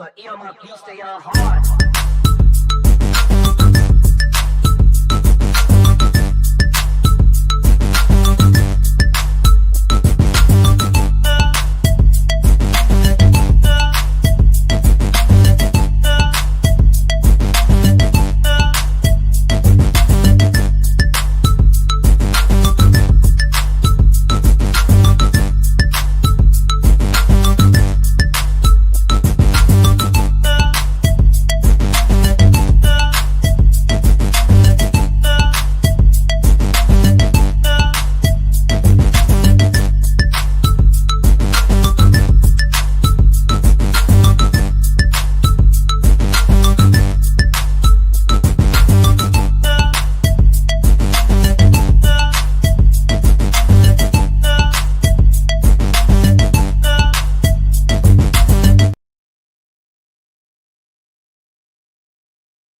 But my beats, they are hard.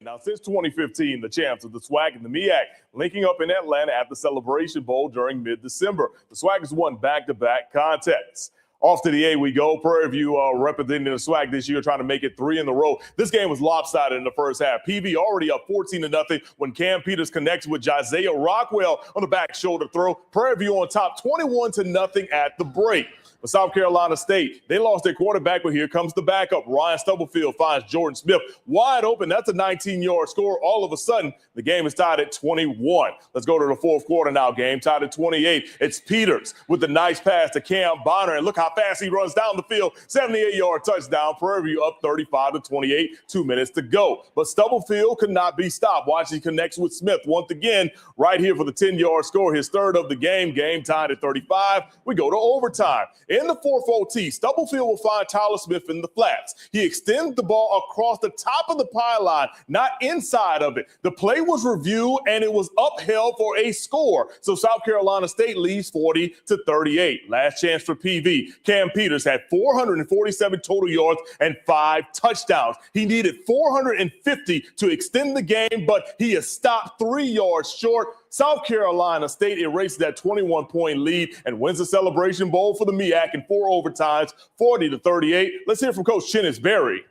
Now, since 2015, the champs of the SWAC and the MEAC linking up in Atlanta at the Celebration Bowl during mid-December. The SWAC has won back-to-back contests. Off to the A we go. Prairie View representing the SWAC this year, trying to make it 3 in a row. This game was lopsided in the first half. PV already up 14-0 when Cam Peters connects with Josiah Rockwell on the back shoulder throw. Prairie View on top 21-0 at the break. But South Carolina State, they lost their quarterback, but here comes the backup. Ryan Stubblefield finds Jordan Smith wide open. That's a 19-yard score. All of a sudden, the game is tied at 21. Let's go to the fourth quarter now. Game tied at 28. It's Peters with the nice pass to Cam Bonner, and look how fast he runs down the field. 78-yard touchdown. Prairie View up 35-28. 2 minutes to go. But Stubblefield could not be stopped. Watch, he connects with Smith once again right here for the 10-yard score. His third of the game. Game tied at 35. We go to overtime. In the fourth OT, Stubblefield will find Tyler Smith in the flats. He extends the ball across the top of the pylon, not inside of it. The play was reviewed, and it was upheld for a score. So South Carolina State leads 40-38. Last chance for PV. Cam Peters had 447 total yards and 5 touchdowns. He needed 450 to extend the game, but he is stopped 3 yards short. South Carolina State erases that 21-point lead and wins the Celebration Bowl for the MEAC in 4 overtimes, 40-38. Let's hear from Coach Chennis Berry.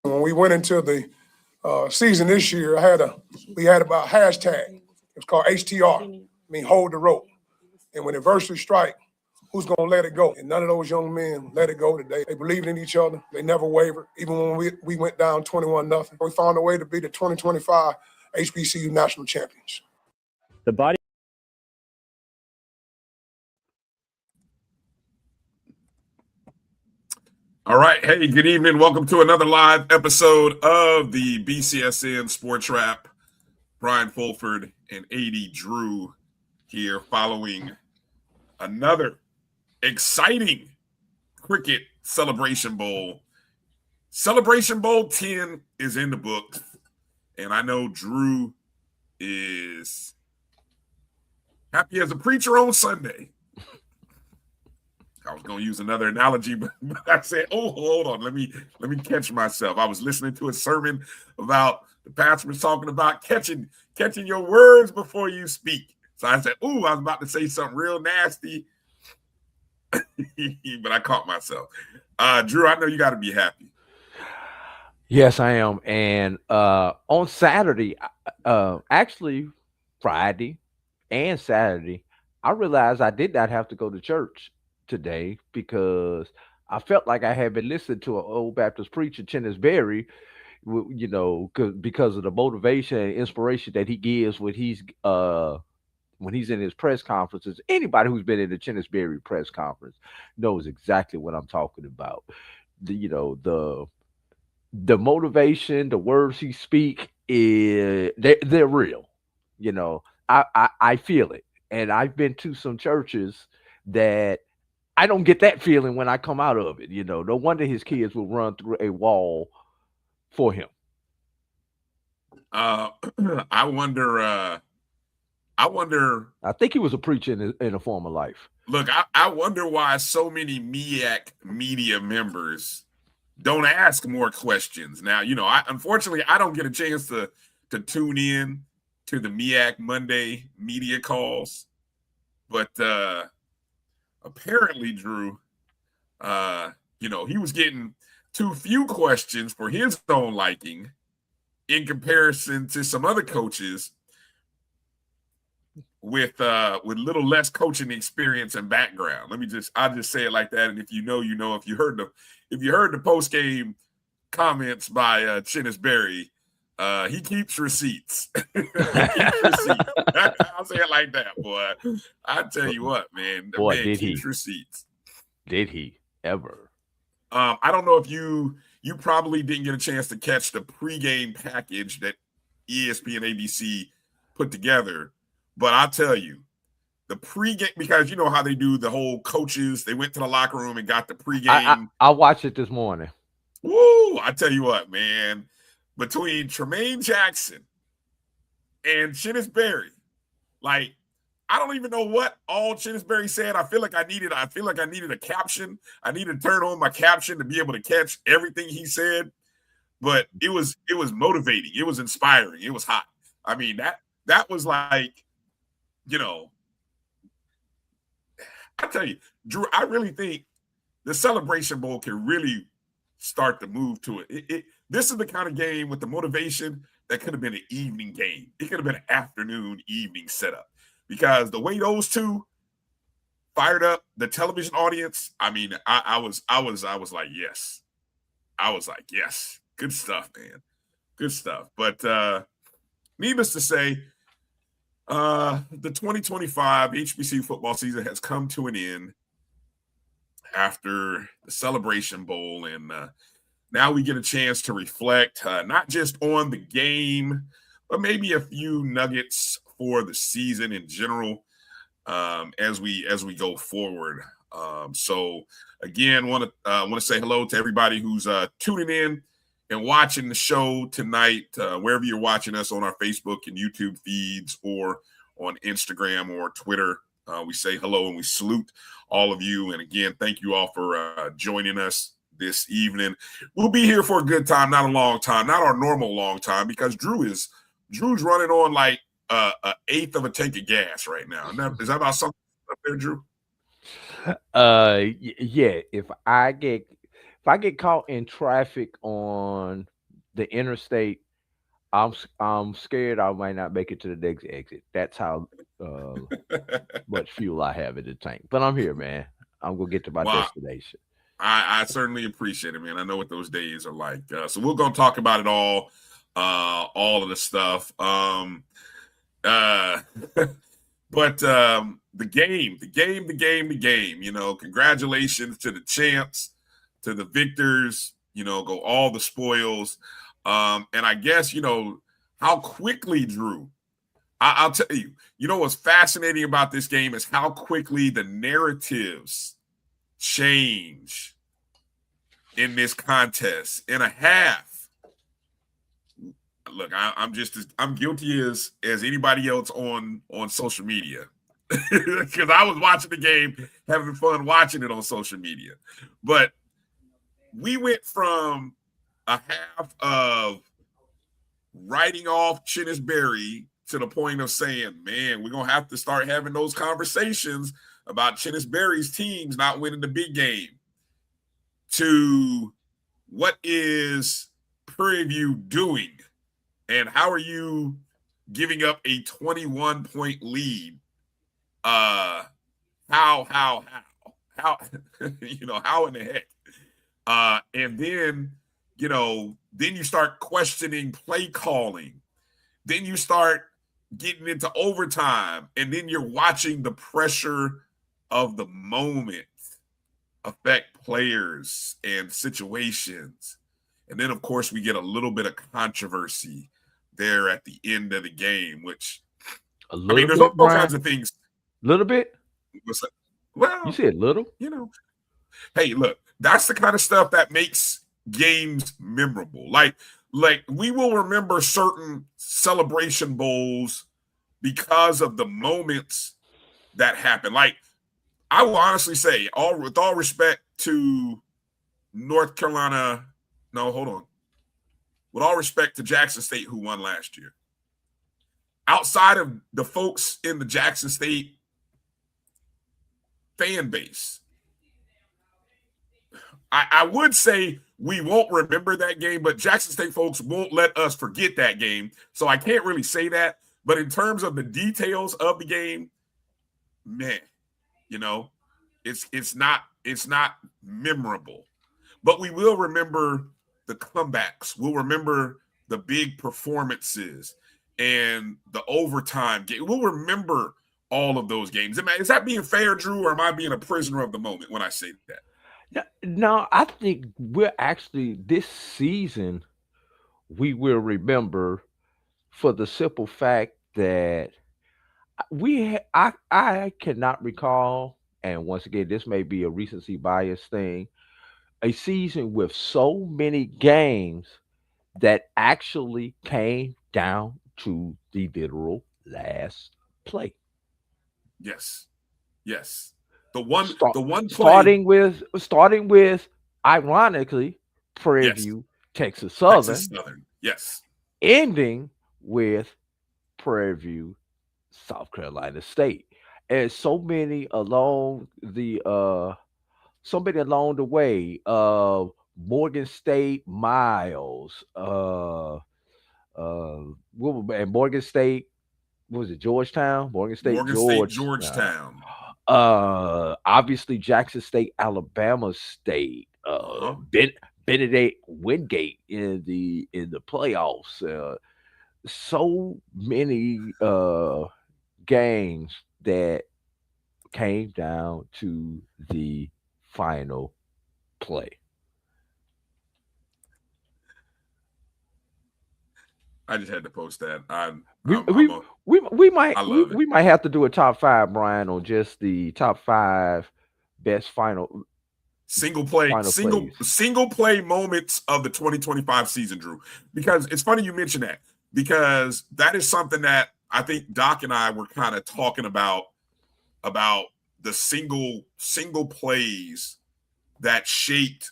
When we went into the season this year, we had about a hashtag. It was called HTR, hold the rope. And when adversity strike, who's going to let it go? And none of those young men let it go today. They believed in each other. They never wavered. Even when we went down 21-0, we found a way to be the 2025 HBCU national champions. The body. All right. Hey, good evening. Welcome to another live episode of the BCSN SportsWrap. Brian Fulford and A.D. Drew here following another exciting cricket Celebration Bowl. Celebration Bowl 10 is in the books, and I know Drew is happy as a preacher on Sunday. I was going to use another analogy, but I said, oh, hold on. Let me catch myself. I was listening to a sermon about the pastor was talking about catching your words before you speak. So I said, oh, I was about to say something real nasty, but I caught myself. Drew, I know you got to be happy. Yes, I am. And on Saturday, actually Friday and Saturday, I realized I did not have to go to church today because I felt like I had been listening to an old Baptist preacher, Chennis Berry, because of the motivation and inspiration that he gives when he's in his press conferences. Anybody who's been in the Chennis Berry press conference knows exactly what I'm talking about. The motivation, the words he speak, they're real. I feel it. And I've been to some churches that I don't get that feeling when I come out of it. No wonder his kids will run through a wall for him. I wonder. I think he was a preacher in a former life. Look, I wonder why so many MEAC media members don't ask more questions. Now, unfortunately, I don't get a chance to tune in to the MEAC Monday media calls, but apparently, Drew, he was getting too few questions for his own liking in comparison to some other coaches with little less coaching experience and background. I'll just say it like that. And if you know, you know. If you heard the post game comments by Chinnis Berry, he keeps receipts. He keeps receipts. I'll say it like that, boy. I tell you what, man. The man keeps receipts. Did he ever? I don't know if you probably didn't get a chance to catch the pregame package that ESPN ABC put together. But I'll tell you, the pregame, because you know how they do the whole coaches, they went to the locker room and got the pregame. I watched it this morning. Woo! I tell you what, man, between Tremaine Jackson and Chinnis Berry, like, I don't even know what all Chinnis Berry said. I feel like I needed a caption. I needed to turn on my caption to be able to catch everything he said. But it was motivating. It was inspiring. It was hot. I mean, that was like, you know, I tell you, Drew, I really think the Celebration Bowl can really start to move to it. This is the kind of game with the motivation that could have been an evening game. It could have been an afternoon, evening setup. Because the way those two fired up the television audience, I mean, I was like, yes. I was like, yes. Good stuff, man. Good stuff. But needless to say, the 2025 HBCU football season has come to an end after the Celebration Bowl. And now we get a chance to reflect, not just on the game, but maybe a few nuggets for the season in general, as we go forward. So again, want to say hello to everybody who's tuning in and watching the show tonight, wherever you're watching us on our Facebook and YouTube feeds or on Instagram or Twitter. We say hello and we salute all of you. And again, thank you all for joining us this evening. We'll be here for a good time, not a long time, not our normal long time, because Drew's running on like an eighth of a tank of gas right now. Is that about something up there, Drew? Yeah. If I get caught in traffic on the interstate, I'm scared I might not make it to the next exit. That's how much fuel I have in the tank. But I'm here, man. I'm gonna get to my destination. I certainly appreciate it, man. I know what those days are like. So we're gonna talk about it all of the stuff. But the game, you know, congratulations to the champs, to the victors, you know, go all the spoils. And I guess, you know, how quickly, Drew, I'll tell you, you know, what's fascinating about this game is how quickly the narratives change in this contest. In a half, look, I'm guilty as anybody else on social media, because I was watching the game, having fun watching it on social media. But we went from a half of writing off Chinnis Berry to the point of saying, man, we're going to have to start having those conversations about Chinnis Berry's teams not winning the big game, to what is Prairie View doing and how are you giving up a 21-point lead? How, you know, how in the heck? And then, you know, then you start questioning play calling. Then you start getting into overtime. And then you're watching the pressure of the moment affect players and situations. And then, of course, we get a little bit of controversy there at the end of the game, which, there's all kinds of things. Little bit? Well, you said little? You know, hey, look, that's the kind of stuff that makes games memorable. Like we will remember certain Celebration Bowls because of the moments that happen. Like, I will honestly say, with all respect to North Carolina, no, hold on. With all respect to Jackson State, who won last year, outside of the folks in the Jackson State fan base, I would say we won't remember that game, but Jackson State folks won't let us forget that game. So I can't really say that. But in terms of the details of the game, man, you know, it's not memorable. But we will remember the comebacks. We'll remember the big performances and the overtime game. We'll remember all of those games. Is that being fair, Drew, or am I being a prisoner of the moment when I say that? No, I think we're actually this season we will remember for the simple fact that I cannot recall, and once again, this may be a recency bias thing, a season with so many games that actually came down to the literal last play. Yes. The one play. Starting with ironically Prairie Yes. View, Texas Southern, Texas Southern. Yes. ending with Prairie View, South Carolina State. And so many along the way. Morgan State, Miles, and Morgan State, what was it, Georgetown? Morgan State, Georgetown. Obviously Jackson State, Alabama State, Benedict Wingate in the playoffs. So many games that came down to the final play. I just had to post that. We might have to do a top 5, Brian, on just the top 5 best single play moments of the 2025 season, Drew. Because it's funny you mention that, because that is something that I think Doc and I were kind of talking about the single plays that shaped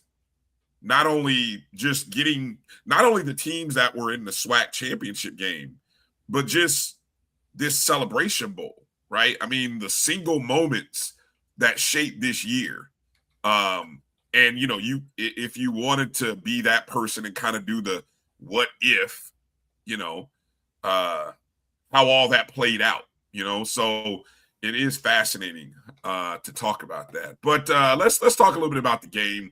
not only the teams that were in the SWAC championship game, but just this Celebration Bowl, right? I mean, the single moments that shaped this year. And if you wanted to be that person and kind of do the what if, how all that played out, so it is fascinating to talk about that. But let's talk a little bit about the game.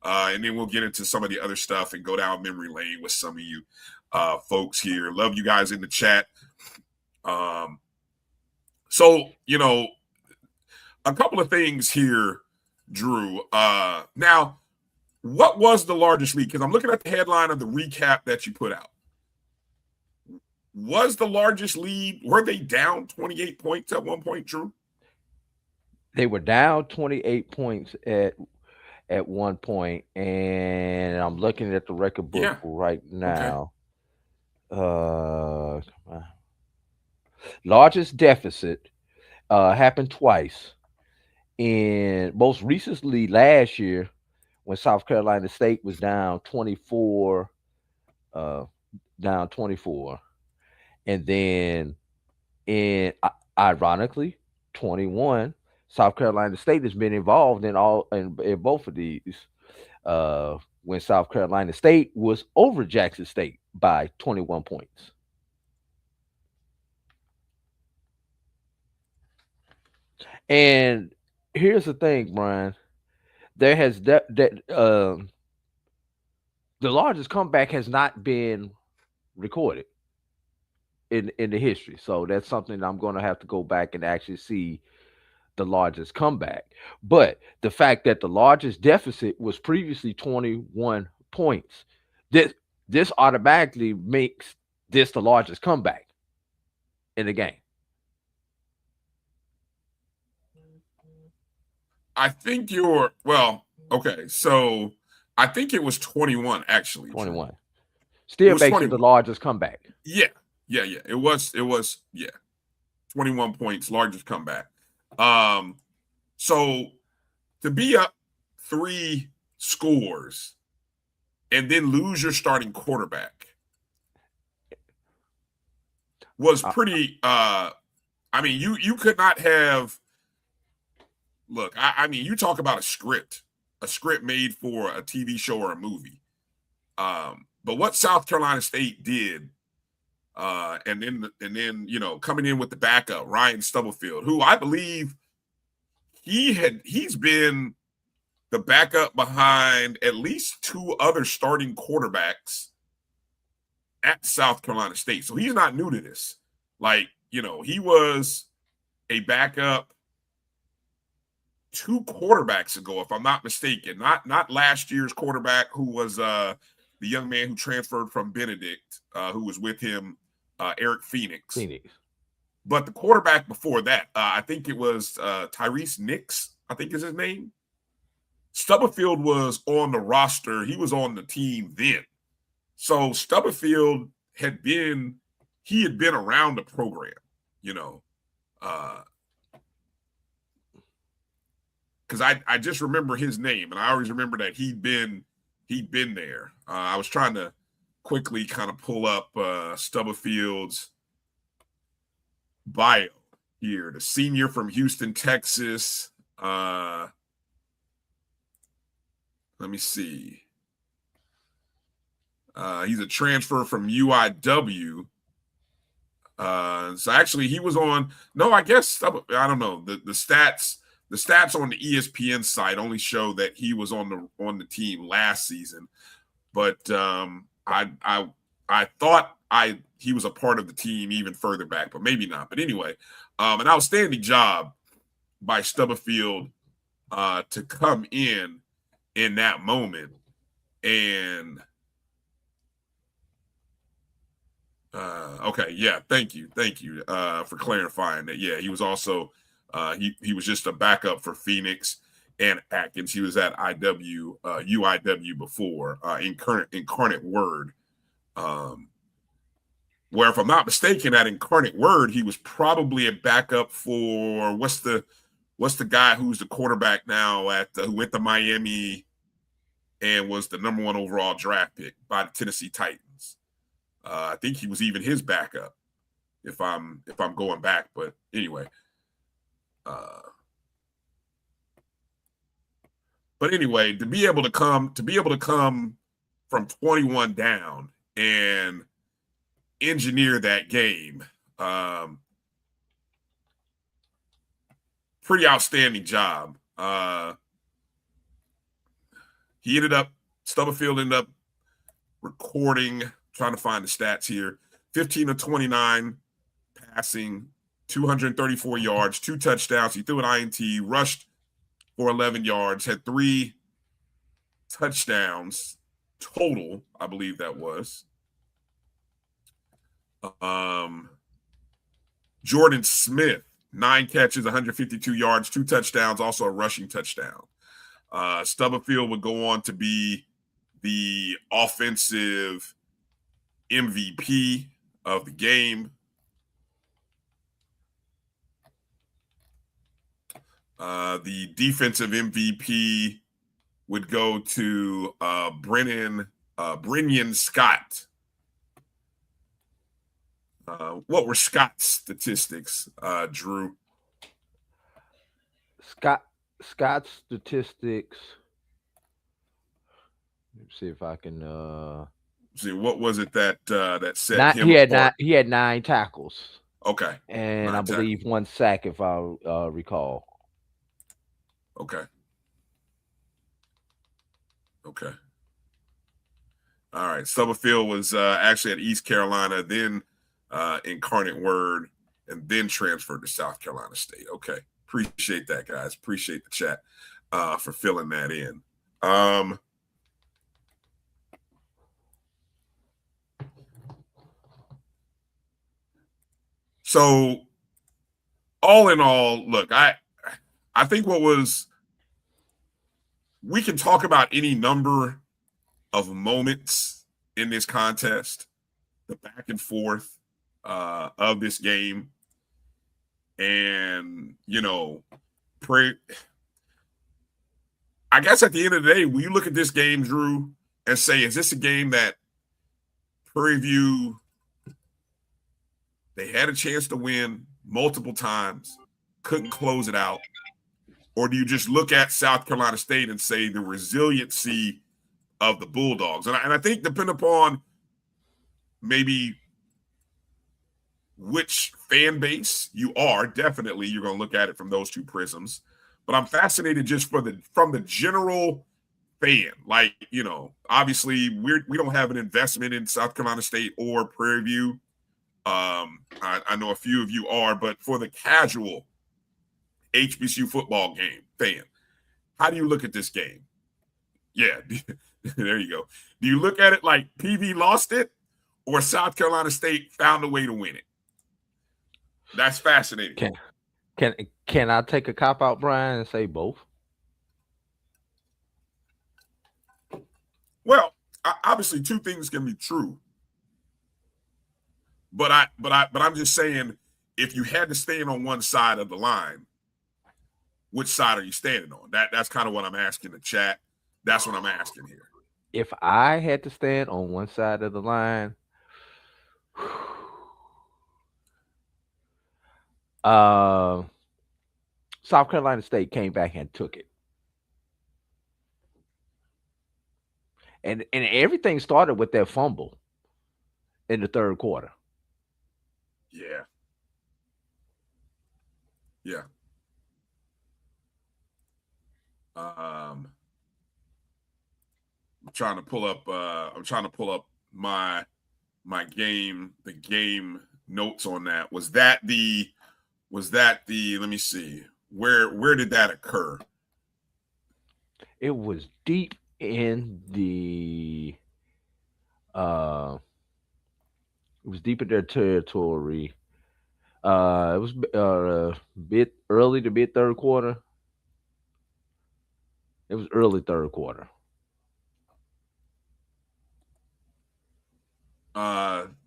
And then we'll get into some of the other stuff and go down memory lane with some of you folks here. Love you guys in the chat. So, a couple of things here, Drew. Now, what was the largest lead? Because I'm looking at the headline of the recap that you put out. Was the largest lead, were they down 28 points at one point, Drew? They were down 28 points at one point, and I'm looking at the record book right now. Okay. Largest deficit happened twice. In most recently last year, when South Carolina State was down 24, and then ironically 21. South Carolina State has been involved in both of these. When South Carolina State was over Jackson State by 21 points. And here's the thing, Brian. There has the largest comeback has not been recorded in the history. So that's something I'm going to have to go back and actually see the largest comeback. But the fact that the largest deficit was previously 21 points, this automatically makes this the largest comeback in the game. I think so I think it was 21 actually. 21. Still makes 21. It the largest comeback. Yeah. It was 21 points, largest comeback. So to be up 3 scores and then lose your starting quarterback was pretty you could not have. Look, I mean, you talk about a script. a script made for a TV show or a movie. But what South Carolina State did, and then coming in with the backup, Ryan Stubblefield, who I believe he's been the backup behind at least 2 other starting quarterbacks at South Carolina State. So he's not new to this. Like, he was a backup 2 quarterbacks ago, if I'm not mistaken. Not last year's quarterback, who was the young man who transferred from Benedict, who was with him, Eric Phoenix. But the quarterback before that, I think it was Tyrese Nix, I think is his name. Stubblefield was on the roster. He was on the team then. So Stubblefield had been around the program, because I just remember his name, and I always remember that he'd been there. I was trying to quickly kind of pull up Stubblefield's bio here. The senior from Houston, Texas. Let me see. He's a transfer from UIW. So actually he was on, no, I guess, I don't know. The stats on the ESPN site only show that he was on the team last season. But I thought he was a part of the team even further back, but maybe not. But anyway, an outstanding job by Stubblefield to come in that moment. And okay, yeah, thank you for clarifying that. Yeah, he was also he was just a backup for Phoenix and Atkins. He was at UIW before, Incarnate Word, where, if I'm not mistaken, at Incarnate Word he was probably a backup for what's the guy who's the quarterback now who went to Miami and was the #1 overall draft pick by the Tennessee Titans. I think he was even his backup, if I'm going back. But anyway, to be able to come from 21 down and engineer that game, pretty outstanding job. Stubblefield ended up recording, trying to find the stats here, 15 of 29 passing, 234 yards, 2 touchdowns. He threw an INT, rushed for 11 yards, had 3 touchdowns total, I believe that was. Jordan Smith, 9 catches, 152 yards, 2 touchdowns, also a rushing touchdown. Stubblefield would go on to be the offensive MVP of the game. The defensive MVP would go to Brennan Scott. What were Scott's statistics, Drew? Scott's statistics. Let me see if I can see, what was it that set him apart? He had 9 tackles. Okay. And I believe 1 sack, if I recall. Okay. All right. Stubblefield was actually at East Carolina, then Incarnate Word, and then transferred to South Carolina State. Okay. Appreciate that, guys. Appreciate the chat for filling that in. So all in all, look, I think we can talk about any number of moments in this contest, the back and forth of this game. And, I guess at the end of the day, when you look at this game, Drew, and say, is this a game that Prairie View, they had a chance to win multiple times, couldn't close it out. Or do you just look at South Carolina State and say the resiliency of the Bulldogs? And I think depending upon maybe which fan base you are, definitely you're going to look at it from those two prisms. But I'm fascinated just from the general fan. Like, you know, obviously we don't have an investment in South Carolina State or Prairie View. I know a few of you are, but for the casual HBCU football game fan, how do you look at this game? Yeah, there you go. Do you look at it like PV lost it or South Carolina State found a way to win it? That's fascinating. Can I take a cop out, Brian, and say both? Well, obviously two things can be true. But I'm just saying, if you had to stand on one side of the line, which side are you standing on? That's kind of what I'm asking the chat. That's what I'm asking here. If I had to stand on one side of the line, South Carolina State came back and took it. And everything started with that fumble in the third quarter. Yeah. Yeah. I'm trying to pull up my the game notes on that. Was that the let me see. Where did that occur? It was deep in the it was deep in their territory. It was bit early to mid third quarter. It was early third quarter.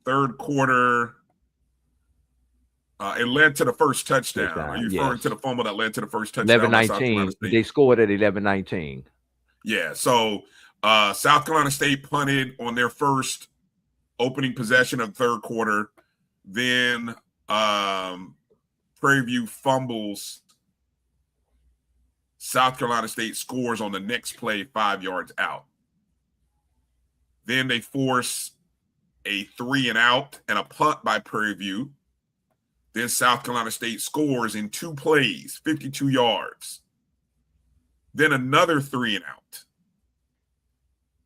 Third quarter. It led to the first touchdown. Are you referring to the fumble that led to the first touchdown? 11-19. They scored at 11-19. Yeah. So South Carolina State punted on their first opening possession of the third quarter. Then Prairie View fumbles. South Carolina State scores on the next play 5 yards out. Then they force a 3-and-out and a punt by Prairie View. Then South Carolina State scores in 2 plays, 52 yards. Then another 3-and-out.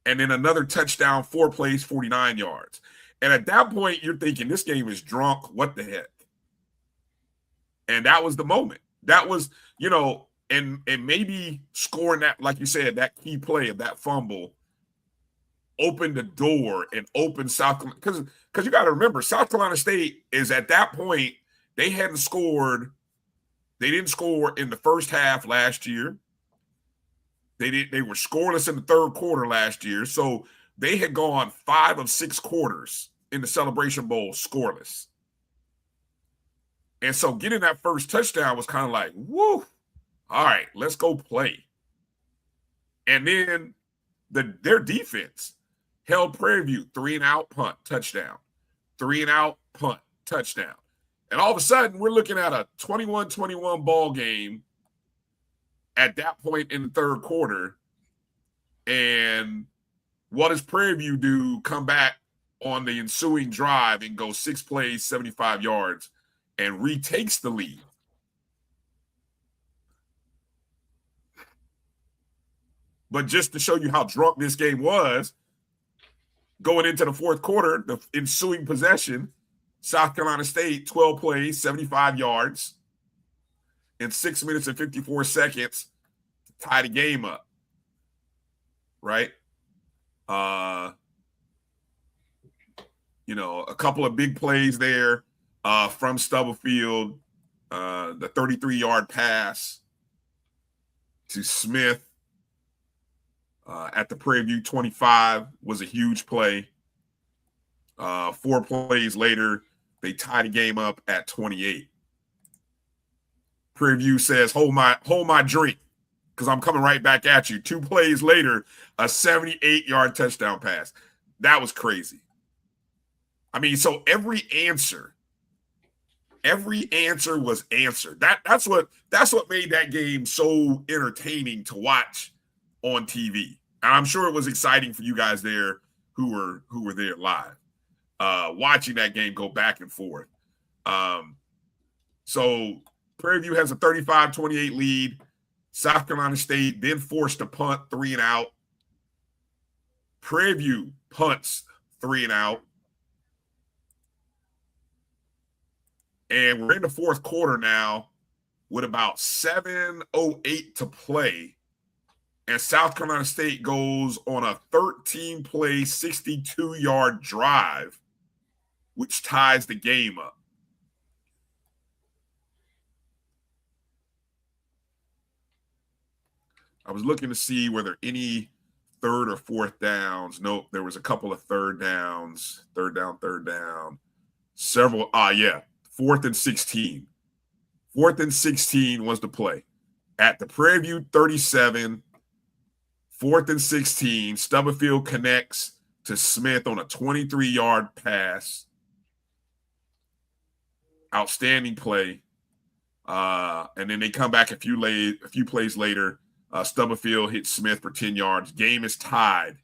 And then another touchdown, 4 plays, 49 yards. And at that point, you're thinking, this game is drunk. What the heck? And that was the moment. That was, you know, and maybe scoring that, like you said, that key play of that fumble opened the door and opened South Carolina. Because you got to remember, South Carolina State is at that point, they hadn't scored. They didn't score in the first half last year. They were scoreless in the third quarter last year. So they had gone 5 of 6 quarters in the Celebration Bowl scoreless. And so getting that first touchdown was kind of like, woo, all right, let's go play. And then their defense held Prairie View 3-and-out, punt, touchdown. 3-and-out, punt, touchdown. And all of a sudden, we're looking at a 21-21 ball game at that point in the third quarter. And what does Prairie View do? Come back on the ensuing drive and go 6 plays, 75 yards, and retakes the lead. But just to show you how drunk this game was, going into the fourth quarter, the ensuing possession, South Carolina State, 12 plays, 75 yards, in 6 minutes and 54 seconds to tie the game up. Right? You know, a couple of big plays there from Stubblefield, the 33-yard pass to Smith at the Prairie View 25 was a huge play. 4 plays later, they tie the game up at 28. Prairie View says, hold my drink, because I'm coming right back at you. 2 plays later, a 78-yard touchdown pass. That was crazy. I mean, so every answer Every answer was answered. That's what made that game so entertaining to watch on TV. And I'm sure it was exciting for you guys there who were there live, watching that game go back and forth. So Prairie View has a 35-28 lead. South Carolina State then forced to punt 3 and out. Prairie View punts 3 and out. And we're in the fourth quarter now with about 7:08 to play. And South Carolina State goes on a 13-play, 62-yard drive, which ties the game up. I was looking to see whether any third or fourth downs. Nope, there was a couple of third downs. Third down. Several. Yeah. 4th and 16. 4th and 16 was the play. At the Prairie View 37, 4th and 16, Stubblefield connects to Smith on a 23-yard pass. Outstanding play. And then they come back a few plays later. Stubblefield hits Smith for 10 yards. Game is tied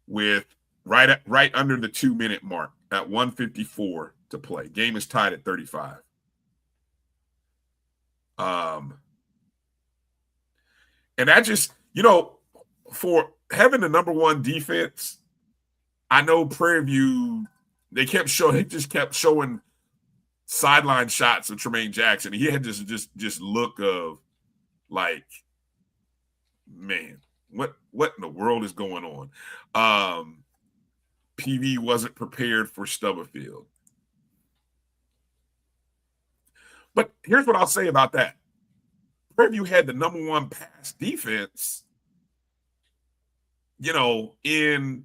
with right under the 2-minute mark at 1:54 to play. Game is tied at 35. And that just, for having the number one defense, I know Prairie View, they just kept showing sideline shots of Tremaine Jackson. He had just look of like, man, what in the world is going on? PV wasn't prepared for Stubblefield. But here's what I'll say about that. Prairie View had the number one pass defense, in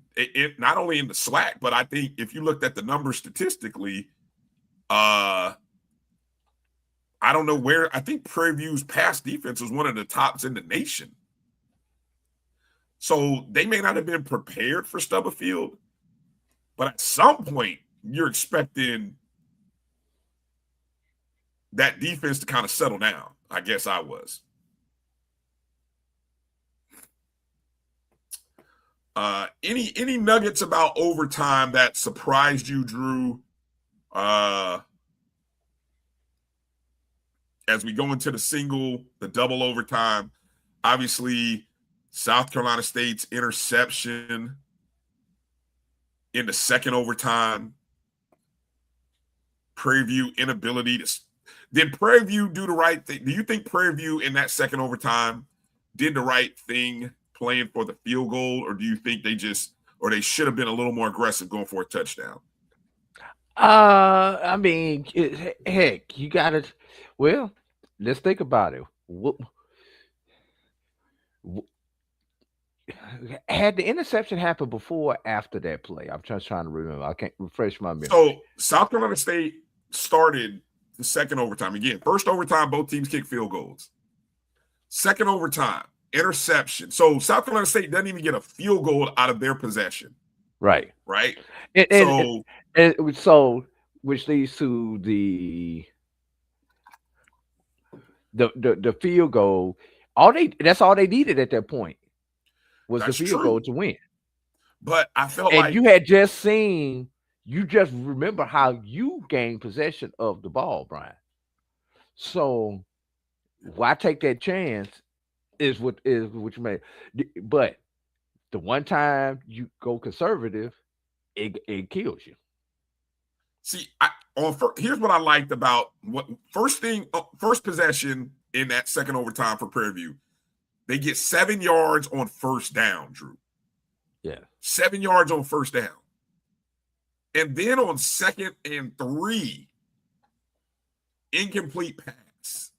not only in the SWAC, but I think if you looked at the numbers statistically, I don't know where. I think Prairie View's pass defense was one of the tops in the nation. So they may not have been prepared for Stubblefield, but at some point you're expecting that defense to kind of settle down. I guess I was. Any nuggets about overtime that surprised you, Drew? As we go into the double overtime, obviously South Carolina State's interception in the second overtime, Prairie View inability to. Did Prairie View do the right thing? Do you think Prairie View in that second overtime did the right thing playing for the field goal, or do you think they should have been a little more aggressive going for a touchdown? I mean, heck, you got to. Well, let's think about it. Had the interception happened before or after that play? I'm just trying to remember. I can't refresh my memory. So South Carolina State started the second overtime. Again, first overtime, both teams kick field goals. Second overtime, interception. So South Carolina State doesn't even get a field goal out of their possession. Right? So which leads to the field goal. That's all they needed at that point was the field goal to win. But I felt like you had just seen. You just remember how you gained possession of the ball, Brian. So why take that chance is what you made. But the one time you go conservative, it kills you. See, here's what I liked about first possession in that second overtime for Prairie View. They get 7 yards on first down, Drew. Yeah. 7 yards on first down. And then on 2nd and 3, incomplete pass.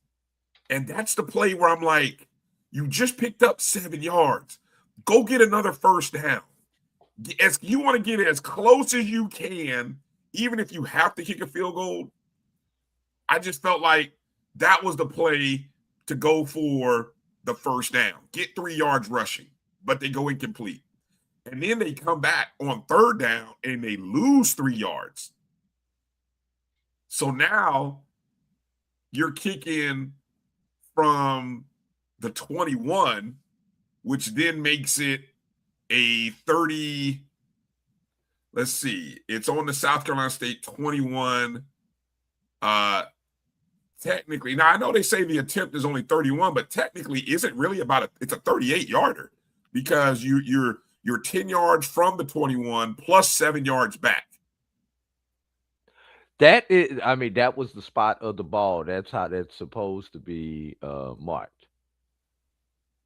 And that's the play where I'm like, you just picked up 7 yards. Go get another first down. You want to get as close as you can, even if you have to kick a field goal. I just felt like that was the play to go for the first down. Get 3 yards rushing, but they go incomplete. And then they come back on third down and they lose 3 yards. So now you're kicking from the 21, which then makes it a 30. Let's see. It's on the South Carolina State 21. Technically, now I know they say the attempt is only 31, but technically isn't really it's a 38-yarder because you're 10 yards from the 21 plus 7 yards back. That is, I mean, that was the spot of the ball. That's how that's supposed to be marked.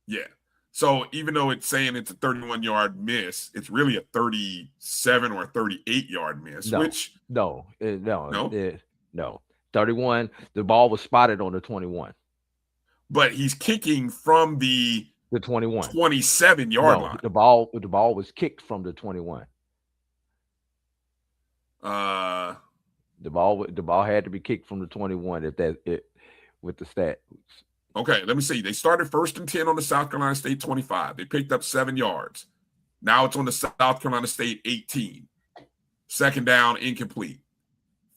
Yeah. So even though it's saying it's a 31-yard miss, it's really a 37 or 38-yard miss. No. 31. The ball was spotted on the 21. But he's kicking from the 21 27-yard line. The ball was kicked from the 21. The ball had to be kicked from the 21 with the stat. Okay, let me see. They started 1st and 10 on the South Carolina State 25. They picked up 7 yards. Now it's on the South Carolina State 18. 2nd down, incomplete.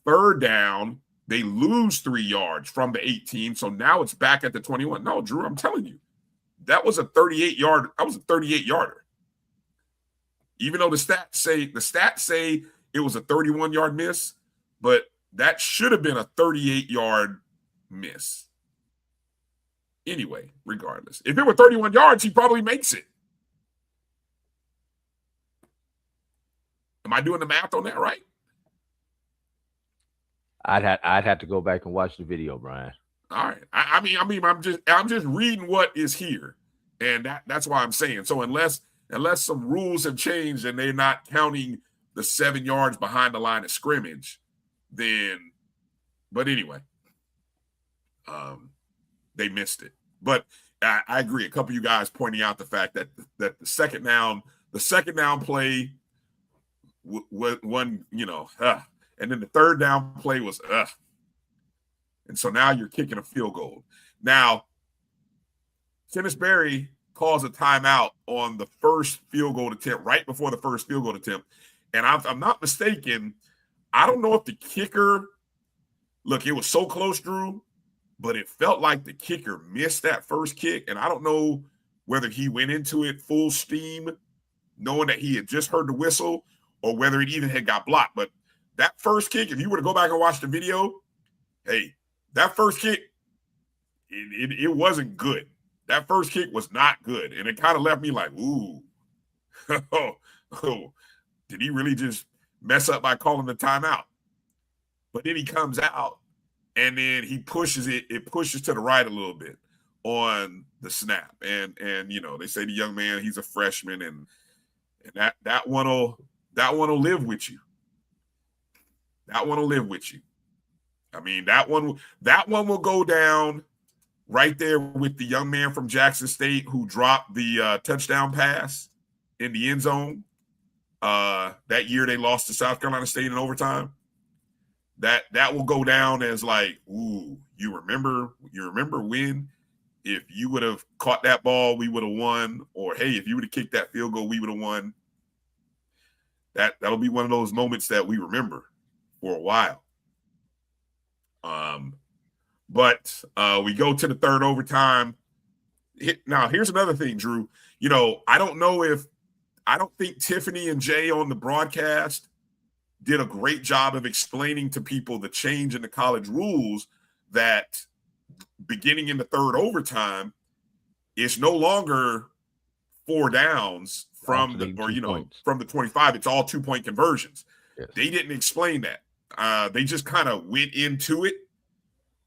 3rd down, they lose 3 yards from the 18. So now it's back at the 21. No, Drew, I'm telling you, that was a 38-yard. That was a 38-yarder. Even though the stats say it was a 31-yard miss, but that should have been a 38-yard miss. Anyway, regardless. If it were 31 yards, he probably makes it. Am I doing the math on that right? I'd have to go back and watch the video, Brian. All right. I mean, I'm just reading what is here, and that's why I'm saying. So unless some rules have changed and they're not counting the 7 yards behind the line of scrimmage, then. But anyway, they missed it. But I agree. A couple of you guys pointing out the fact that the second down play one, and then the 3rd down play was and so now you're kicking a field goal. Now, Kenneth Berry calls a timeout on the first field goal attempt, right before the first field goal attempt, and I'm not mistaken. I don't know if the kicker. Look, it was so close, Drew. But it felt like the kicker missed that first kick, and I don't know whether he went into it full steam, knowing that he had just heard the whistle, or whether it even had got blocked. But that first kick, if you were to go back and watch the video, hey, that first kick, it wasn't good. That first kick was not good, and it kind of left me like, ooh, did he really just mess up by calling the timeout? But then he comes out, and then he pushes it pushes to the right a little bit on the snap. And they say the young man, he's a freshman, and that one'll live with you. That one will live with you. I mean, that one will go down right there with the young man from Jackson State who dropped the touchdown pass in the end zone. That year they lost to South Carolina State in overtime. That will go down as like, ooh, you remember when if you would have caught that ball, we would have won, or hey, if you would have kicked that field goal, we would have won. That'll be one of those moments that we remember for a while. But we go to the 3rd overtime. Now, here's another thing, Drew. I don't think Tiffany and Jay on the broadcast did a great job of explaining to people the change in the college rules, that beginning in the 3rd overtime, it's no longer 4 downs from the 25. It's all 2-point conversions. Yes. They didn't explain that. They just kind of went into it.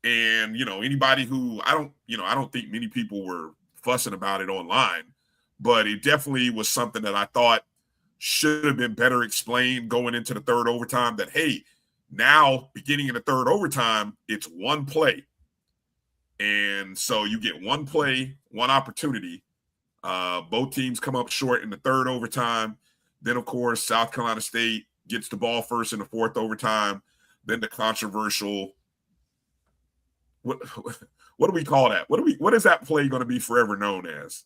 And, anybody who I don't think many people were fussing about it online, but it definitely was something that I thought should have been better explained going into the 3rd overtime, that, hey, now beginning in the 3rd overtime, it's one play. And so you get one play, one opportunity. Both teams come up short in the 3rd overtime. Then, of course, South Carolina State gets the ball first in the 4th overtime. Then the controversial, what do we call that? What is that play going to be forever known as?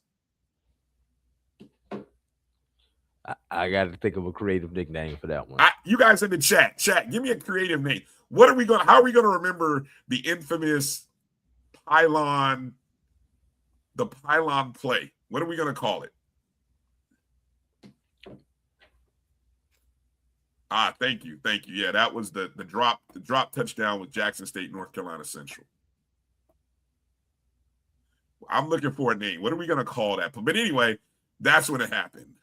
I got to think of a creative nickname for that one. You guys in the chat, give me a creative name. How are we gonna remember the infamous pylon play? What are we gonna call it? Thank you. Yeah, that was the drop touchdown with Jackson State, North Carolina Central. I'm looking for a name. What are we gonna call that? But anyway, that's when it happened.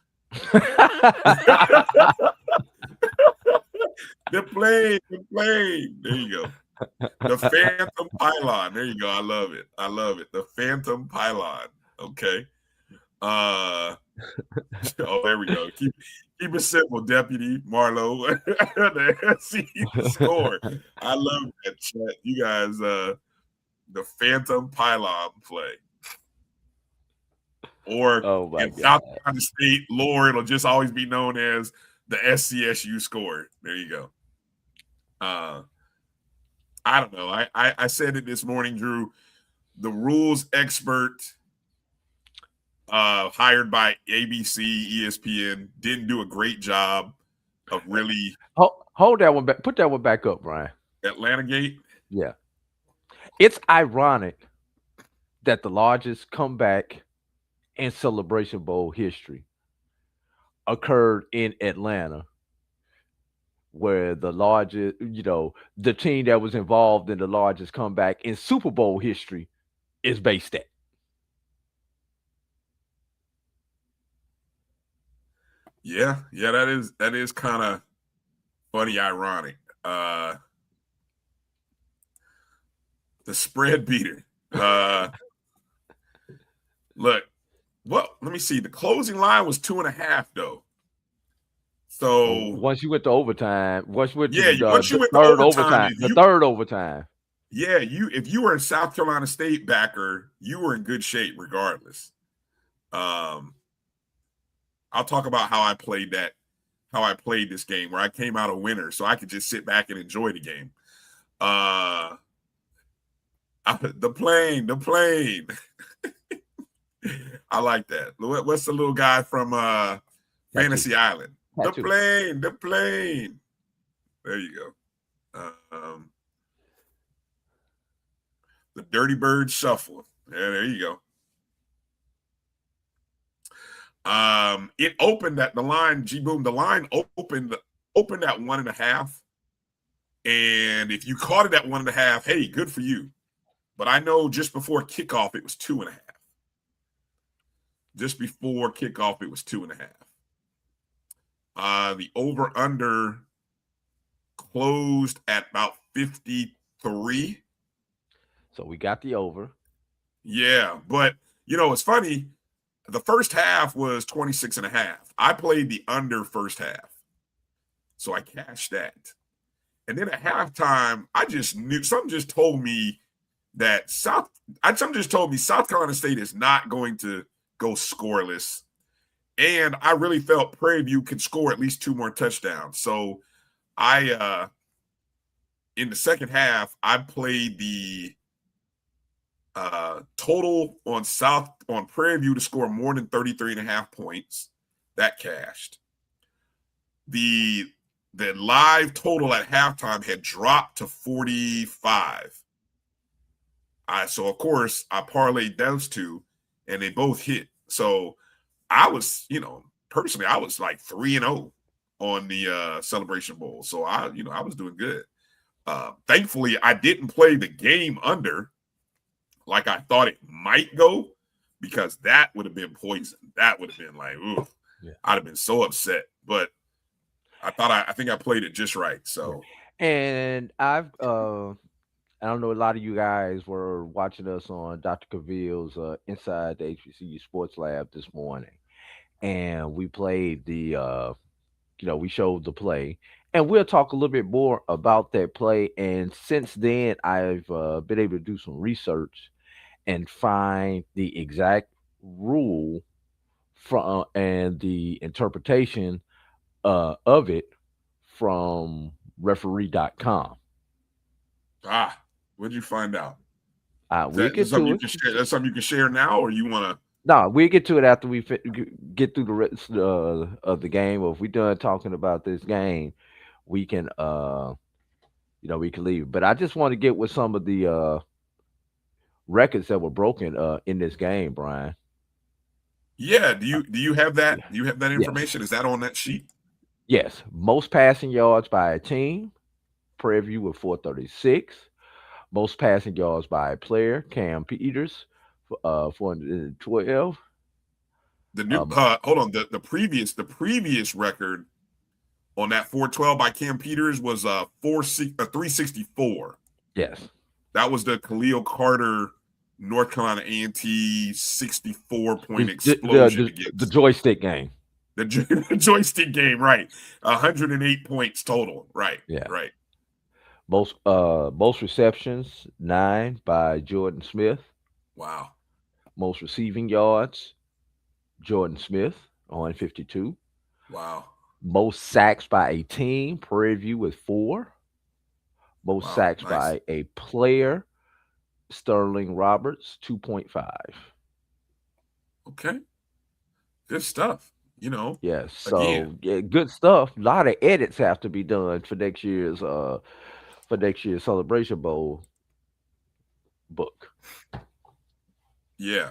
The plane. There you go. The Phantom Pylon. There you go. I love it. The Phantom Pylon. Okay. Oh, there we go. Keep it simple, Deputy Marlowe. The SEC score. I love that chat. You guys, the Phantom Pylon play. Or in South Carolina State lore, it'll just always be known as the SCSU score. There you go. I don't know. I said it this morning, Drew. The rules expert hired by ABC, ESPN, didn't do a great job of really hold that one back. Put that one back up, Brian. Atlanta Gate. Yeah. It's ironic that the largest comeback in Celebration Bowl history occurred in Atlanta, where the largest, the team that was involved in the largest comeback in Super Bowl history is based at. Yeah, that is kind of funny, ironic. The spread beater. Look, well, let me see. The closing line was 2.5, though. So once you went to overtime, once you went to overtime, the third overtime. Yeah, if you were a South Carolina State backer, you were in good shape regardless. I'll talk about how I played this game, where I came out a winner, so I could just sit back and enjoy the game. The plane. I like that. What's the little guy from Fantasy Island? The plane. There you go. The Dirty Bird Shuffle. Yeah, there you go. It opened at the line, G-Boom. The line opened at 1.5. And if you caught it at 1.5, hey, good for you. But I know just before kickoff, it was 2.5. Just before kickoff, it was 2.5. The over-under closed at about 53. So we got the over. Yeah, but, it's funny. The first half was 26.5. I played the under first half. So I cashed that. And then at halftime, I just knew, something just told me that South Carolina State is not going to go scoreless. And I really felt Prairie View could score at least 2 more touchdowns. So I in the second half, I played the total on Prairie View to score more than 33.5 points. That cashed. The live total at halftime had dropped to 45. So of course I parlayed those two, and they both hit. So I was, personally, I was like 3-0 on the Celebration Bowl. So I was doing good. Thankfully, I didn't play the game under like I thought it might go, because that would have been poison. That would have been like, ooh, yeah. I'd have been so upset. But I think I played it just right. So, and I don't know, a lot of you guys were watching us on Dr. Cavill's Inside the HBCU SportsWrap this morning, and we played we showed the play, and we'll talk a little bit more about that play. And since then, I've been able to do some research and find the exact rule from and the interpretation of it from referee.com. What did you find out? That's something you can share now, or you want to No, we'll get to it after we get through the rest of the game. Or if we're done talking about this game, we can we can leave. But I just want to get with some of the records that were broken in this game, Brian. Yeah. Do you have that? Yeah. Do you have that Yes. information? Is that on that sheet? Yes. Most passing yards by a team, Prairie View with 436. Most passing yards by a player, Cam Peters, 412. The new Um, hold on. The previous record on that 412 by Cam Peters was 364. yes. That was the Khalil Carter North Carolina A&T 64-point explosion The against joystick game. the joystick game, right? 108 points total, right? Yeah. Right. Most receptions, 9 by Jordan Smith. Wow. Most receiving yards, Jordan Smith, 152. Wow. Most sacks by a team, Prairie View with 4. Most Wow. sacks Nice. by a player, Sterling Roberts, 2.5. Okay. Good stuff. Yes, Again, so yeah, good stuff. A lot of edits have to be done for next year's Celebration Bowl book. yeah,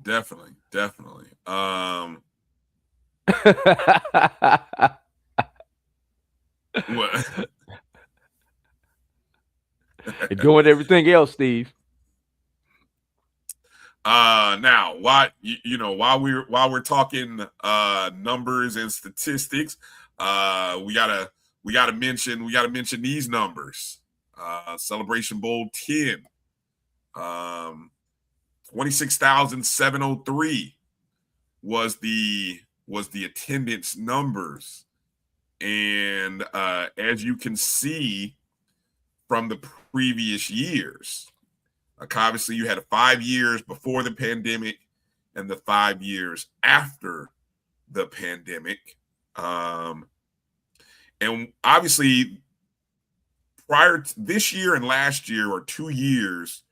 definitely. What? And doing everything else, Steve. Now, while we're talking numbers and statistics, we gotta mention these numbers. Celebration Bowl 10, 26,703 was the attendance numbers, and as you can see from the previous years. Obviously, you had 5 years before the pandemic and the 5 years after the pandemic. And obviously, prior to this year and last year are 2 years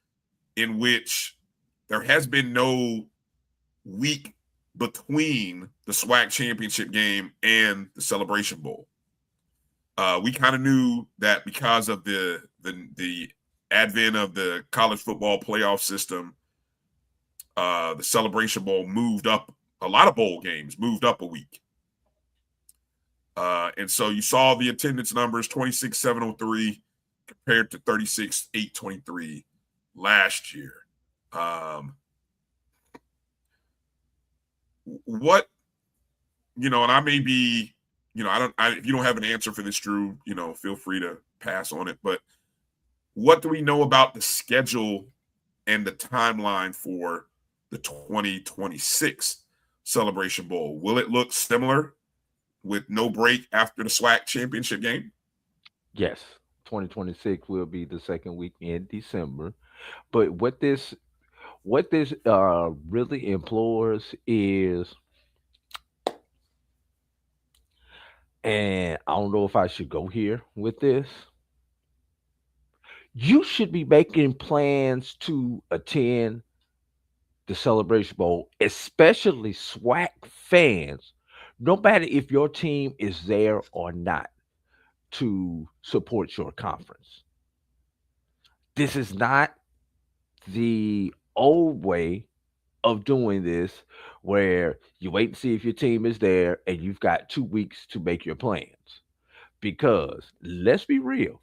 in which there has been no week between the SWAC championship game and the Celebration Bowl. We kind of knew that because of the advent of the college football playoff system, the Celebration Bowl moved up. A lot of bowl games moved up a week. And so you saw the attendance numbers, 26,703 compared to 36,823 last year. What, and I may be, if you don't have an answer for this, Drew, feel free to pass on it. But what do we know about the schedule and the timeline for the 2026 Celebration Bowl? Will it look similar with no break after the SWAC championship game? Yes, 2026 will be the second week in December. But what this really implores is, and I don't know if I should go here with this. You should be making plans to attend the Celebration Bowl, especially SWAC fans, no matter if your team is there or not, to support your conference. This is not the old way of doing this, where you wait and see if your team is there and you've got 2 weeks to make your plans. Because let's be real,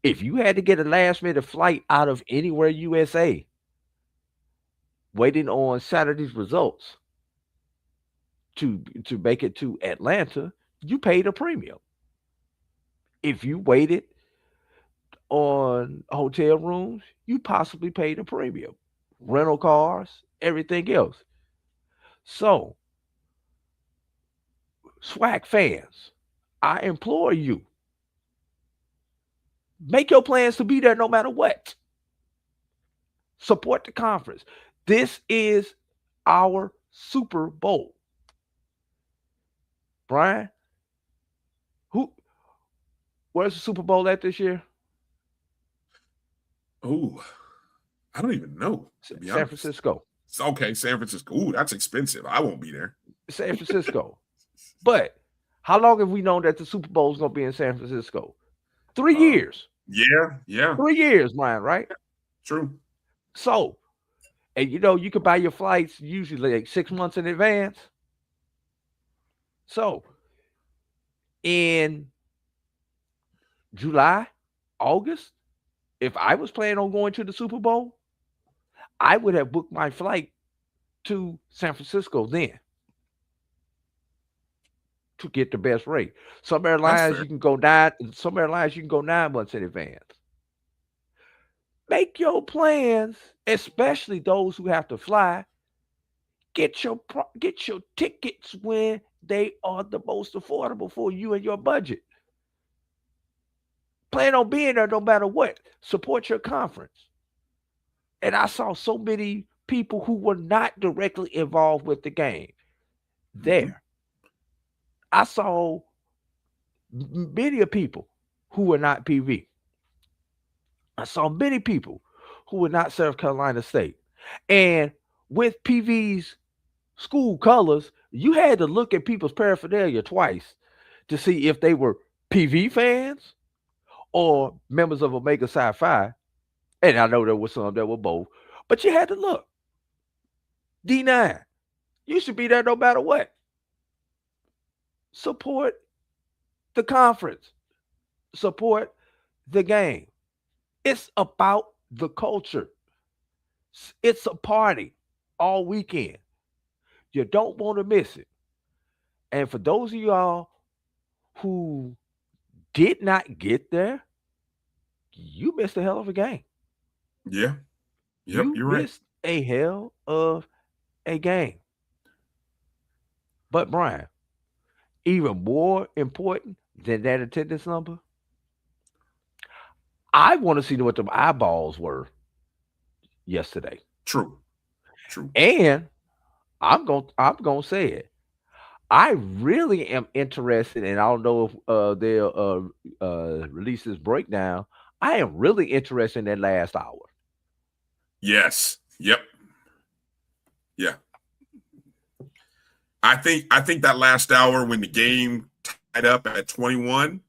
if you had to get a last minute flight out of anywhere USA, waiting on Saturday's results to make it to Atlanta, you paid a premium. If you waited on hotel rooms, you possibly paid a premium. Rental cars, everything else. So, SWAC fans, I implore you, make your plans to be there no matter what. Support the conference. This is our Super Bowl. Brian, who where's the Super Bowl at this year? Oh, I don't even know, to be San honest. Francisco. Okay, San Francisco. Ooh, that's expensive. I won't be there. San Francisco. But how long have we known that the Super Bowl is going to be in San Francisco? 3 years. Yeah. 3 years, Brian, right? True. So, and you can buy your flights usually like 6 months in advance. So, in July, August, if I was planning on going to the Super Bowl, I would have booked my flight to San Francisco then to get the best rate. Some airlines you can go 9 months in advance. Make your plans, especially those who have to fly. Get your tickets when they are the most affordable for you and your budget. Plan on being there no matter what. Support your conference. And I saw so many people who were not directly involved with the game there. Mm-hmm. I saw many of people who were not PV. I saw many people who were not South Carolina State. And with PV's school colors, you had to look at people's paraphernalia twice to see if they were PV fans or members of Omega Psi Phi. And I know there were some that were both, but you had to look. D9, you should be there no matter what. Support the conference. Support the game. It's about the culture. It's a party all weekend. You don't want to miss it. And for those of y'all who did not get there, you missed a hell of a game. Yeah. Yep, You you're right. missed a hell of a game. But Brian, even more important than that attendance number, I want to see what the eyeballs were yesterday. True. And I'm gonna say it. I really am interested, and I don't know if they'll release this breakdown. I am really interested in that last hour. Yes. Yep. Yeah. I think that last hour when the game tied up at 21,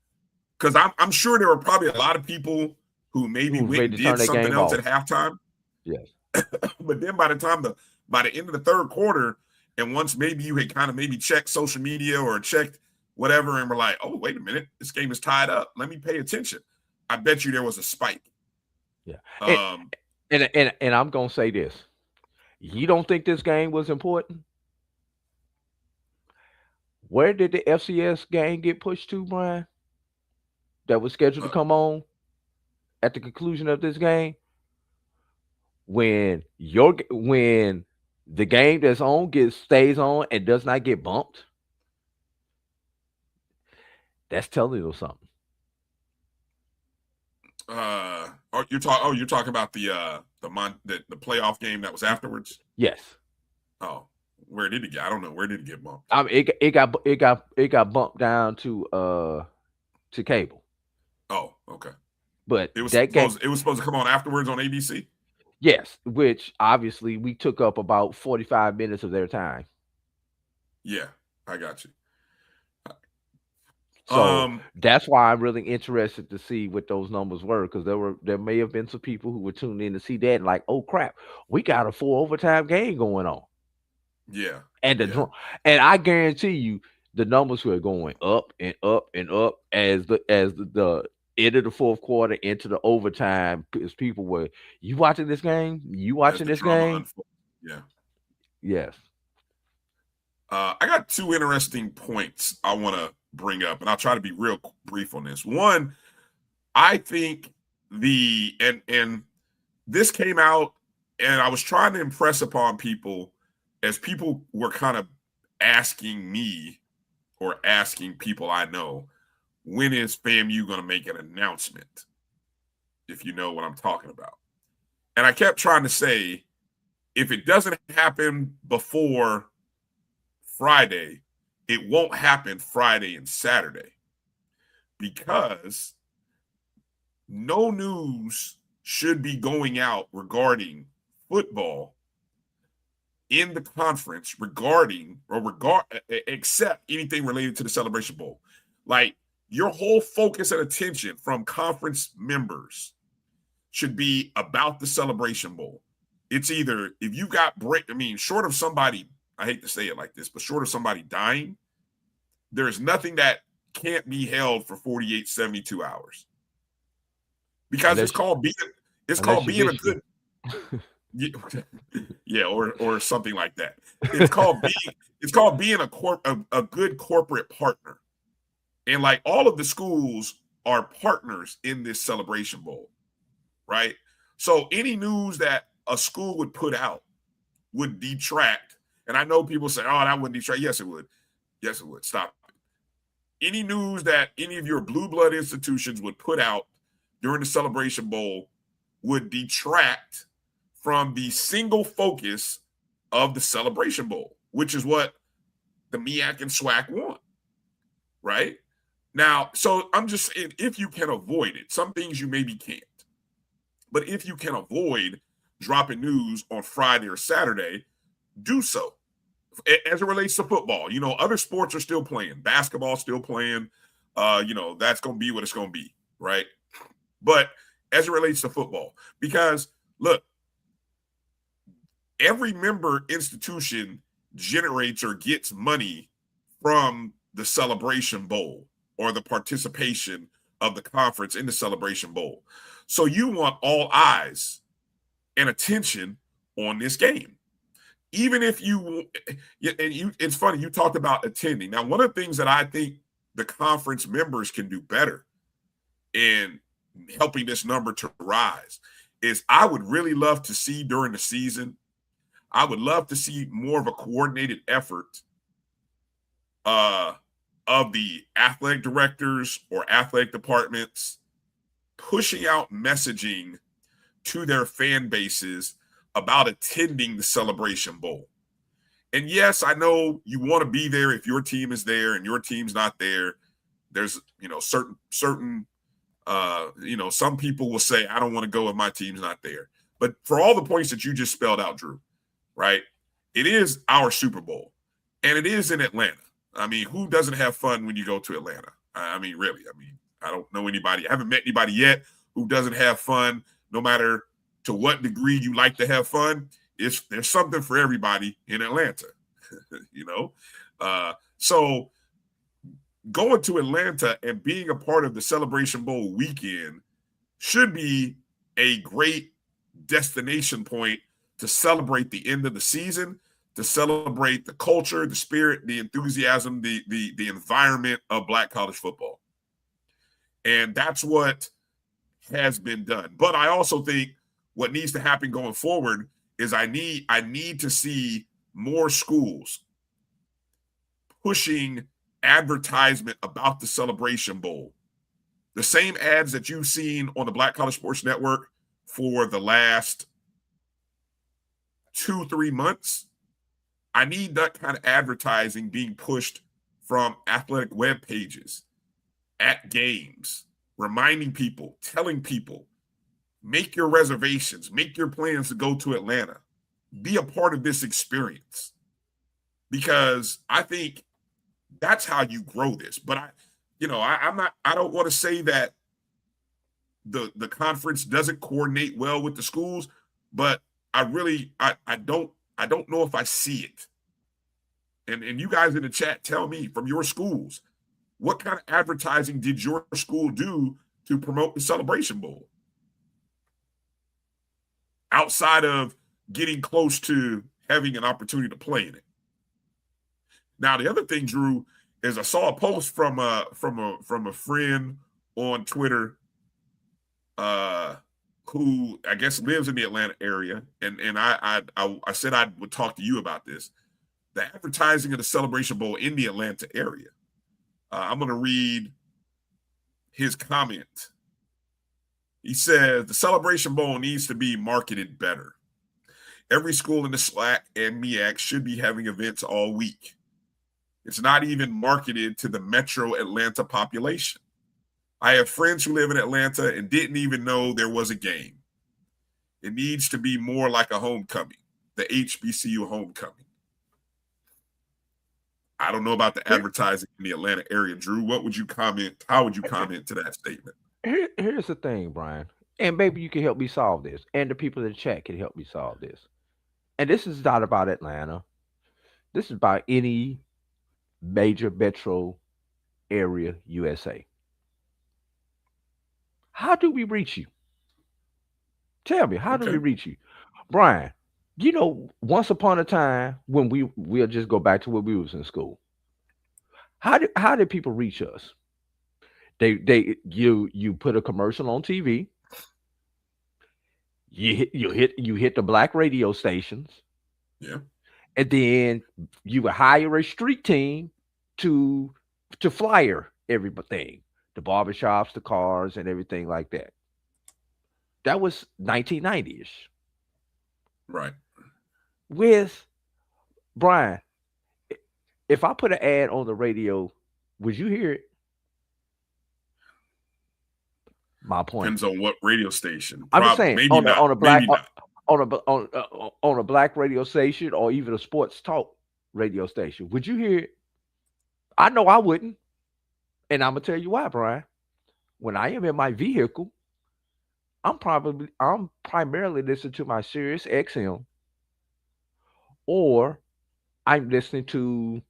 because I'm sure there were probably a lot of people who maybe went and did something else at halftime. Yes. But then by the end of the third quarter, and once maybe you had kind of maybe checked social media or checked whatever and were like, oh, wait a minute, this game is tied up. Let me pay attention. I bet you there was a spike. Yeah. And I'm going to say this. You don't think this game was important? Where did the FCS game get pushed to, Brian? That was scheduled to come on at the conclusion of this game? When the game that's on stays on and does not get bumped, that's telling you something. You're talking about the playoff game that was afterwards? Yes. Oh, where did it get? I don't know. Where did it get bumped? I mean, it got bumped down to cable. Oh, okay. But it was supposed to come on afterwards on ABC. Yes, which obviously we took up about 45 minutes of their time. Yeah, I got you. So that's why I'm really interested to see what those numbers were, because there may have been some people who were tuned in to see that and like, oh crap, we got a 4 overtime game going on. Yeah. And and I guarantee you the numbers were going up and up and up as the end of the fourth quarter into the overtime, because people were, you watching this game? You watching this game? Yeah. Yes. I got 2 interesting points I want to bring up, and I'll try to be real brief on this. One, I think and this came out, and I was trying to impress upon people as people were kind of asking me or asking people I know, when is FAMU going to make an announcement? If you know what I'm talking about. And I kept trying to say, if it doesn't happen before Friday, it won't happen Friday and Saturday, because no news should be going out regarding football in the conference except anything related to the Celebration Bowl. Like, your whole focus and attention from conference members should be about the Celebration Bowl. It's either, if you got short of somebody, I hate to say it like this, but short of somebody dying, there's nothing that can't be held for 48, 72 hours. Because it's called being a good yeah, or something like that. It's called being a good corporate partner. And like, all of the schools are partners in this Celebration Bowl, right? So any news that a school would put out would detract. And I know people say, oh, that wouldn't detract. Yes, it would. Yes, it would. Stop it. Any news that any of your blue blood institutions would put out during the Celebration Bowl would detract from the single focus of the Celebration Bowl, which is what the MEAC and SWAC want, right? Now, so I'm just saying, if you can avoid it, some things you maybe can't, but if you can avoid dropping news on Friday or Saturday, do so. As it relates to football, other sports are still playing, basketball still playing, that's going to be what it's going to be, right? But as it relates to football, because look, every member institution generates or gets money from the Celebration Bowl or the participation of the conference in the Celebration Bowl. So you want all eyes and attention on this game. Even if it's funny, you talked about attending. Now, one of the things that I think the conference members can do better in helping this number to rise is, I would really love to see during the season, I would love to see more of a coordinated effort of the athletic directors or athletic departments pushing out messaging to their fan bases about attending the Celebration Bowl. And yes, I know you want to be there if your team is there and your team's not there. There's, certain some people will say, I don't want to go if my team's not there. But for all the points that you just spelled out, Drew, right? It is our Super Bowl, and it is in Atlanta. I mean, who doesn't have fun when you go to Atlanta? I mean, really. I mean, I don't know anybody. I haven't met anybody yet who doesn't have fun, no matter to what degree you like to have fun. There's something for everybody in Atlanta, So going to Atlanta and being a part of the Celebration Bowl weekend should be a great destination point to celebrate the end of the season, to celebrate the culture, the spirit, the enthusiasm, the environment of Black college football. And that's what has been done. But I also think what needs to happen going forward is I need to see more schools pushing advertisement about the Celebration Bowl. The same ads that you've seen on the Black College Sports Network for the last 2-3 months. I need that kind of advertising being pushed from athletic web pages, at games, reminding people, telling people, make your reservations, make your plans to go to Atlanta, be a part of this experience. Because I think that's how you grow this. But I don't want to say that the conference doesn't coordinate well with the schools, but I don't know if I see it. And you guys in the chat, tell me from your schools, what kind of advertising did your school do to promote the Celebration Bowl? Outside of getting close to having an opportunity to play in it. Now, the other thing, Drew, is I saw a post from a friend on Twitter who I guess lives in the Atlanta area, and I said I would talk to you about this. The advertising of the Celebration Bowl in the Atlanta area. I'm going to read his comment. He says, the Celebration Bowl needs to be marketed better. Every school in the SWAC and MEAC should be having events all week. It's not even marketed to the metro Atlanta population. I have friends who live in Atlanta and didn't even know there was a game. It needs to be more like a homecoming. the HBCU homecoming. I don't know about the advertising in the Atlanta area. Drew, what would you comment? How would you comment to that statement? Here's the thing, Brian, and maybe you can help me solve this, and the people in the chat can help me solve this. And this is not about Atlanta. This is about any major metro area USA. How do we reach you? Tell me, how do we reach you? Brian, once upon a time when we'll just go back to when we was in school. How did people reach us? You put a commercial on TV. You hit the black radio stations. Yeah. And then you would hire a street team to flyer everything, the barbershops, the cars, and everything like that. That was 1990-ish. Right. With Brian, if I put an ad on the radio, would you hear it? My point. Depends on what radio station. I'm just saying, maybe on a black maybe not. on a black radio station or even a sports talk radio station, would you hear it? I know I wouldn't, and I'm gonna tell you why, Brian. When I am in my vehicle, I'm primarily listening to my Sirius XM, or I'm listening to.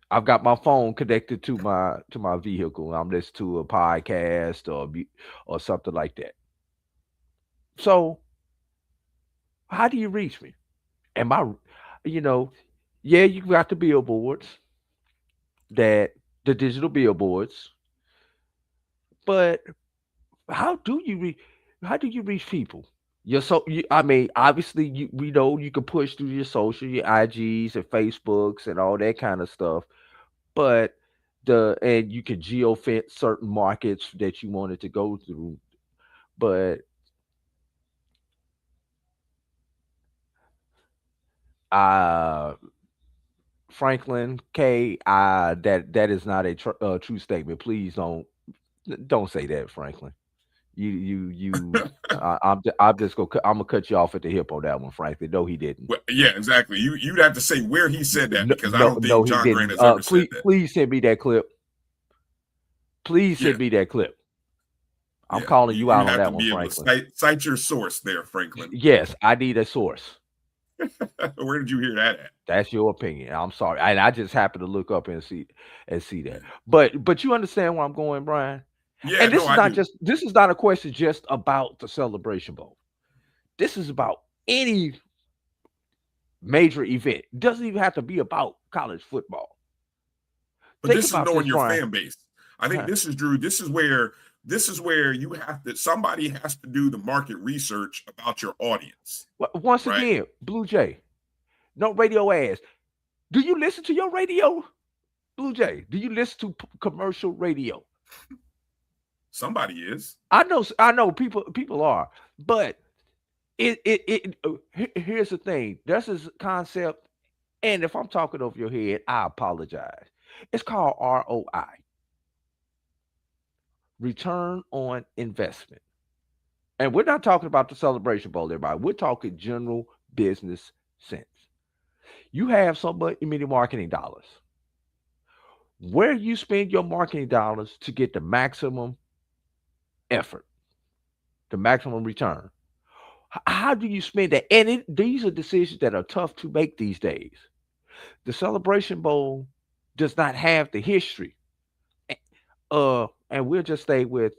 I've got my phone connected to my vehicle. And I'm listening to a podcast or something like that. So, how do you reach me? Am I, yeah, you got the billboards, the digital billboards, but how do you reach people? Obviously, we know you can push through your social, your IGs and Facebooks and all that kind of stuff, but and you can geofence certain markets that you wanted to go through, but Franklin K, that is not a true statement. Please don't say that, Franklin. I'm gonna cut you off at the hip on that one, Franklin. No, he didn't. Well, yeah, exactly. You'd have to say where he said that because I don't think John Grant has ever said that. Please send me that clip. Please send me that clip. I'm calling you out on that one, Franklin. Cite your source there, Franklin. Yes, I need a source. Where did you hear that at? That's your opinion. I'm sorry. I just happened to look up and see that. But you understand where I'm going, Brian? Yeah. And this is not a question just about the Celebration Bowl. This is about any major event. It doesn't even have to be about college football. But this is knowing your fan base. I think this is Drew. This is where you have to. Somebody has to do the market research about your audience. Once again, Blue Jay, no radio ads. Do you listen to your radio, Blue Jay? Do you listen to commercial radio? Somebody is. I know. People are, but here's the thing. There's this concept, and if I'm talking over your head, I apologize. It's called ROI. Return on investment. And we're not talking about the Celebration Bowl, everybody. We're talking general business sense. You have so many marketing dollars. Where you spend your marketing dollars to get the maximum effort, the maximum return. How do you spend that? And these are decisions that are tough to make these days. The Celebration Bowl does not have the history. And we'll just stay with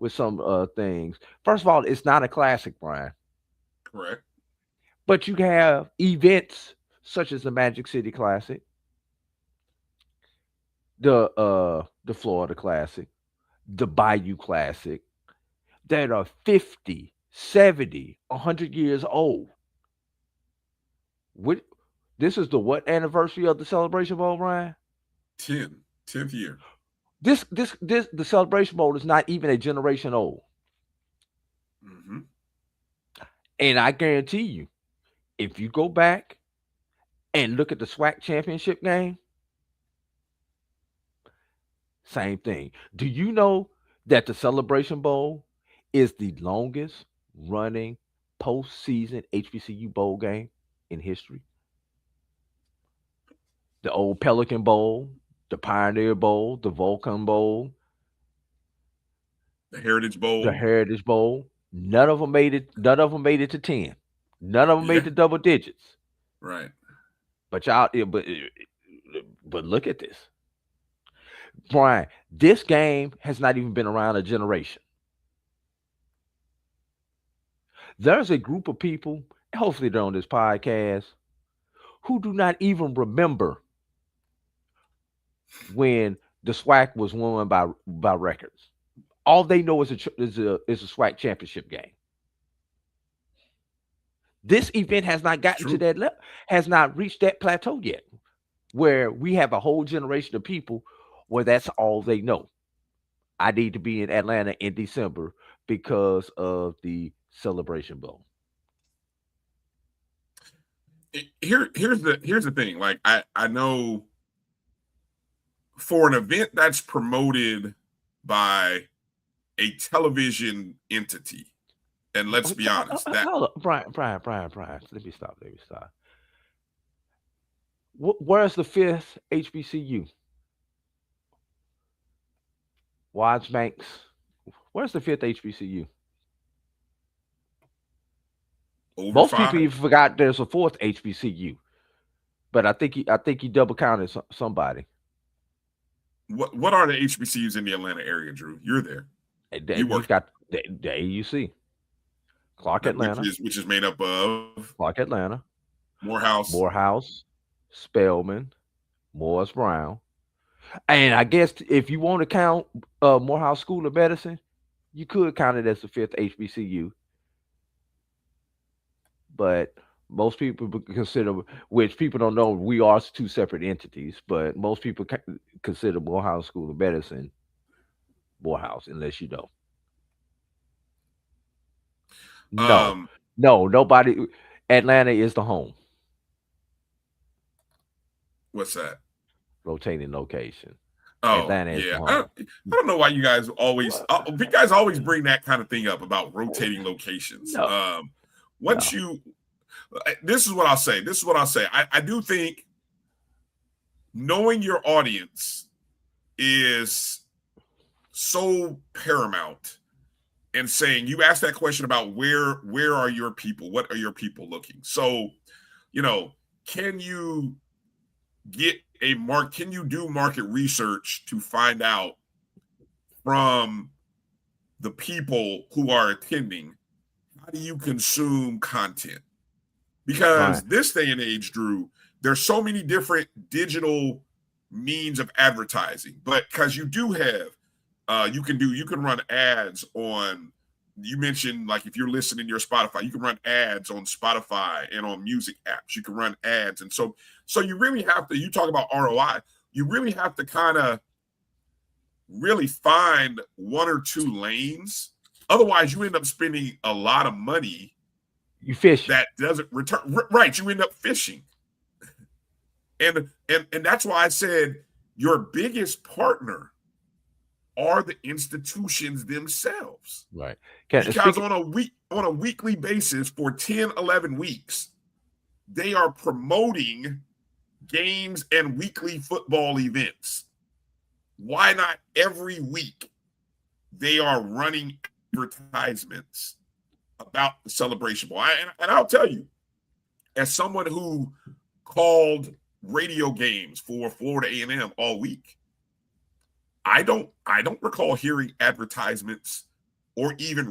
some things. First of all, it's not a classic, Brian. Correct. But you have events such as the Magic City Classic, the Florida Classic, the Bayou Classic, that are 50, 70, 100 years old. This is the what anniversary of the Celebration Bowl, Brian? 10th year. The Celebration Bowl is not even a generation old. Mm-hmm. And I guarantee you, if you go back and look at the SWAC championship game, same thing. Do you know that the Celebration Bowl is the longest running postseason HBCU bowl game? in history. The old Pelican Bowl, the Pioneer Bowl, the Vulcan Bowl, The Heritage the Bowl. Heritage Bowl. None of them made it. None of them made it to 10. None of them made Yeah. the double digits. Right. But y'all, but look at this, Brian. This game has not even been around a generation. There's a group of people, hopefully they're on this podcast, who do not even remember when the SWAC was won by records. All they know is a SWAC championship game. This event has not gotten to that level, has not reached that plateau yet, where we have a whole generation of people where that's all they know. I need to be in Atlanta in December because of the Celebration Bowl. Here's the thing. Like I know for an event that's promoted by a television entity, and let's be honest, that Hold up, Brian. Let me stop. Where's the fifth HBCU? Watts Banks. Where's the fifth HBCU? over Most five. people even forgot there's a fourth HBCU, but I think he double counted somebody. What are the HBCUs in the Atlanta area, Drew? You're there. You got the AUC, Clark Atlanta, which is made up of Clark Atlanta, Morehouse, Spelman, Morris Brown, and I guess if you want to count Morehouse School of Medicine, you could count it as the fifth HBCU. But most people consider, which people don't know, we are two separate entities. But most people consider Morehouse School of Medicine Morehouse, unless you know. No, nobody. Atlanta is the home. What's that? Rotating location. Oh, Atlanta is yeah. the home. I don't know why you guys always bring that kind of thing up about rotating locations. No. This is what I'll say. I do think knowing your audience is so paramount, and saying, you asked that question about where are your people? What are your people looking? So, can you can you do market research to find out from the people who are attending, how do you consume content? Because this day and age, Drew, there's so many different digital means of advertising, but because you do have, you can run ads on, you mentioned, like, if you're listening to your Spotify, you can run ads on Spotify and on music apps. You can run ads. And so you really have to, you talk about ROI, you really have to kind of really find one or two lanes. Otherwise, you end up spending a lot of money. You fish that doesn't return. Right. You end up fishing. And that's why I said your biggest partner are the institutions themselves. Right. Because on a weekly basis for 10, 11 weeks, they are promoting games and weekly football events. Why not every week they are running advertisements about the Celebration Bowl? And I'll tell you, as someone who called radio games for Florida A&M all week, I don't recall hearing advertisements or even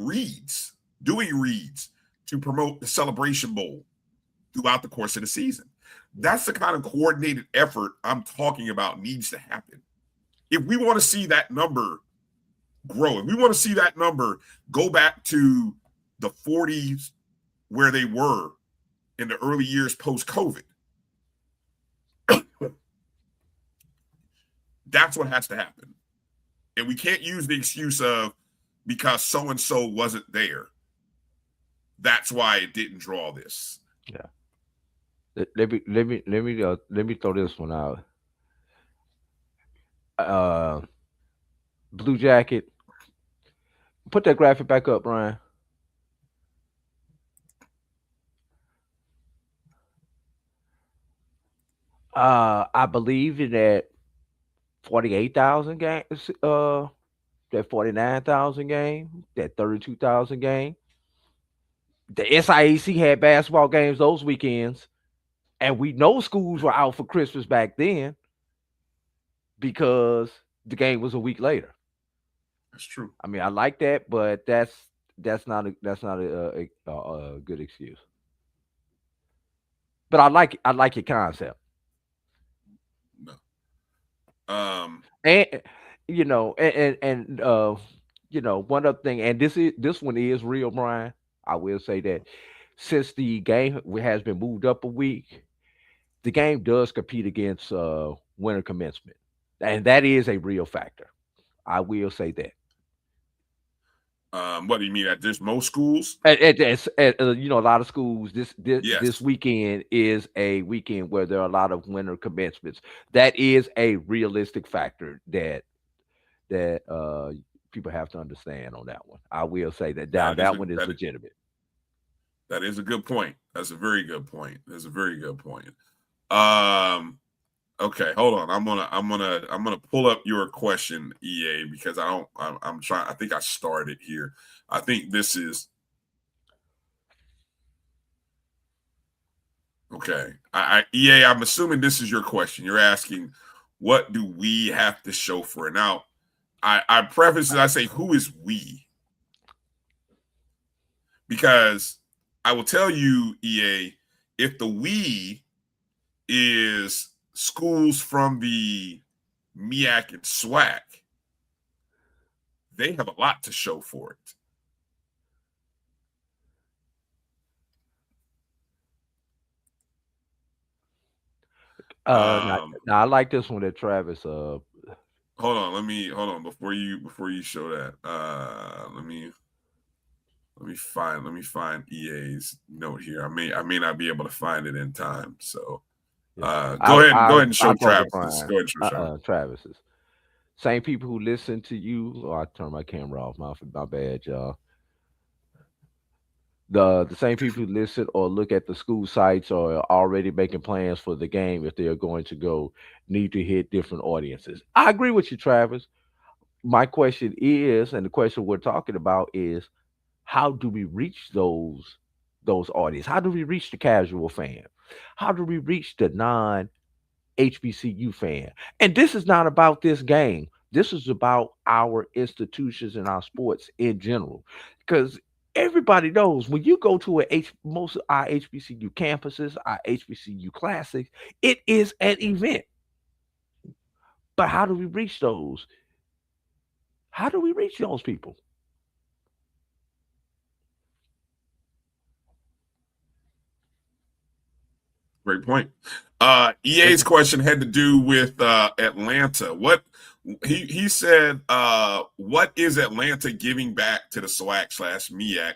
doing reads to promote the Celebration Bowl throughout the course of the season. That's the kind of coordinated effort I'm talking about needs to happen. If we want to see that number grow, if we want to see that number go back to the 40s where they were in the early years post-COVID, that's what has to happen. And we can't use the excuse of, because so-and-so wasn't there, that's why it didn't draw this. Yeah. Let me throw this one out. Blue Jacket. Put that graphic back up, Brian. I believe in that 48,000 games, that 49,000 game, that 32,000 game. The SIAC had basketball games those weekends, and we know schools were out for Christmas back then because the game was a week later. That's true. I mean, I like that, but that's not a good excuse. But I like your concept, No. Um, and one other thing, and this one is real, Brian. I will say that since the game has been moved up a week, the game does compete against winter commencement, and that is a real factor. I will say that. what do you mean at this most schools? A lot of schools this Yes. weekend is a weekend where there are a lot of winter commencements. That is a realistic factor that people have to understand on that one. I will say that now That is that a one is legitimate. that is a good point. That's a very good point. That's a very good point. Um, okay, hold on. I'm gonna pull up your question, EA, because I'm trying. I think I started here. I think this is okay. EA, I'm assuming this is your question. You're asking, what do we have to show for it? Now, I preface it. I say, who is we? Because I will tell you, EA, if the we is schools from the MEAC and SWAC, they have a lot to show for it. Now, I like this one that Travis. Hold on, hold on before you show that. Let me find EA's note here. I may not be able to find it in time. So Yeah, go ahead I and show go to Travis. Brian. Go ahead and show Travis. Travis's. Same people who listen to you. Oh, I turned my camera off. My bad, y'all. The same people who listen or look at the school sites or are already making plans for the game if they are going to go need to hit different audiences. I agree with you, Travis. My question is, and the question we're talking about is, how do we reach those audience? How do we reach the casual fan? How do we reach the non HBCU fan? And this is not about this game. This is about our institutions and our sports in general. Because everybody knows when you go to most of our HBCU campuses, our HBCU classics, it is an event. But how do we reach those? How do we reach those people? Great point. EA's question had to do with Atlanta. What he said, what is Atlanta giving back to the SWAC / MEAC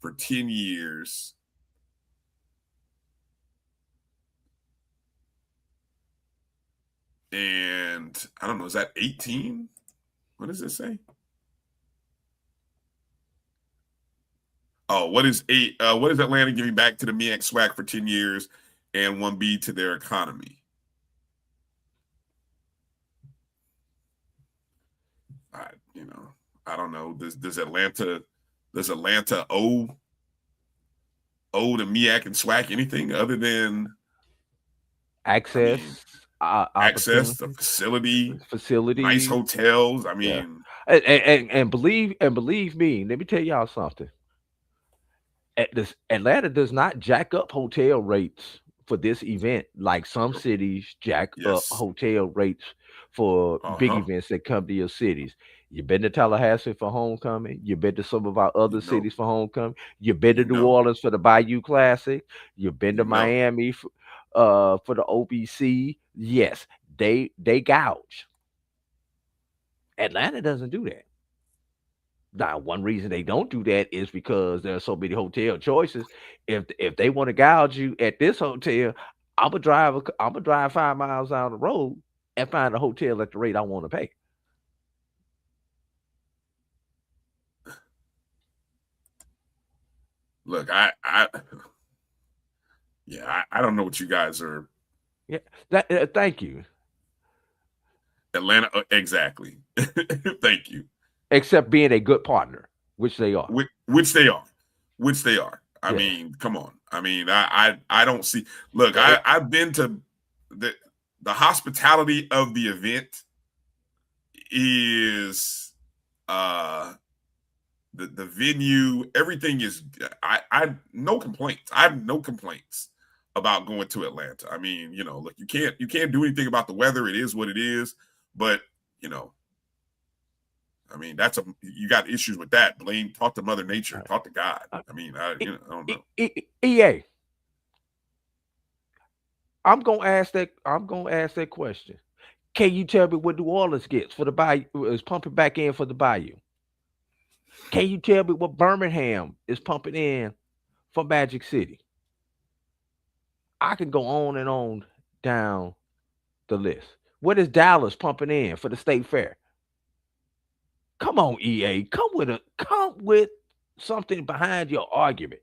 for 10 years? And I don't know, is that 18? What does it say? Oh, what is Atlanta giving back to the MEAC SWAC for 10 years and 1B to their economy? I don't know. Does Atlanta owe the MEAC and SWAC anything other than Access, access, the opportunity, facility, nice facilities. hotels? Yeah. And believe me, let me tell y'all something. Atlanta does not jack up hotel rates for this event like some cities jack up Yes. hotel rates for big events that come to your cities. You been to Tallahassee for homecoming. You been to some of our other cities for homecoming. You been to New Orleans for the Bayou Classic. You've been to Miami for the OBC. Yes, they gouge. Atlanta doesn't do that. Now, one reason they don't do that is because there are so many hotel choices. If they want to gouge you at this hotel, I'm gonna drive 5 miles down the road and find a hotel at the rate I want to pay. Look, I don't know what you guys are Yeah, thank you. Atlanta, exactly. Thank you. Except being a good partner, which they are. Which they are. Which they are. I Yeah. mean, come on. I mean, I don't see. Look, I've been to the hospitality of the event is the venue, everything is I no complaints. I have no complaints about going to Atlanta. I mean, look, you can't do anything about the weather. It is what it is. But, I mean, you got issues with that. Talk to Mother Nature, talk to God. I mean, I don't know. EA. I'm gonna ask that question. Can you tell me what New Orleans gets for the Bayou is pumping back in for the Bayou? Can you tell me what Birmingham is pumping in for Magic City? I can go on and on down the list. What is Dallas pumping in for the State Fair? Come on, EA. Come with something behind your argument.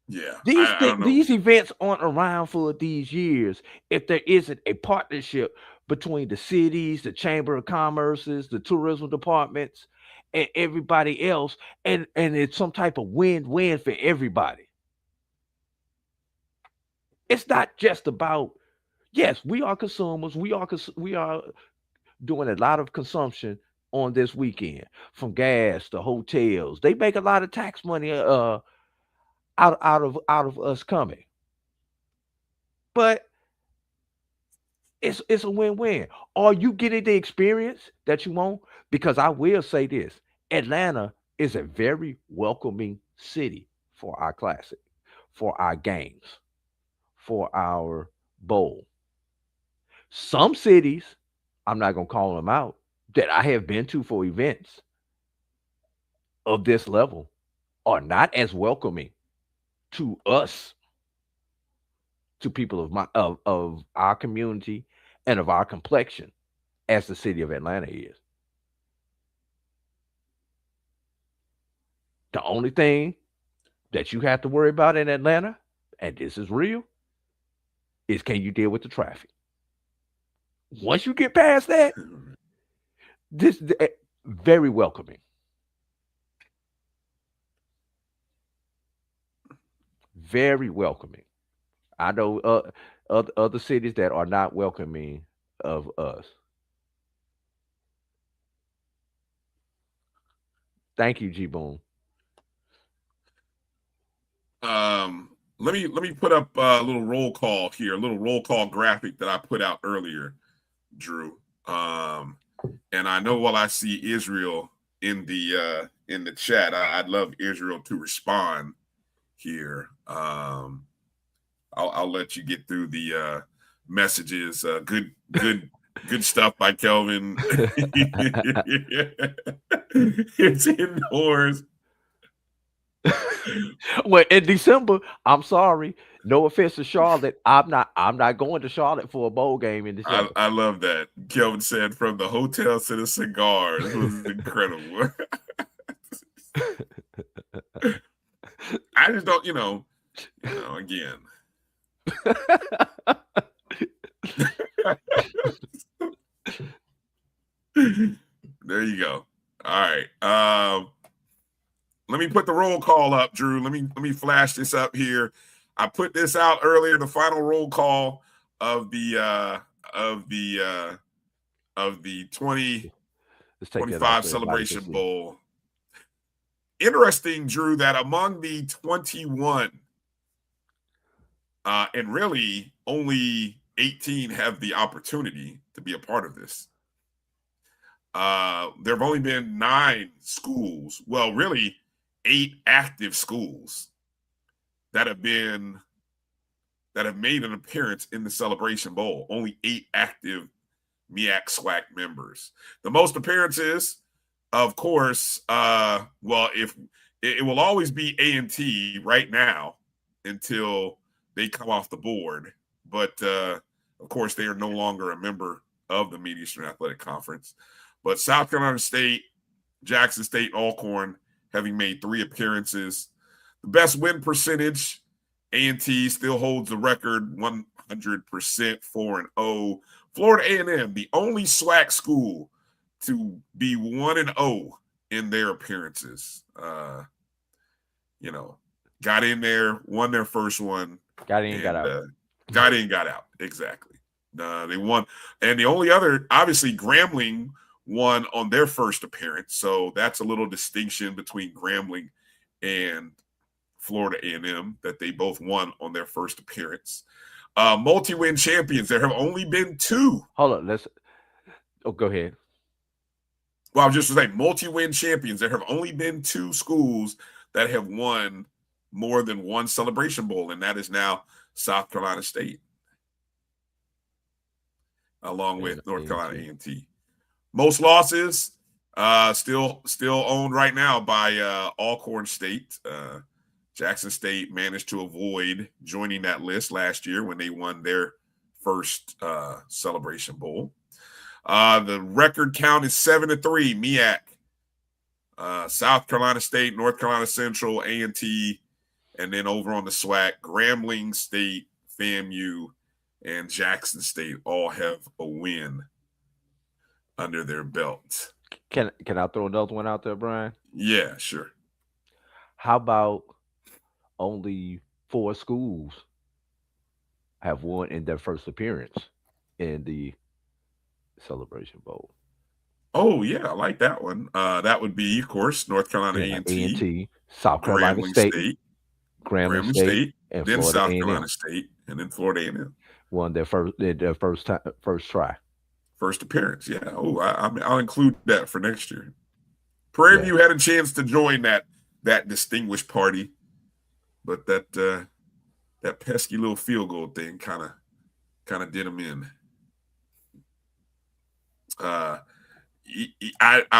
Yeah, I don't know. These events aren't around for these years if there isn't a partnership between the cities, the Chamber of Commerce's, the tourism departments, and everybody else, and it's some type of win-win for everybody. It's not just about, yes, we are consumers. We are doing a lot of consumption on this weekend, from gas to hotels. They make a lot of tax money out of us coming. But it's a win-win. Are you getting the experience that you want? Because I will say this: Atlanta is a very welcoming city for our classic, for our games, for our bowl. Some cities, I'm not gonna call them out, that I have been to for events of this level are not as welcoming to us, to people of our community and of our complexion as the city of Atlanta is. The only thing that you have to worry about in Atlanta, and this is real, is can you deal with the traffic? Once you get past that, this very welcoming. Very welcoming. I know other cities that are not welcoming of us. Thank you, G Boom. Let me put up a little roll call here, a little roll call graphic that I put out earlier, Drew. And I know while I see Israel in the chat, I'd love Israel to respond here. I'll let you get through the messages. Good stuff by Kelvin. It's indoors. Well, in December, I'm sorry. No offense to Charlotte. I'm not going to Charlotte for a bowl game in December. I love that. Kelvin said from the hotel to the cigars. It was incredible. I just don't, again. There you go. All right. Let me put the roll call up, Drew. Let me flash this up here. I put this out earlier. The final roll call of the 2025 Celebration Bowl. Interesting, Drew, that among the 21, and really only 18 have the opportunity to be a part of this. There have only been 9 schools. Well, really 8 active schools that have made an appearance in the Celebration Bowl. Only 8 active MEAC SWAC members. The most appearances, of course, if it will always be A&T right now until they come off the board. But of course, they are no longer a member of the Mid-Eastern Athletic Conference. But South Carolina State, Jackson State, Alcorn having made 3 appearances. The best win percentage A&T still holds the record 100%, 4-0. Florida A&M, the only SWAC school to be 1-0 in their appearances. Got in there, won their first one. Got in, got out. Got in, got out. Exactly. They won. And the only other, obviously, Grambling won on their first appearance. So that's a little distinction between Grambling and Florida A&M, that they both won on their first appearance. Multi-win champions. There have only been 2. Hold on. Go ahead. Well, I was just saying, multi-win champions. There have only been 2 schools that have won more than one Celebration Bowl, and that is now South Carolina State, along with North Carolina A&T. Most losses still owned right now by Alcorn State. Jackson State managed to avoid joining that list last year when they won their first Celebration Bowl. The record count is 7-3. MEAC, South Carolina State, North Carolina Central, A&T, and then over on the SWAC, Grambling State, FAMU, and Jackson State all have a win under their belt. Can I throw another one out there, Brian? Yeah, sure. How about only 4 schools have won in their first appearance in the Celebration Bowl? Oh, yeah, I like that one. That would be, of course, North Carolina A&T, South Carolina State, Grambling State, and then Florida South A&M. Carolina State, and then Florida A&M. Won their first try. First appearance, yeah. Oh, I'll include that for next year. Prairie View had a chance to join that distinguished party, but that pesky little field goal thing kind of did them in. I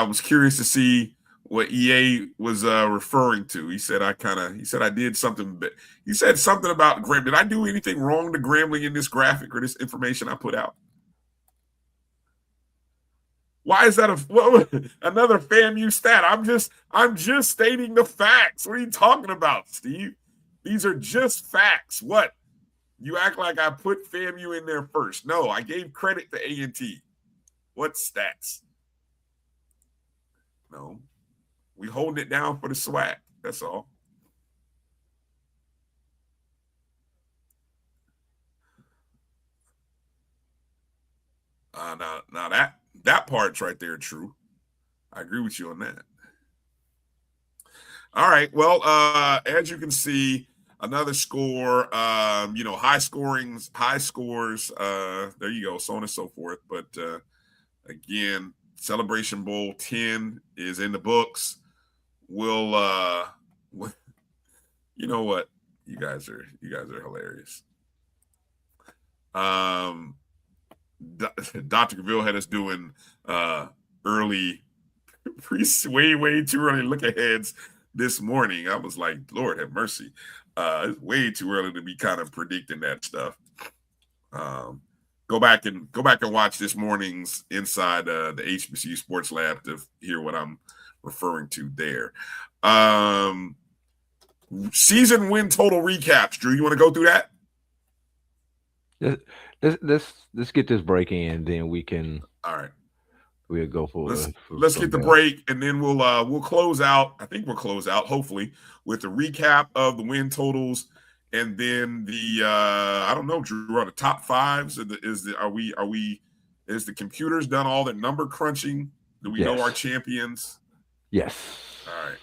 was curious to see what EA was referring to. He said I did something, but he said something about Grambling. Did I do anything wrong to Grambling in this graphic or this information I put out? Why is that another FAMU stat? I'm just stating the facts. What are you talking about, Steve? These are just facts. What? You act like I put FAMU in there first. No, I gave credit to A&T. What stats? No. We holding it down for the SWAC. That's all. Now that part's right there true. I agree with you on that. All right. Well, as you can see, another score, high scores, there you go, so on and so forth. But again, Celebration Bowl 10 is in the books. We'll you know what? You guys are hilarious. Dr. Cavill had us doing early way too early look aheads this morning. I was like, Lord have mercy. It's way too early to be kind of predicting that stuff. Go back and watch this morning's Inside the HBCU Sports Lab to hear what I'm referring to there. Season win total recaps. Drew, you want to go through that? Let's get this break in, then we can. All right. We'll go for. Let's get the break, and then we'll close out. I think we'll close out hopefully with the recap of the win totals, and then the I don't know, Drew, are the top fives? Is the computers done all the number crunching? Do we know our champions? Yes. All right.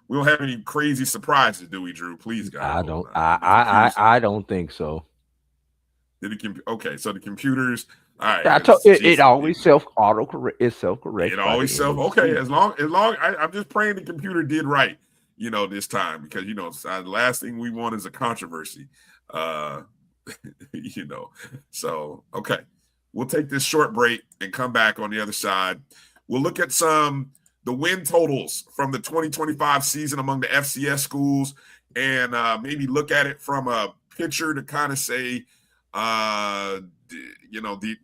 We don't have any crazy surprises, do we, Drew? Please, guys. I don't think so. Okay, so the computers. All right. It always self-correct. It always okay. As long I'm just praying the computer did right, this time, because the last thing we want is a controversy. So okay. We'll take this short break and come back on the other side. We'll look at the win totals from the 2025 season among the FCS schools, and maybe look at it from a picture to kind of say, the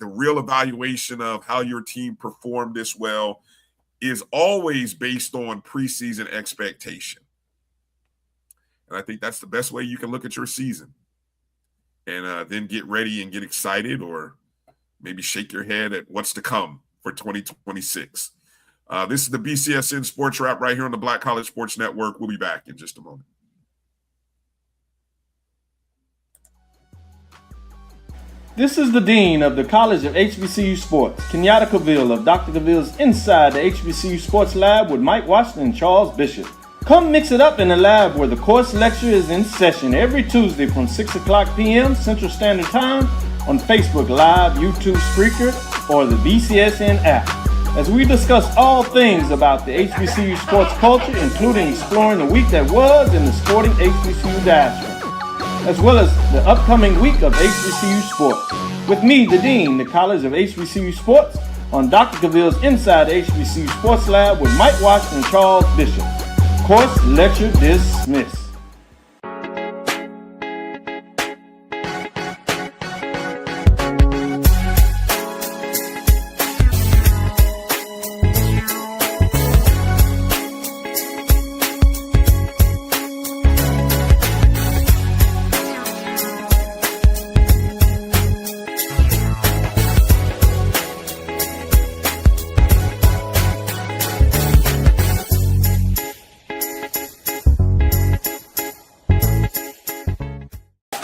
real evaluation of how your team performed this well is always based on preseason expectation. And I think that's the best way you can look at your season. And then get ready and get excited, or maybe shake your head at what's to come for 2026. This is the BCSN Sports Wrap right here on the Black College Sports Network. We'll be back in just a moment. This is the Dean of the College of HBCU Sports, Kenyatta Cavill of Dr. Cavill's Inside the HBCU Sports Lab with Mike Washington and Charles Bishop. Come mix it up in the lab where the course lecture is in session every Tuesday from 6 o'clock p.m. Central Standard Time on Facebook Live, YouTube Spreaker, or the BCSN app, as we discuss all things about the HBCU sports culture, including exploring the week that was in the sporting HBCU diaspora, as well as the upcoming week of HBCU sports. With me, the Dean, the College of HBCU Sports, on Dr. Cavill's Inside the HBCU Sports Lab with Mike Washington and Charles Bishop. Course lecture dismissed.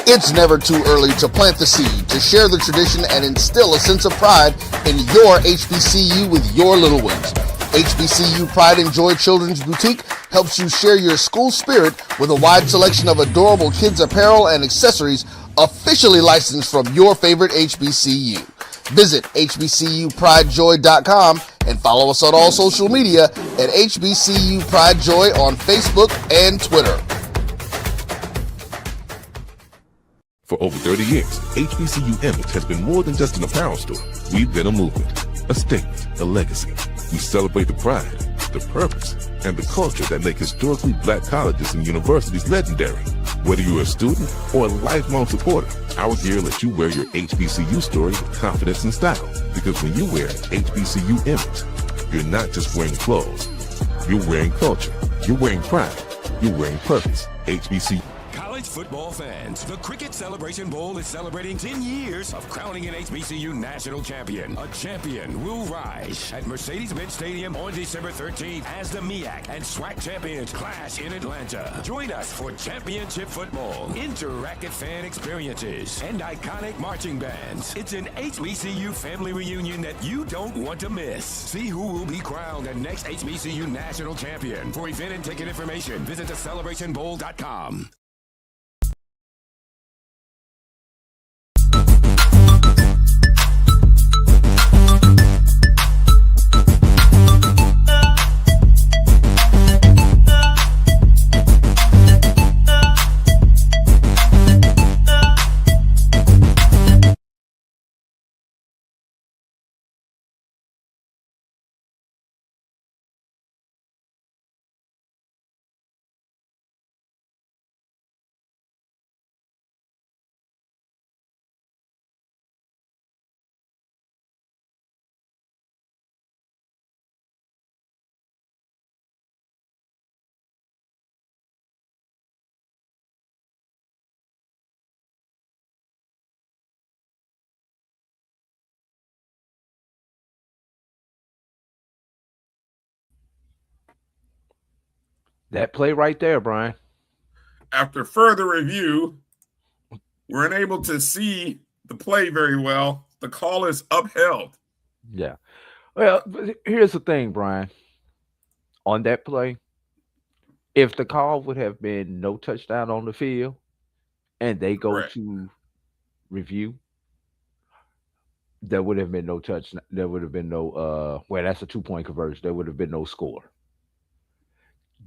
It's never too early to plant the seed, to share the tradition, and instill a sense of pride in your HBCU with your little ones. HBCU Pride and Joy Children's Boutique helps you share your school spirit with a wide selection of adorable kids apparel and accessories officially licensed from your favorite HBCU. Visit hbcupridejoy.com and follow us on all social media at HBCU Pride Joy on Facebook and Twitter. For over 30 years, HBCU Image has been more than just an apparel store. We've been a movement, a statement, a legacy. We celebrate the pride, the purpose, and the culture that make historically black colleges and universities legendary. Whether you're a student or a lifelong supporter, our gear lets you wear your HBCU story with confidence and style. Because when you wear HBCU Image, you're not just wearing clothes. You're wearing culture. You're wearing pride. You're wearing purpose. HBCU. College football fans, the Cricket Celebration Bowl is celebrating 10 years of crowning an HBCU national champion. A champion will rise at Mercedes-Benz Stadium on December 13th as the MEAC and SWAC champions clash in Atlanta. Join us for championship football, interactive fan experiences, and iconic marching bands. It's an HBCU family reunion that you don't want to miss. See who will be crowned the next HBCU national champion. For event and ticket information, visit thecelebrationbowl.com. That play right there, Brian. After further review, we're unable to see the play very well. The call is upheld. Yeah. Well, here's the thing, Brian. On that play, if the call would have been no touchdown on the field and they go Correct. to review, there would have been no touchdown. There would have been no, well, that's a 2-point conversion. There would have been no score.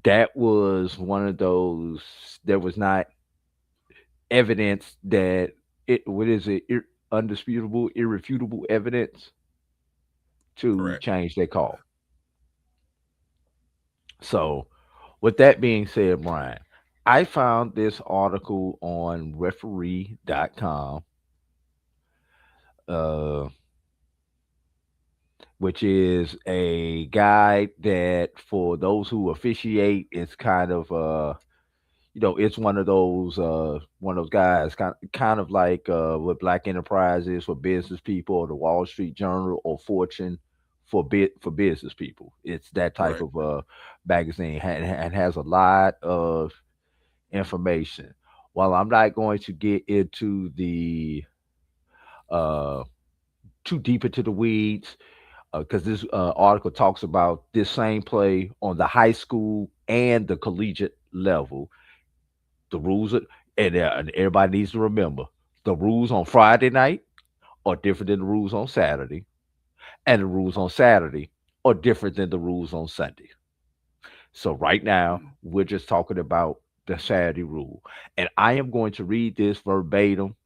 That was one of those, there was not evidence that what is it, undisputable, irrefutable evidence to Correct. change their call. So, with that being said, Brian, I found this article on referee.com, which is a guide that for those who officiate, it's kind of it's one of those guys, kind of like what Black Enterprise is for business people, or the Wall Street Journal, or Fortune for business people. It's that type Right. of magazine, and has a lot of information. While I'm not going to get into the uh too deep into the weeds, because this article talks about this same play on the high school and the collegiate level. The rules are, and everybody needs to remember, the rules on Friday night are different than the rules on Saturday, and the rules on Saturday are different than the rules on Sunday. So right now, we're just talking about the Saturday rule, and I am going to read this verbatim.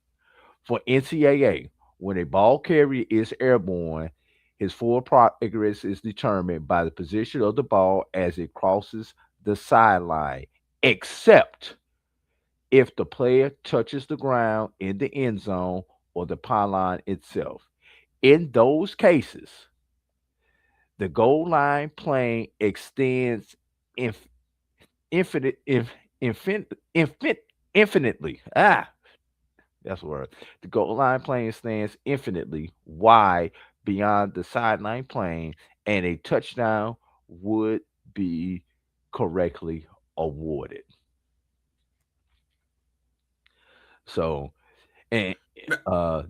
For NCAA, when a ball carrier is airborne, his full progress is determined by the position of the ball as it crosses the sideline, except if the player touches the ground in the end zone or the pylon itself. In those cases, the goal line plane extends inf- infinite, infinitely. That's the word. The goal line plane stands infinitely wide beyond the sideline plane, and a touchdown would be correctly awarded. So, and Now,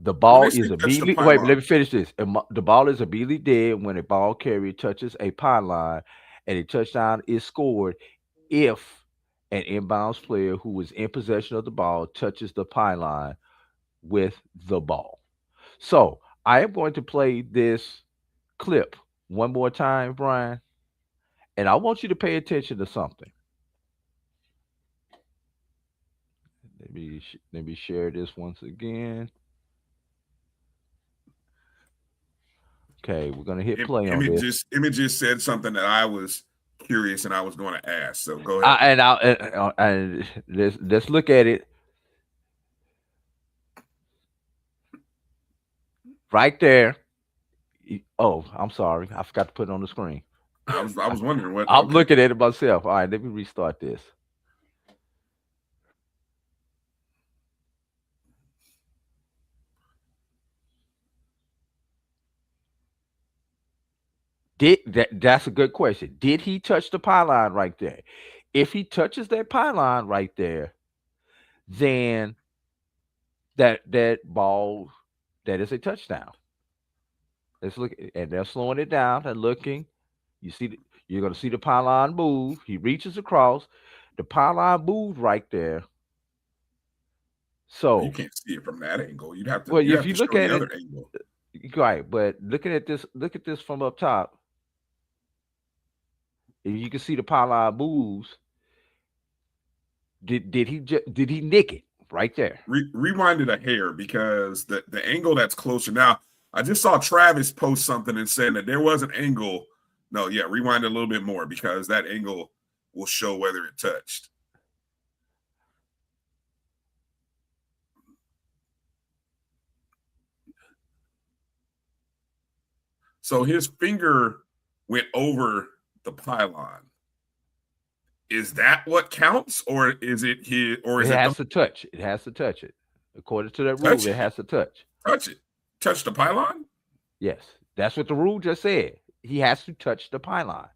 the when they ball say is touch the immediately, wait, let pylon, me finish this. The ball is immediately dead when a ball carrier touches a pylon, and a touchdown is scored if an inbounds player who is in possession of the ball touches the pylon with the ball. So I am going to play this clip one more time, Brian, and I want you to pay attention to something. Let me share this once again. Okay, we're gonna hit play on this. Emmett just said something that I was curious and I was going to ask. So go I, ahead. and I and let's look at it right there. Oh, I'm sorry, I forgot to put it on the screen. I was wondering what. I'm Okay. looking at it myself. All right, let me restart this. That's a good question. Did he touch the pylon right there? If he touches that pylon right there, then that ball, that is a touchdown. Let's look, and they're slowing it down and looking. You're going to see the pylon move. He reaches across. The pylon moves right there. Well, you So, can't see it from that angle. well, You if have you to look show the at it, other angle. right, but looking at this, look at this from up top. If you can see the pylon moves, did he nick it right there? Rewind it a hair because the angle that's closer. Now, I just saw Travis post something and saying that there was an angle. No, yeah, rewind it a little bit more because that angle will show whether it touched. So his finger went over the pylon. Is that what counts, or is it his, or It is it the has to touch. It has to touch it. According to that rule, touch it it? has to touch. Touch it. Touch the pylon? Yes, that's what the rule just said. He has to touch the pylon.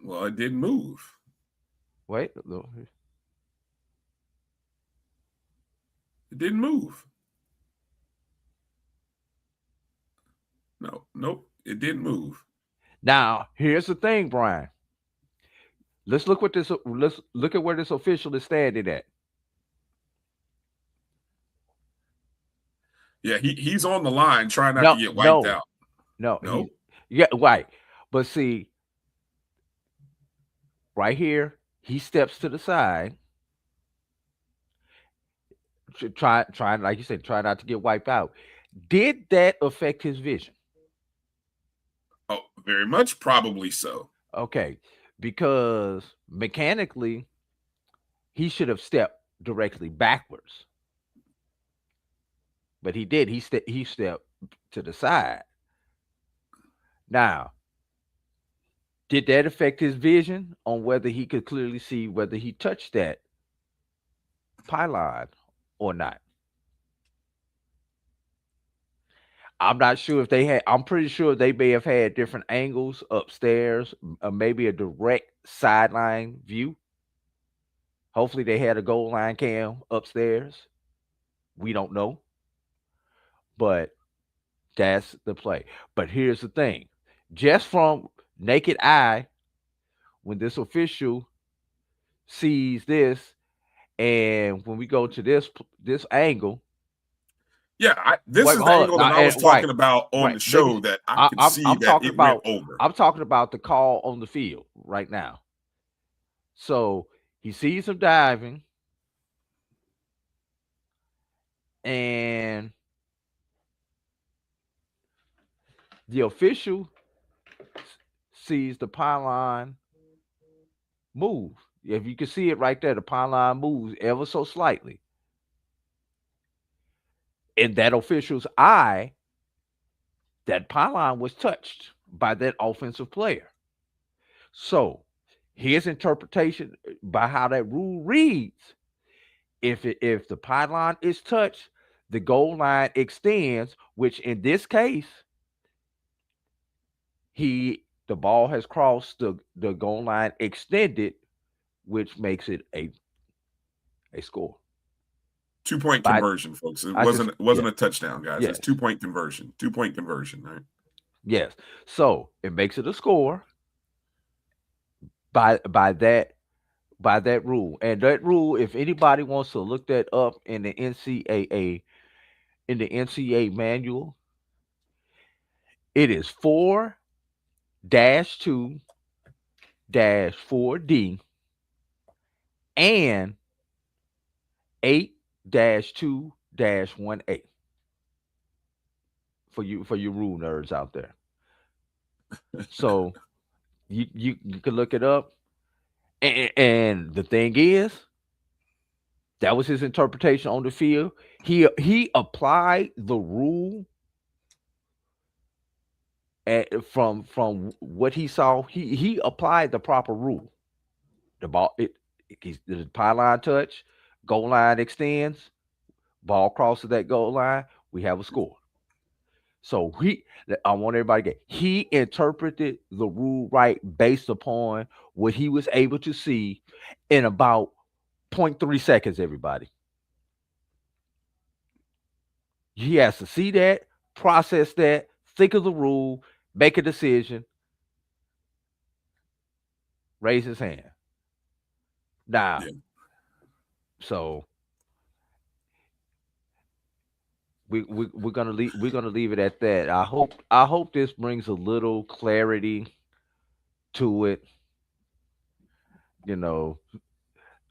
Well, it didn't move. Wait, It didn't move. No, nope, it didn't move. now here's the thing, Brian. Let's look what this. Let's look at where this official is standing at. Yeah, he's on the line trying not to No, get wiped no, out. no. No, Yeah, right. But see, right here, he steps to the side, trying, like you said, try not to get wiped out. Did that affect his vision? oh, very much probably so. Okay, because mechanically, he should have stepped directly backwards, but he did. He stepped to the side. Now, Did that affect his vision on whether he could clearly see whether he touched that pylon or not? I'm not sure if they had. I'm pretty sure they may have had different angles upstairs, maybe a direct sideline view. Hopefully, they had a goal line cam upstairs. We don't know, but that's the play. But here's the thing: just from naked eye, when this official sees this, and when we go to this angle. Yeah, this is the angle that I was talking about on the show that I could see that it went over. I'm talking about the call on the field right now. So he sees him diving, and the official sees the pylon move. If you can see it right there, the pylon moves ever so slightly. In that official's eye, that pylon was touched by that offensive player. So his interpretation by how that rule reads, if the pylon is touched, the goal line extends, which in this case, the ball has crossed the goal line extended, which makes it a score. 2-point conversion, folks. It wasn't a touchdown, guys. Yes. It's 2-point conversion. 2-point conversion, right? Yes. So it makes it a score by that rule. And that rule, if anybody wants to look that up in the NCAA manual, it is 4-2-4D and 8-2-1A for you rule nerds out there. So you can look it up. And the thing is, that was his interpretation on the field. He applied the rule from what he saw. He applied the proper rule. The ball, the pylon touch, goal line extends, ball crosses that goal line, we have a score. So I want everybody to get, he interpreted the rule right based upon what he was able to see in about 0.3 seconds, everybody. He has to see that, process that, think of the rule, make a decision, raise his hand. Now, so we're gonna leave it at that. I hope this brings a little clarity to it. You know,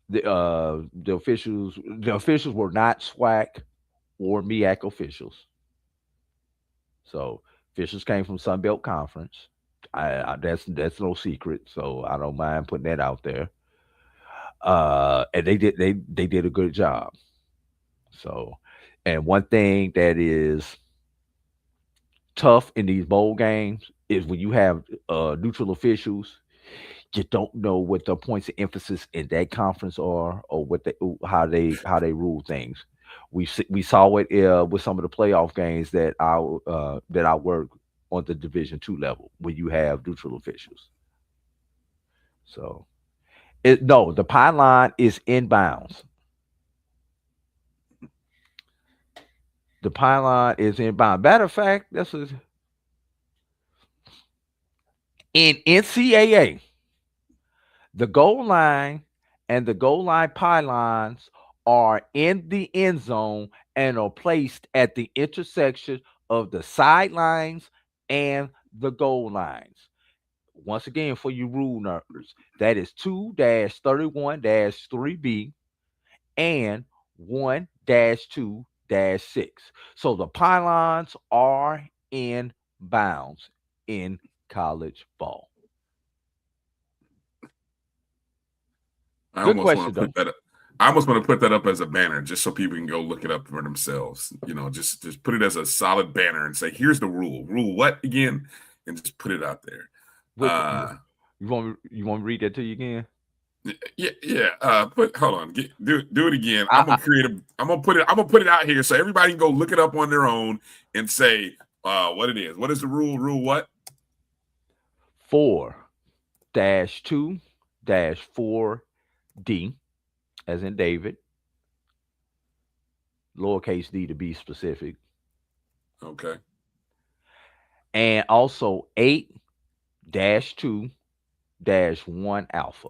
the officials were not SWAC or MEAC officials. So officials came from Sunbelt Conference. That's no secret. So I don't mind putting that out there. And they did a good job. So, and one thing that is tough in these bowl games is when you have neutral officials, you don't know what the points of emphasis in that conference are, or how they rule things. We saw it with some of the playoff games that I work on the Division II level when you have neutral officials. So, the pylon is inbounds. The pylon is inbound. Matter of fact, in NCAA, the goal line and the goal line pylons are in the end zone and are placed at the intersection of the sidelines and the goal lines. Once again, for you rule nerds, that is 2-31-3B and 1-2-6. So the pylons are in bounds in college ball. I almost want to put that up as a banner just so people can go look it up for themselves. You know, just put it as a solid banner and say, here's the rule. Rule what again? And just put it out there. You want me to read that to you again? Yeah. Hold on. Do it again. I'm gonna put it out here so everybody can go look it up on their own and say what it is. What is the rule? Rule what? 4-2-4D, as in David, lowercase d to be specific, Okay. and also 8-2-1 alpha.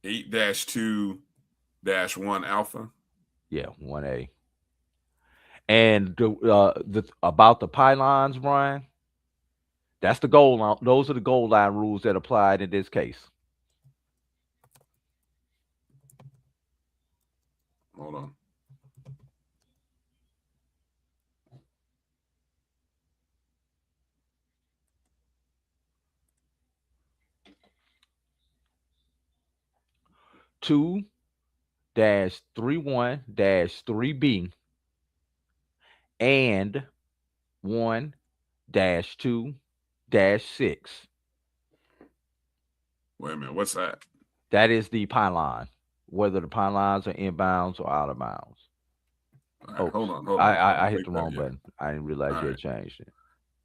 8-2-1 alpha. Yeah, 1A. And the about the pylons, Brian, that's the goal line. Those are the goal line rules that applied in this case. Hold on. Two dash 3-1 dash 3B and 1-2-6. Wait a minute. What's that? That is the pylon, whether the pylons are inbounds or out of bounds. Right, hold on. I hit the wrong button. I didn't realize you had changed it.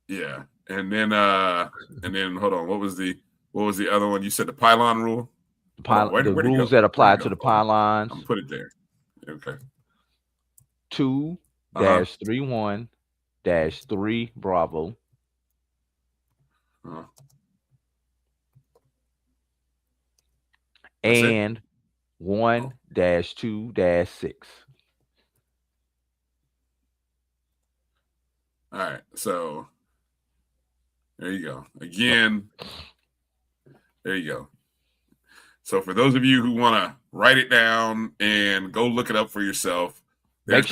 Yeah. And then hold on. What was the other one? You said the pylon rule? The rules that apply to the pylons. I'm put it there. Okay. 2-3-1-3 Bravo. And 1-2-6. All right. So there you go. Again, there you go. So for those of you who want to write it down and go look it up for yourself, make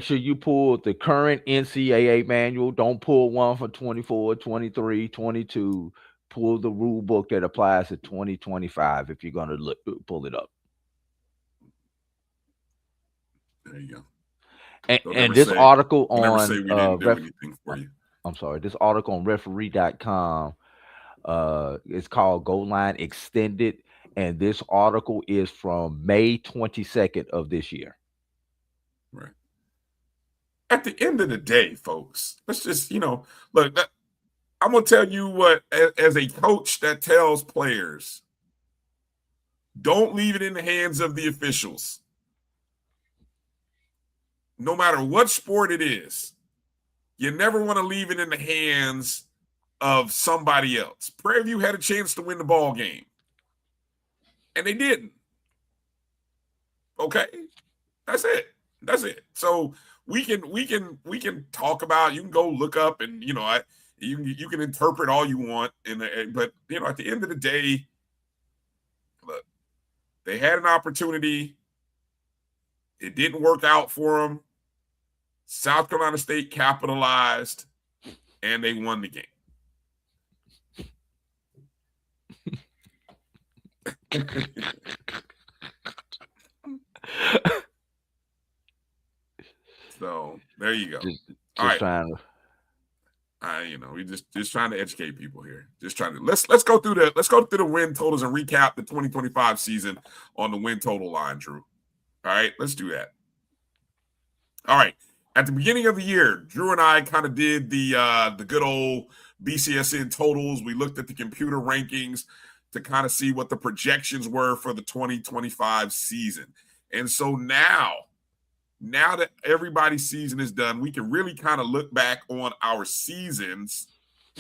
sure you pull the current NCAA manual. Don't pull one for 24, 23, 22. Pull the rule book that applies to 2025 if you're going to pull it up. There you go. And this article on this article on referee.com is called Goal Line Extended, and this article is from May 22nd of this year. Right. At the end of the day, folks, let's just, look, I'm going to tell you what, as a coach that tells players, don't leave it in the hands of the officials. No matter what sport it is, you never want to leave it in the hands of somebody else. Prairie View had a chance to win the ball game, and they didn't. Okay, that's it. So we can talk about. You can go look up, and you can interpret all you want. But at the end of the day, look, they had an opportunity. It didn't work out for them. South Carolina State capitalized, and they won the game. So there you go. All right. We just trying to educate people here. Just trying to let's go through the win totals and recap the 2025 season on the win total line, Drew. All right, let's do that. All right. At the beginning of the year, Drew and I kind of did the good old BCSN totals. We looked at the computer rankings to kind of see what the projections were for the 2025 season. And so now that everybody's season is done, we can really kind of look back on our seasons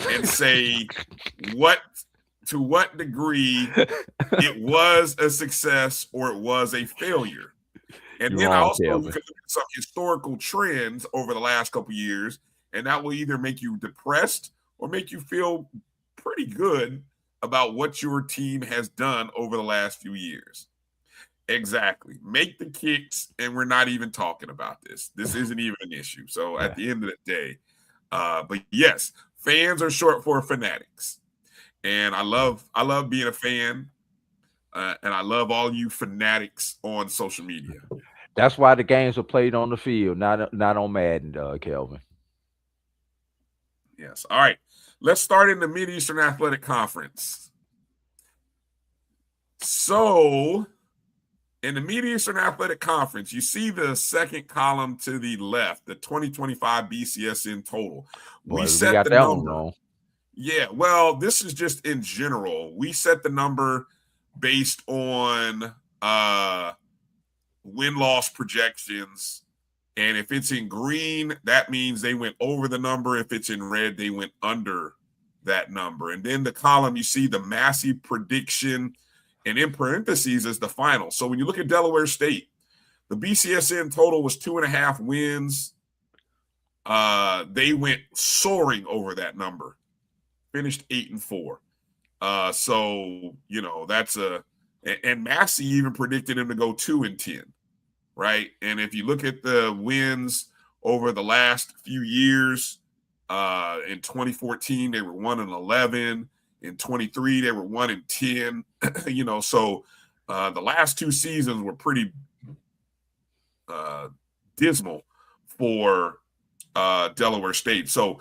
and say to what degree it was a success or it was a failure. And then I also look at some historical trends over the last couple of years, and that will either make you depressed or make you feel pretty good about what your team has done over the last few years. Exactly. Make the kicks, and we're not even talking about this. This isn't even an issue. So at the end of the day, but yes, fans are short for fanatics. And I love being a fan. And I love all you fanatics on social media. That's why the games are played on the field, not on Madden, Kelvin. Yes. All right. let's start in the Mid-Eastern Athletic Conference. So, in the Mid-Eastern Athletic Conference, you see the second column to the left, the 2025 BCSN total. Boy, We we set got the that one number. wrong. Yeah, well, this is just in general. We set the number based on win-loss projections. And if it's in green, that means they went over the number. If it's in red, they went under that number. And then the column, you see the Massey prediction, and in parentheses is the final. So when you look at Delaware State, the BCSN total was 2.5 wins. They went soaring over that number, finished 8-4. So, you know, that's and Massey even predicted him to go 2-10, right? And if you look at the wins over the last few years, in 2014, they were 1-11. In 23, they were 1-10. You know, so the last two seasons were pretty dismal for Delaware State. So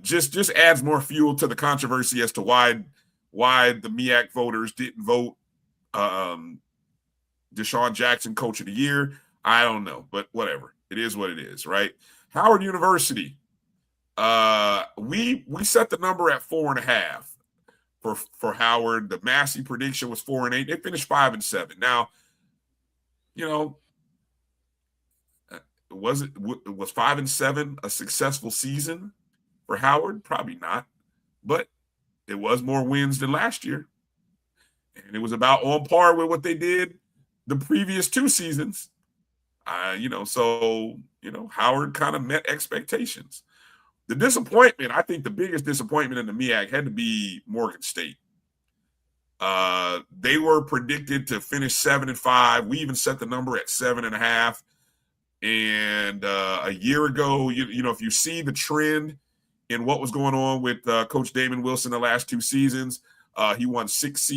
just adds more fuel to the controversy as to why the MEAC voters didn't vote Deshaun Jackson Coach of the Year. I don't know, but whatever. It is what it is, right? Howard University. We set the number at 4.5 for Howard. The Massey prediction was 4-8. They finished 5-7. Now, you know, was 5-7 a successful season for Howard? Probably not, but it was more wins than last year, and it was about on par with what they did the previous two seasons. You know, so you know, Howard kind of met expectations. The disappointment, I think, the biggest disappointment in the MEAC had to be Morgan State. They were predicted to finish 7-5. We even set the number at 7.5. And a year ago, you know, if you see the trend in what was going on with Coach Damon Wilson the last two seasons, he won 6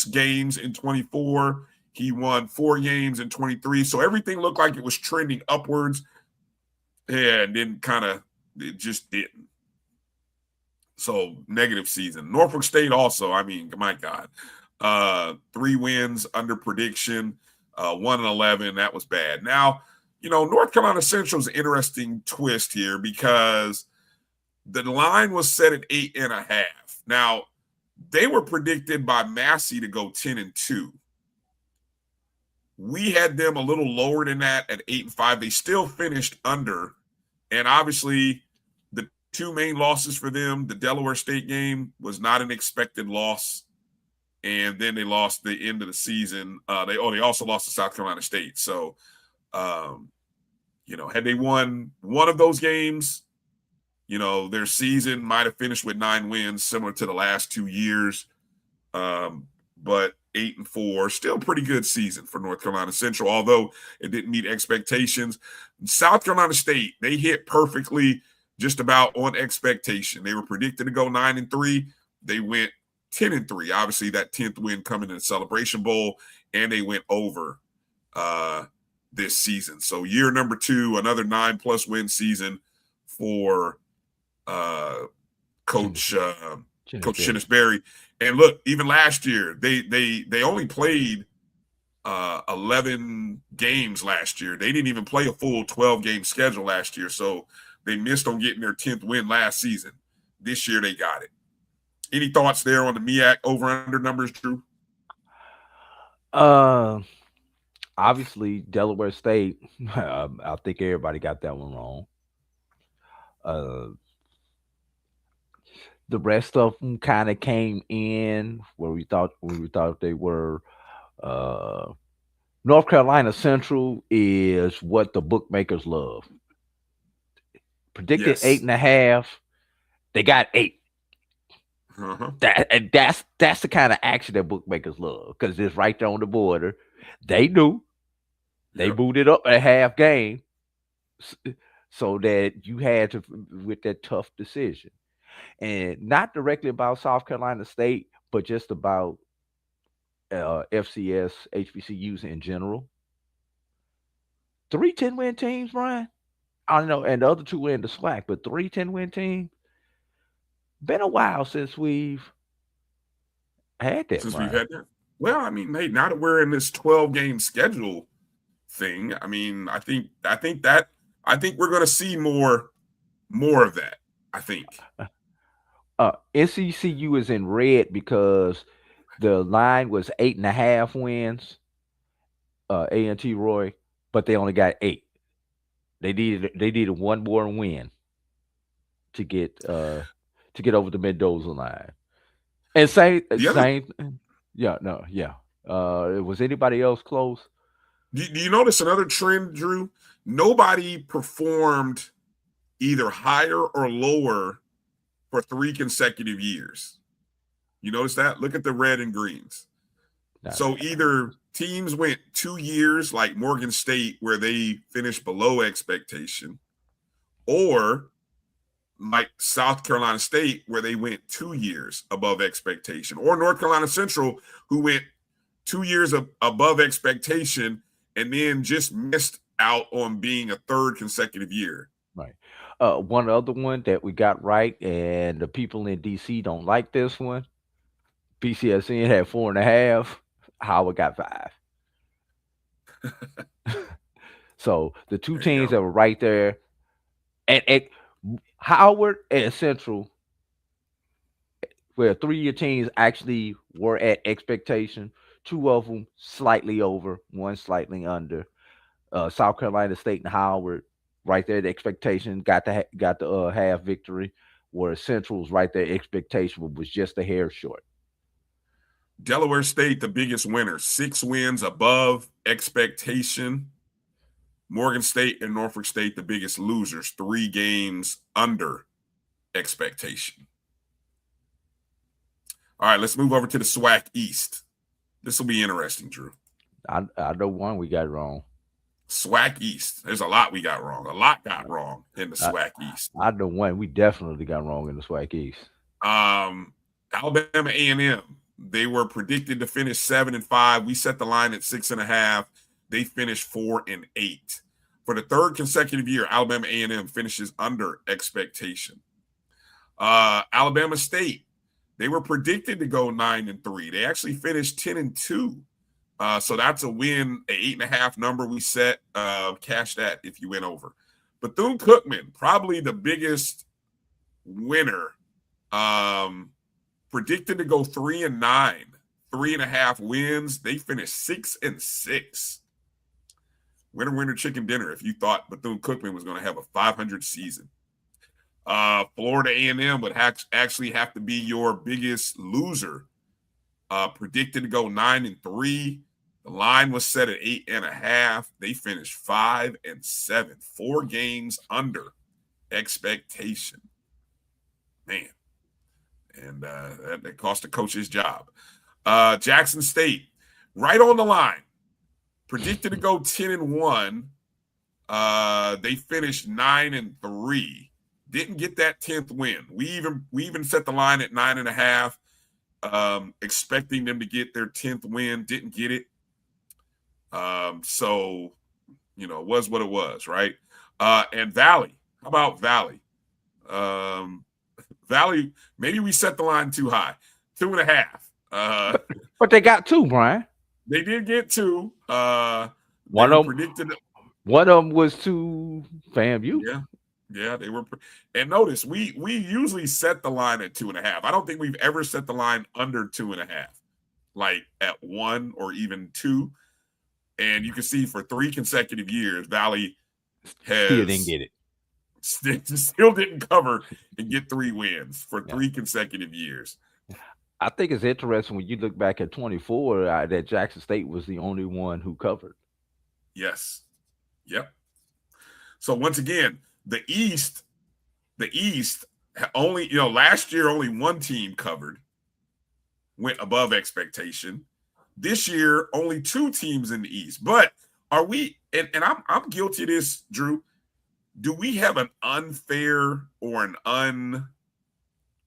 games in 24. He won 4 games in 23. So everything looked like it was trending upwards, and then kind of it just didn't. So negative season. Norfolk State also, I mean, my God, 3 wins under prediction. 1-11, that was bad. Now, you know, North Carolina Central is an interesting twist here because the line was set at 8.5. Now, they were predicted by Massey to go 10-2. We had them a little lower than that at 8-5. They still finished under, and obviously the 2 main losses for them, the Delaware State game was not an expected loss. And then they lost the end of the season. They also lost to South Carolina State. So, you know, had they won one of those games, you know, their season might have finished with 9 wins, similar to the last 2 years. But 8-4, still pretty good season for North Carolina Central, although it didn't meet expectations. South Carolina State, they hit perfectly, just about on expectation. They were predicted to go 9-3. They went 10-3. Obviously, that 10th win coming in the Celebration Bowl, and they went over this season. So year number 2, another 9+ win season for Coach Shinnisberry. And look, even last year, they only played 11 games last year. They didn't even play a full 12-game schedule last year, so they missed on getting their 10th win last season. This year, they got it. Any thoughts there on the MEAC over-under numbers, Drew? Obviously, Delaware State, I think everybody got that one wrong. The rest of them kind of came in where we thought they were. North Carolina Central is what the bookmakers love. Predicted 8.5, they got 8. Uh-huh. That's the kind of action that bookmakers love because it's right there on the border. They knew they moved it up a half game so that you had to with that tough decision, and not directly about South Carolina State, but just about FCS HBCUs in general. 3 10-win teams, Brian. I don't know, and the other 2 were in the SWAC, but 3 10-win teams. Been a while since we've had that, Since we've Brian. had that. Well, I mean, hey, now that we're in this 12-game schedule thing, I mean, I think we're going to see more of that. I think. NCCU is in red because the line was 8.5 wins. A&T Roy, but they only got 8. They needed one more win to get over the Mendoza line. And The other, yeah, no, yeah. Was anybody else close? do you notice another trend, Drew? Nobody performed either higher or lower for 3 consecutive years. You notice that? Look at the red and greens. So either teams went 2 years like Morgan State where they finished below expectation, or like South Carolina State where they went 2 years above expectation, or North Carolina Central who went 2 years above expectation and then just missed out on being a 3rd consecutive year. Right. One other one that we got right, and the people in DC don't like this one. BCSN had 4.5. Howard got 5. So the two There you teams go. that were right there, and Howard and Central, where 3-year teams actually were at expectation. 2 of them slightly over, 1 slightly under. South Carolina State and Howard right there. The expectation got the half victory, where Central's right there. Expectation was just a hair short. Delaware State, the biggest winner, 6 wins above expectation. Morgan State and Norfolk State, the biggest losers, 3 games under expectation. All right, let's move over to the SWAC East. This will be interesting, Drew. I know one we got wrong. SWAC East. There's a lot we got wrong. A lot got wrong in the SWAC East. I know one we definitely got wrong in the SWAC East. Alabama A&M. They were predicted to finish 7-5. We set the line at 6.5. They finished 4-8. For the 3rd consecutive year, Alabama A&M finishes under expectation. Alabama State. They were predicted to go 9-3. They actually finished 10-2. So that's a win, an 8.5 number we set. Cash that if you went over. Bethune-Cookman, probably the biggest winner. Predicted to go 3-9, 3.5 wins. They finished 6-6. Winner, chicken dinner. If you thought Bethune-Cookman was going to have a 500 season. Florida A&M would actually have to be your biggest loser. Predicted to go 9-3. The line was set at 8.5. They finished 5-7, 4 games under expectation. Man, and that cost the coach his job. Jackson State, right on the line. Predicted to go 10-1. They finished 9-3. Didn't get that 10th win. We even set the line at 9.5, expecting them to get their 10th win. Didn't get it. So, it was what it was, right? And Valley. How about Valley? Valley, maybe we set the line too high. 2.5. But they got 2, Brian. They did get 2. One of them was to FAMU. Yeah, they were. And notice, we usually set the line at 2.5. I don't think we've ever set the line under 2.5, like at 1 or even 2. And you can see for 3 consecutive years, Valley Still didn't get it. Still didn't cover and get 3 wins for 3 consecutive years. I think it's interesting when you look back at 24 that Jackson State was the only one who covered. Yes. Yep. So once again, the East only, last year only 1 team covered, went above expectation. This year, only 2 teams in the East. But are we, and I'm guilty of this, Drew, do we have an unfair or an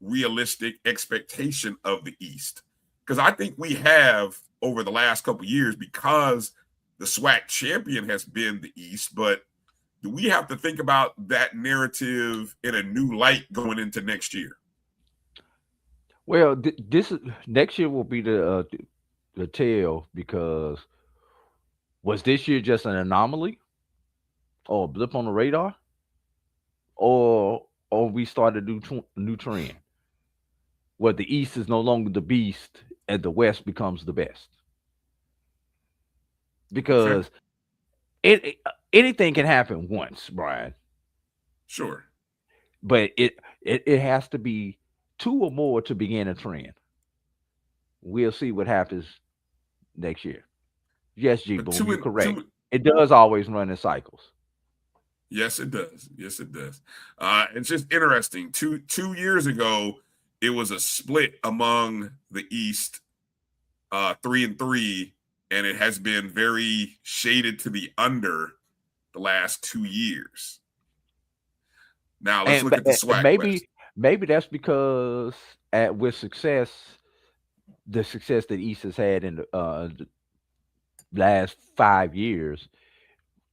unrealistic expectation of the East? Because I think we have over the last couple of years, because the SWAC champion has been the East, but do we have to think about that narrative in a new light going into next year? Well, this is next year will be the tell because was this year just an anomaly or a blip on the radar, or we started a new trend where the East is no longer the beast and the West becomes the best Okay, because anything can happen once, Brian, sure. but it has to be two or more to begin a trend. We'll see what happens next year. Yes, G But Boom, two you're and correct. two. It does always run in cycles. Yes, it does. Yes, it does. It's just interesting. Two years ago, it was a split among the East, 3-3, and it has been very shaded to the under the last 2 years. Now let's look at the And SWAC West. maybe that's because with success, the success that East has had in the last 5 years,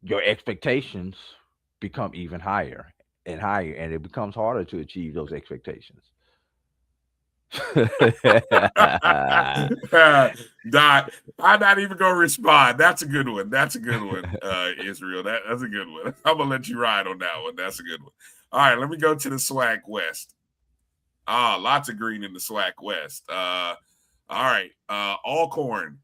your expectations become even higher and higher, and it becomes harder to achieve those expectations. Dot, I'm not even gonna respond. That's a good one. That's a good one, Israel. That's a good one. I'm gonna let you ride on that one. That's a good one. All right, let me go to the SWAC West. Lots of green in the SWAC West. All right. Alcorn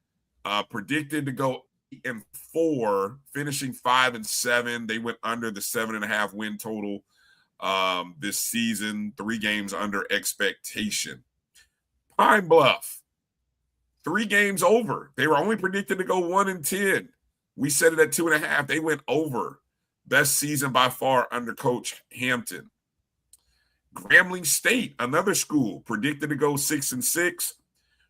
predicted to go 8-4, finishing 5-7. They went under the 7.5 win total this season, 3 games under expectation. Pine Bluff, 3 games over. They were only predicted to go 1-10. We set it at 2.5. They went over. Best season by far under Coach Hampton. Grambling State, another school, predicted to go 6-6,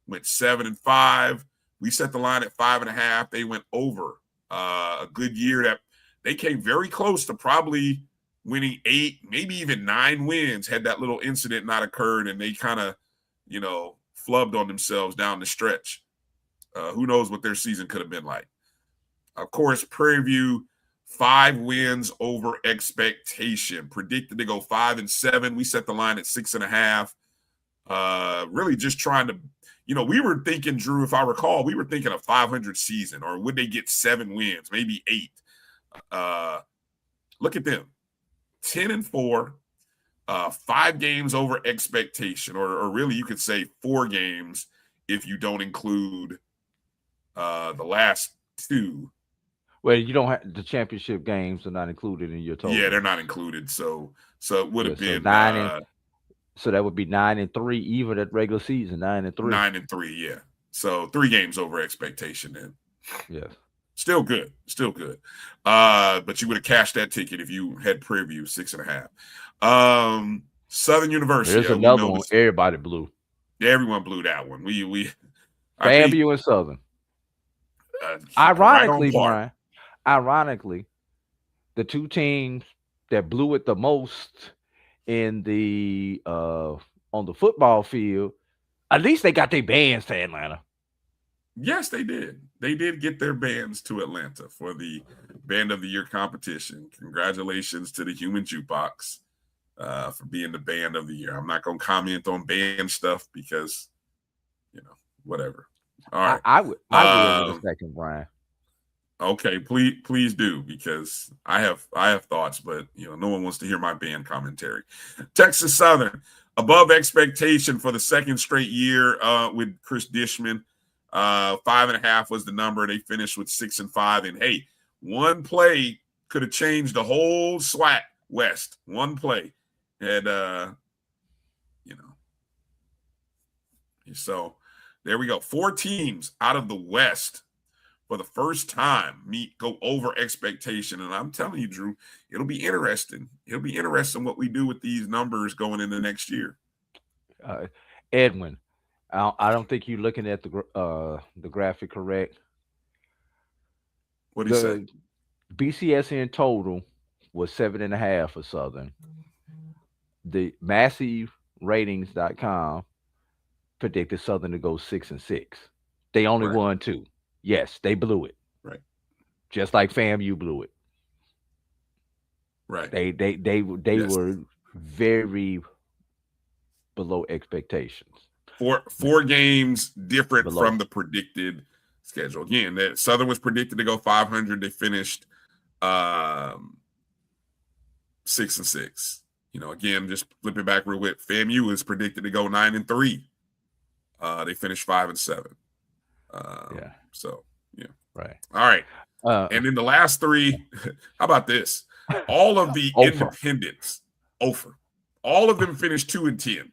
went 7-5. We set the line at 5.5. They went over. A good year that they came very close to probably winning 8, maybe even 9 wins had that little incident not occurred, and they kind of, flubbed on themselves down the stretch. Who knows what their season could have been like. Of course, Prairie View, 5 wins over expectation. Predicted to go 5-7. We set the line at 6.5. Really just trying to, we were thinking, Drew, if I recall, we were thinking a 500 season, or would they get 7 wins, maybe 8? Look at them, 10-4, 5 games over expectation, or really you could say 4 games if you don't include the last 2. Well, you don't have the championship games are not included in your total. Yeah, they're not included. So it would have been 9 so that would be 9-3 even at regular season. 9-3. 9-3, yeah. So 3 games over expectation then. Yes. Still good. But you would have cashed that ticket if you had Prairie View 6.5. Southern University. There's another one. Everybody blew. Yeah, everyone blew that one. We FAMU and Southern. Ironically, Brian. Ironically, the 2 teams that blew it the most in the on the football field, at least they got their bands to Atlanta. Yes, they did. They did get their bands to Atlanta for the Band of the Year competition. Congratulations to the Human Jukebox for being the Band of the Year. I'm not going to comment on band stuff because, whatever. All right. I will in a second, Brian. Okay, please do, because I have thoughts, but no one wants to hear my band commentary. Texas Southern, above expectation for the second straight year with Chris Dishman. 5.5 was the number. They finished with 6-5. And hey, one play could have changed the whole SWAC West. One play. And so there we go. 4 teams out of the West for the first time go over expectation. And I'm telling you, Drew, it'll be interesting. It'll be interesting what we do with these numbers going into next year. Edwin, I don't think you're looking at the graphic correct. What do you say? BCSN total was 7.5 for Southern. The MassiveRatings.com predicted Southern to go 6-6. They only won 2. Yes, they blew it. Right. Just like FAMU blew it. Right. They were very below expectations. Four games different Below. from the predicted schedule. Again, that Southern was predicted to go 500. They finished 6-6. Again, just flip it back real quick. FAMU is predicted to go 9-3. They finished 5-7. Yeah. So yeah. Right. All right. And in the last three, how about this? All of the independents, all of them finished 2-10.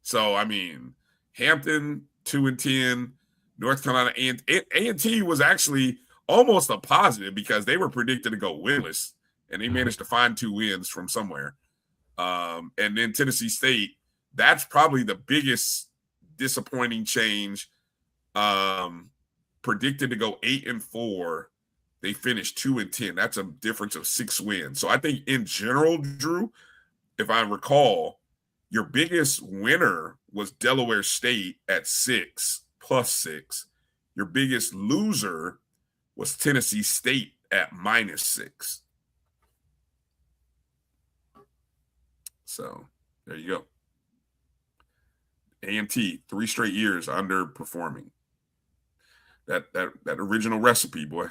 So I mean, Hampton 2-10, North Carolina A&T was actually almost a positive because they were predicted to go winless, and they managed to find 2 wins from somewhere. And then Tennessee State, that's probably the biggest disappointing change. Predicted to go 8-4. They finished 2-10. That's a difference of 6 wins. So I think in general, Drew, if I recall, your biggest winner was Delaware State at 6 +6. Your biggest loser was Tennessee State at -6. So there you go. A&T, 3 straight years underperforming. That original recipe, boy.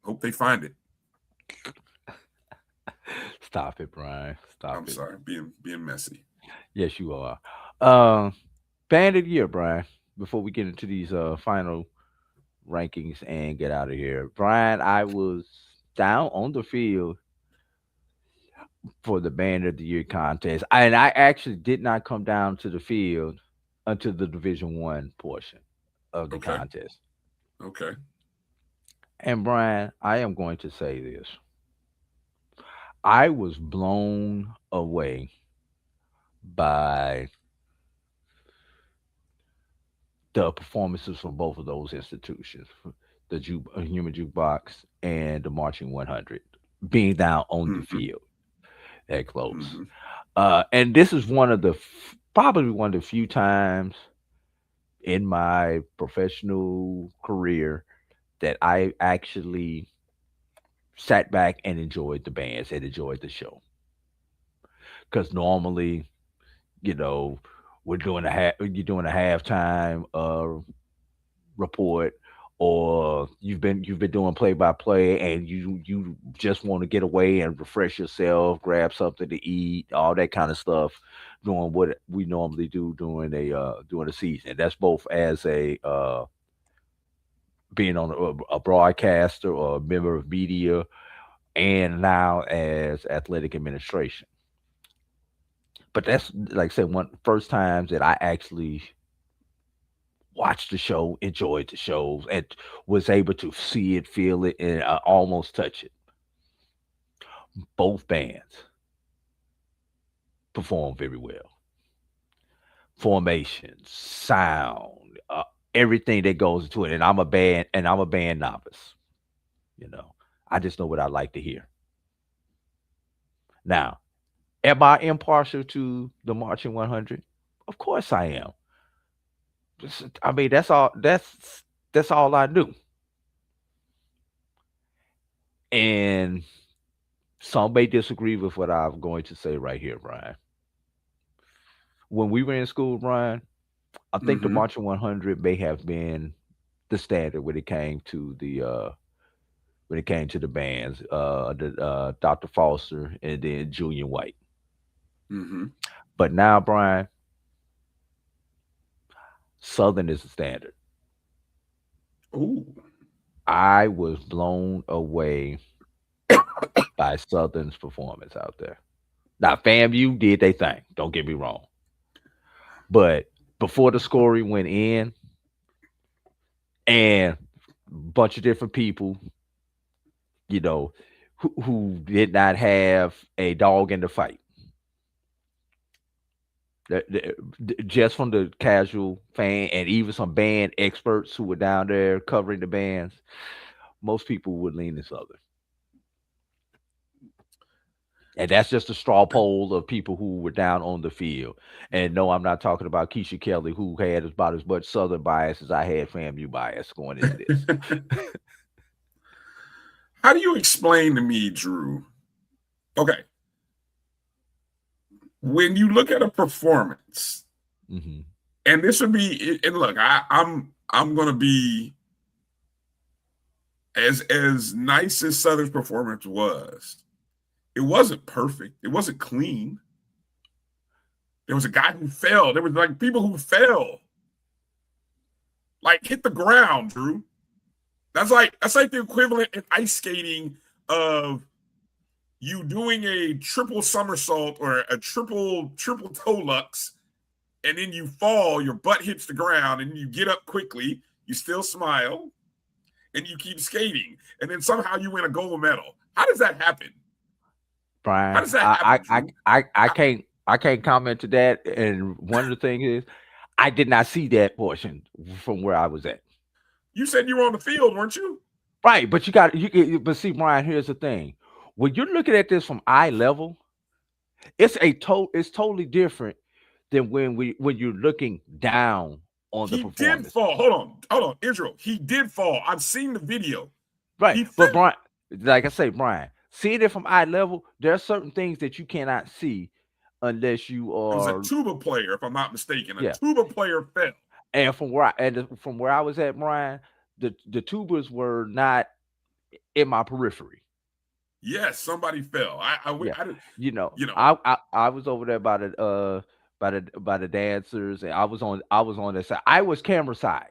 Hope they find it. Stop it, Brian. I'm sorry, being messy. Yes, you are. Band of the year, Brian. Before we get into these final rankings and get out of here, Brian, I was down on the field for the Band of the Year contest, and I actually did not come down to the field until the Division I portion of the contest. Okay. And Brian, I am going to say this. I was blown away by the performances from both of those institutions, the Human Jukebox and the Marching 100, being down on the field that close. And this is probably one of the few times in my professional career that I actually sat back and enjoyed the bands and enjoyed the show. Because normally, you're doing a halftime report, or you've been doing play-by-play, and you just want to get away and refresh yourself, grab something to eat, all that kind of stuff, doing what we normally do during a season. That's both as a being on a broadcaster or a member of media, and now as athletic administration. But that's, like I said, one first times that I actually watched the show, enjoyed the shows, and was able to see it, feel it, and almost touch it. Both bands performed very well. Formations, sound, everything that goes into it. And I'm a band novice. I just know what I like to hear. Now, am I impartial to the Marching 100? Of course I am. I mean, that's all I do. And some may disagree with what I'm going to say right here, Brian. When we were in school, Brian, I think the Marching 100 may have been the standard when it came to the bands, Dr. Foster and then Julian White. But now, Brian, Southern is the standard. Ooh. I was blown away by Southern's performance out there. Now, FAMU did their thing. Don't get me wrong. But before the scoring went in, and a bunch of different people, who did not have a dog in the fight. Just from the casual fan and even some band experts who were down there covering the bands, most people would lean to Southern. And that's just a straw poll of people who were down on the field. And no, I'm not talking about Keisha Kelly, who had about as much Southern bias as I had FAMU bias going into this. How do you explain to me, Drew? Okay. When you look at a performance, And this would be, and look, I'm going to be as nice as Southern's performance was. It wasn't perfect. It wasn't clean. There was a guy who fell. There was like people who fell, like hit the ground. Drew, that's like the equivalent in ice skating of you doing a triple somersault or a triple toe lux, and then you fall, your butt hits the ground, and you get up quickly, you still smile, and you keep skating, and then somehow you win a gold medal. How does that happen? Brian, How does that happen? I can't comment to that. And one of the things is, I did not see that portion from where I was at. You said you were on the field, weren't you? Right, but but see, Brian, here's the thing. When you're looking at this from eye level, it's totally different than when you're looking down on the performance. He did fall. Hold on, Israel. He did fall. I've seen the video. Right, but Brian, like I say, Brian, seeing it from eye level, there are certain things that you cannot see unless you are. It was a tuba player, if I'm not mistaken. A tuba player fell. And from where I was at, Brian, the tubas were not in my periphery. Yes, somebody fell. I was over there by the dancers, and I was on that side. I was camera side,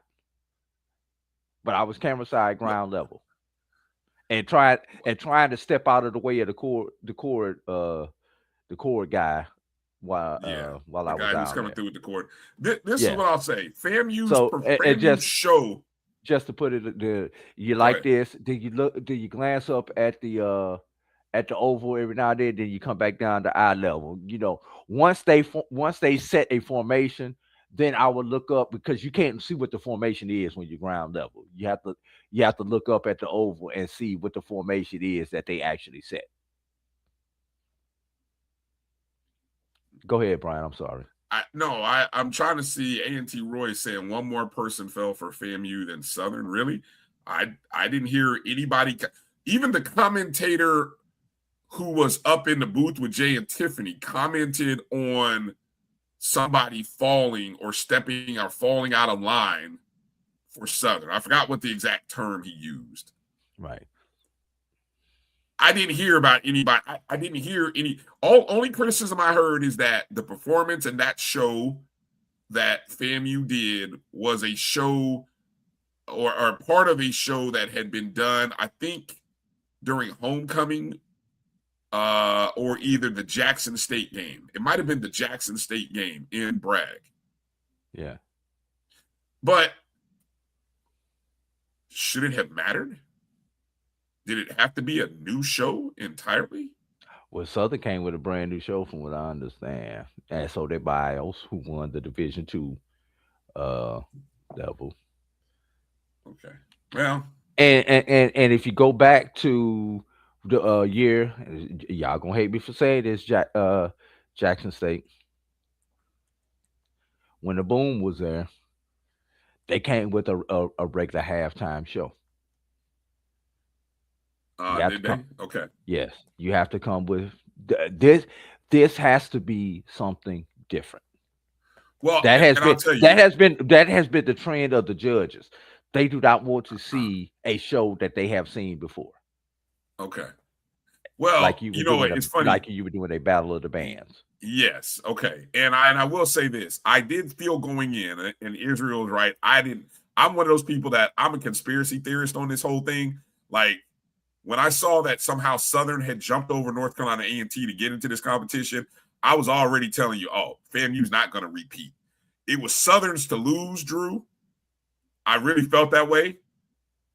but I was camera side ground level, and trying to step out of the way of the cord guy while I was out. The guy who's coming through with the cord. This is what I'll say. FAMU's show. Just to put it, you like this? Do you glance up at the oval every now and then you come back down to eye level? Once they set a formation, then I would look up, because you can't see what the formation is when you're ground level. You have to look up at the oval and see what the formation is that they actually set. Go ahead, Brian. I'm sorry. I'm trying to see A&T Roy saying one more person fell for FAMU than Southern. Really? I didn't hear anybody, even the commentator who was up in the booth with Jay and Tiffany, commented on somebody falling or falling out of line for Southern. I forgot what the exact term he used. Right. I didn't hear about anybody. I didn't hear any. Only criticism I heard is that the performance in that show that FAMU did was a show or part of a show that had been done, I think, during homecoming or either the Jackson State game. It might have been the Jackson State game in Bragg. Yeah. But should it have mattered? Did it have to be a new show entirely? Well, Southern came with a brand new show, from what I understand, and so did Bios, who won the Division II level. Okay. Well, and if you go back to the year, y'all gonna hate me for saying this, Jackson State, when the boom was there, they came with a regular halftime show. Did they? Okay. Yes, you have to come with this. This has to be something different. Well, that has been the trend of the judges. They do not want to see a show that they have seen before. Okay. Well, like it's funny. Like you were doing a battle of the bands. Yes. Okay. And I will say this. I did feel going in, and Israel is right. I'm one of those people that I'm a conspiracy theorist on this whole thing. Like, when I saw that somehow Southern had jumped over North Carolina A&T to get into this competition, I was already telling you, FAMU's not going to repeat. It was Southern's to lose, Drew. I really felt that way.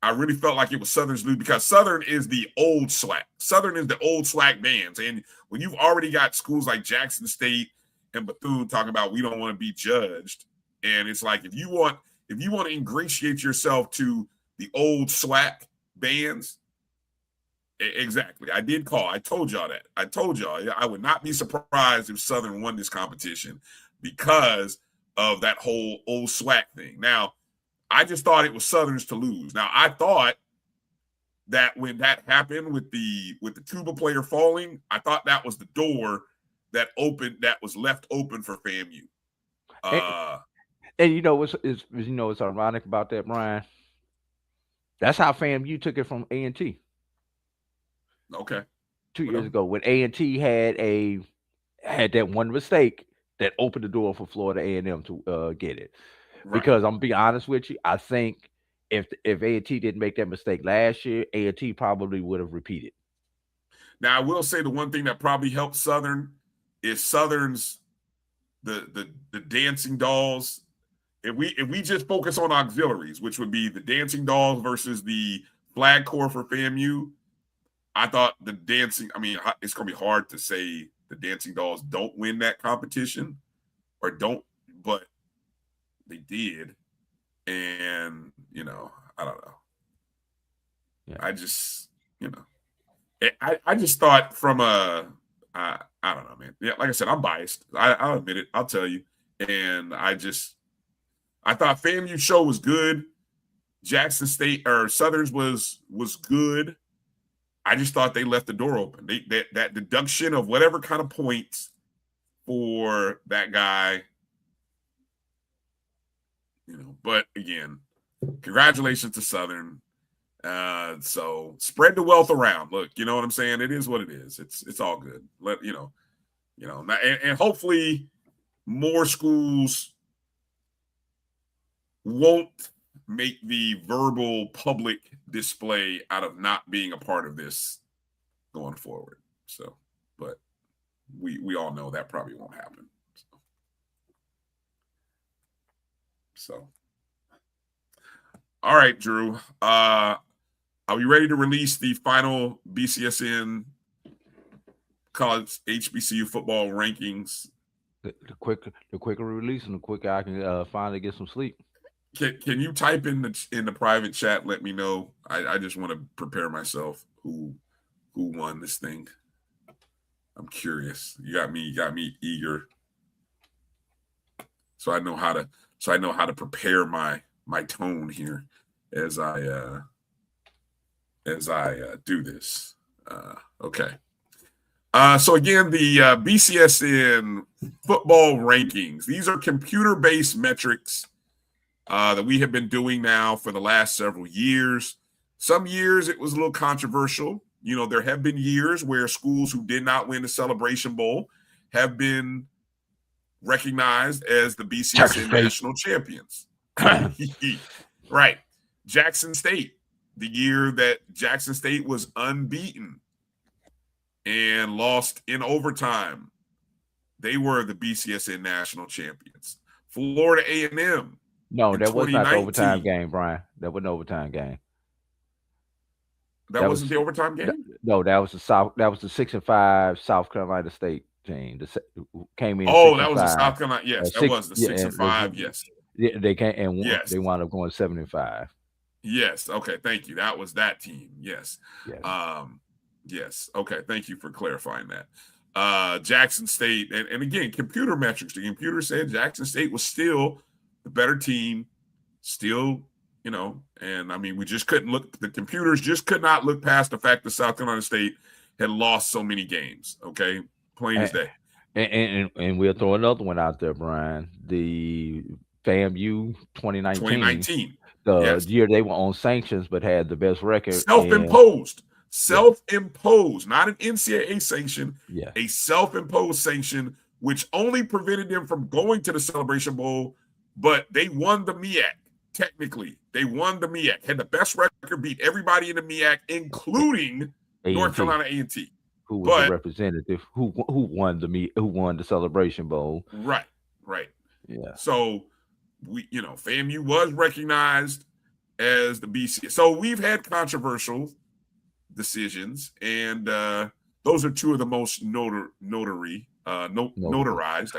I really felt like it was Southern's lose, because Southern is the old SWAC. Southern is the old SWAC bands. And when you've already got schools like Jackson State and Bethune talking about we don't want to be judged, and it's like if you want to ingratiate yourself to the old SWAC bands. Exactly. I did call. I told y'all that. I told y'all I would not be surprised if Southern won this competition because of that whole old SWAC thing. Now, I just thought it was Southern's to lose. Now, I thought that when that happened with the tuba player falling, I thought that was the door that was left open for FAMU. And what's ironic about that, Brian? That's how FAMU took it from A&T Okay. 2 years ago when A&T had that one mistake that opened the door for Florida A&M to get it. Right. Because I'm gonna be honest with you, I think if A&T didn't make that mistake last year, A&T probably would have repeated. Now, I will say the one thing that probably helped Southern is Southern's the dancing dolls. If we just focus on auxiliaries, which would be the dancing dolls versus the flag corps for FAMU, I thought the dancing. I mean, it's gonna be hard to say the dancing dolls don't win that competition or don't, but they did, and I don't know. Yeah. I just I just thought from I don't know, man. Yeah, like I said, I'm biased. I'll admit it. I'll tell you. And I thought FAMU show was good. Jackson State or Southern's was good. I just thought they left the door open. That deduction of whatever kind of points for that guy, But again, congratulations to Southern. So spread the wealth around. Look, you know what I'm saying? It is what it is. It's all good. And hopefully more schools won't make the verbal public display out of not being a part of this going forward. So, but we all know that probably won't happen. So. All right, Drew. Are we ready to release the final BCSN college HBCU football rankings? The quicker we release them, the quicker I can finally get some sleep. Can you type in the private chat? Let me know. I just want to prepare myself. Who won this thing? I'm curious. You got me eager. So I know how to prepare my tone here as I do this. Okay. So again, the BCSN football rankings. These are computer-based metrics that we have been doing now for the last several years. Some years it was a little controversial. There have been years where schools who did not win the Celebration Bowl have been recognized as the BCSN national champions. Right. Jackson State, the year that Jackson State was unbeaten and lost in overtime, they were the BCSN national champions. Florida A&M. No, that was not the overtime game, Brian. That wasn't an overtime game. That wasn't the overtime game? No, that was the 6-5 South Carolina State team. Came in. Oh, that was the South Carolina. Yes, that was the 6-5. Yes. They came and won. Yes. They wound up going 7-5. Yes. Okay. Thank you. That was that team. Yes. Yes. Yes. Okay. Thank you for clarifying that. Jackson State, and again, computer metrics. The computer said Jackson State was still the better team, still, and I mean, we just couldn't look. The computers just could not look past the fact that South Carolina State had lost so many games. Okay, plain as day. And we'll throw another one out there, Brian. The FAMU 2019. The year they were on sanctions but had the best record. Self-imposed, not an NCAA sanction. Yeah. A self-imposed sanction, which only prevented them from going to the Celebration Bowl, but they won the MEAC. Technically, they won the MEAC. Had the best record, beat everybody in the MEAC, including North Carolina A&T. Who was the representative? Who won the Celebration Bowl? Right. Yeah. So FAMU was recognized as the BC. So we've had controversial decisions, and those are two of the most notarized.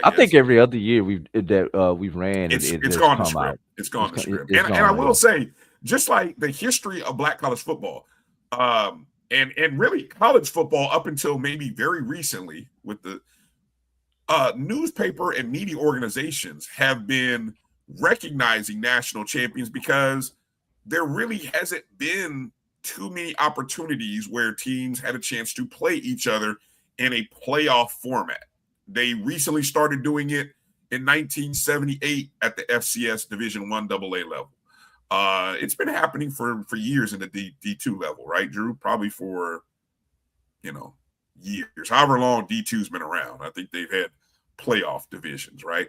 I think every other year we've ran. It's gone to script. It's gone to script. And I will say, just like the history of Black college football, and really college football up until maybe very recently, with the newspaper and media organizations have been recognizing national champions because there really hasn't been too many opportunities where teams had a chance to play each other in a playoff format. They recently started doing it in 1978 at the FCS Division I AA level. It's been happening for years in the D2 level, right, Drew? Probably for, years. However long D2's been around. I think they've had playoff divisions, right?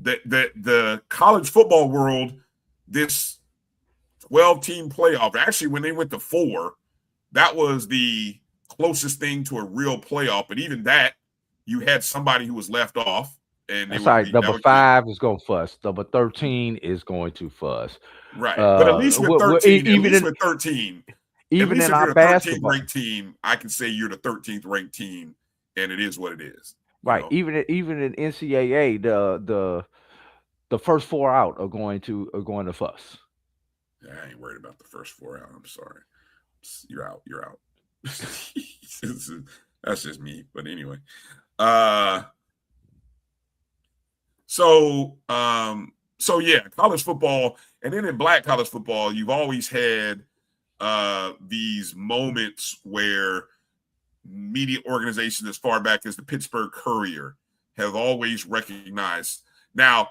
The college football world, this 12-team playoff, actually, when they went to 4, that was the closest thing to a real playoff. But even that, you had somebody who was left off. And that's right. Number 5 is going to fuss. Number 13 is going to fuss. Right. But at least with 13, with 13, even in our basketball, 13th ranked team, I can say you're the 13th ranked team, and it is what it is. Right. Even in NCAA, the first 4 out are going to fuss. I ain't worried about the first 4 out. I'm sorry. You're out. That's just me. But anyway. So yeah, college football, and then in black college football, you've always had these moments where media organizations as far back as the Pittsburgh Courier have always recognized. Now,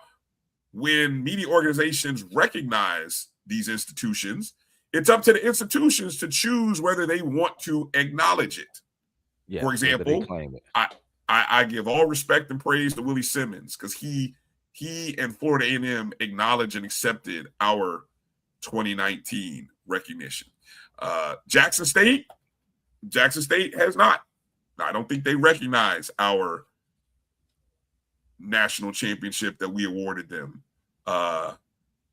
when media organizations recognize these institutions, it's up to the institutions to choose whether they want to acknowledge it. Yeah, for example, I give all respect and praise to Willie Simmons because he and Florida A&M acknowledged and accepted our 2019 recognition. Jackson State has not. I don't think they recognize our national championship that we awarded them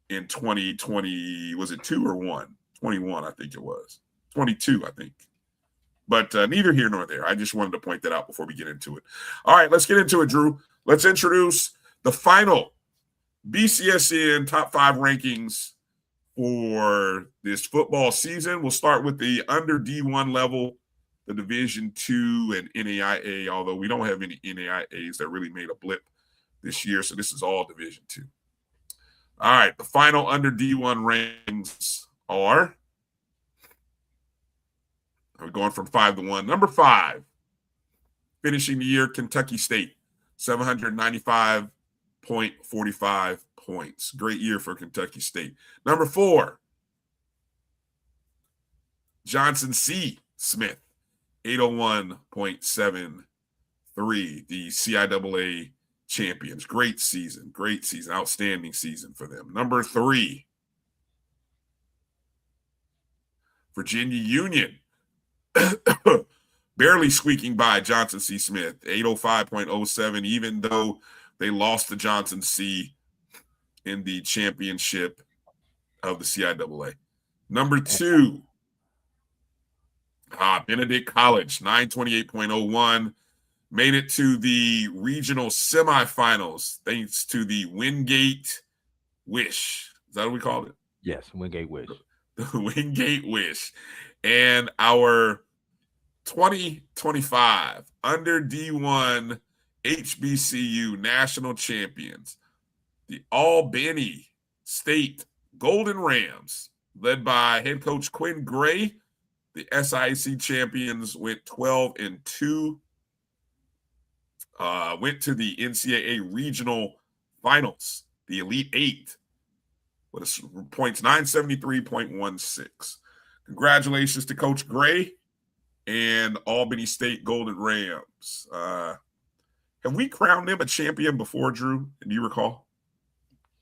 in 2020. Was it 2 or 1? 21, I think it was. 22, I think. But neither here nor there. I just wanted to point that out before we get into it. All right, let's get into it, Drew. Let's introduce the final BCSN top 5 rankings for this football season. We'll start with the under D1 level, the Division II and NAIA, although we don't have any NAIAs that really made a blip this year, so this is all Division II. All right, the final under D1 rankings are, we're going from 5 to 1. Number 5, finishing the year, Kentucky State, 795.45 points. Great year for Kentucky State. Number 4, Johnson C. Smith, 801.73, the CIAA champions. Great season, outstanding season for them. Number 3, Virginia Union, barely squeaking by Johnson C. Smith, 805.07, even though they lost to Johnson C. in the championship of the CIAA. Number 2, Benedict College, 928.01, made it to the regional semifinals thanks to the Wingate Wish. Is that what we called it? Yes, Wingate Wish. The Wingate Wish. And our 2025 under D1 HBCU national champions, the Albany State Golden Rams, led by head coach Quinn Gray. The SIAC champions went 12-2, went to the NCAA regional finals, the Elite 8, with points 973.16. Congratulations to Coach Gray and Albany State Golden Rams. Have we crowned them a champion before, Drew? Do you recall?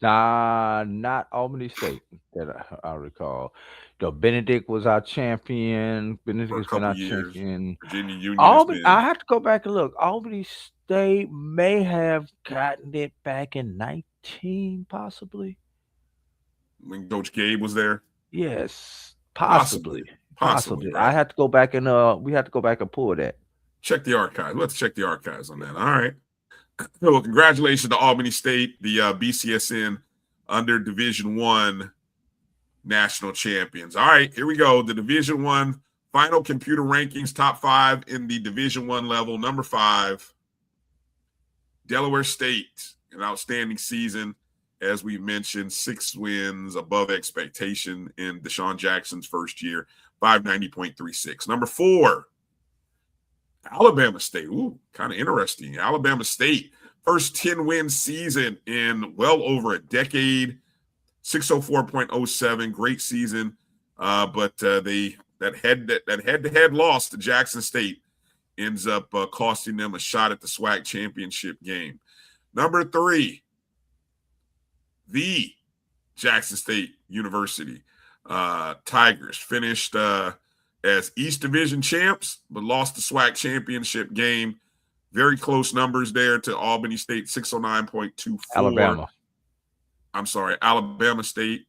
Not Albany State that I recall. Benedict was our champion. Benedict has been our champion. Virginia Union. I have to go back and look. Albany State may have gotten it back in 19, possibly. When Coach Gabe was there? Yes, possibly. Right? I had to go back and we had to go back and pull that. Check the archives. Let's check the archives on that. All right. Well, congratulations to Albany State, the BCSN under Division I national champions. All right, here we go. The Division I final computer rankings, top 5 in the Division I level. Number 5, Delaware State, an outstanding season. As we mentioned, 6 wins above expectation in Deshaun Jackson's first year, 590.36. Number 4, Alabama State. Ooh, kind of interesting. Alabama State, first 10-win season in well over a decade. 604.07, great season. But that head-to-head loss to Jackson State ends up costing them a shot at the SWAC championship game. Number 3, the Jackson State University Tigers finished as East Division champs, but lost the SWAC championship game. Very close numbers there to Albany State, 609.24. Alabama. I'm sorry, Alabama State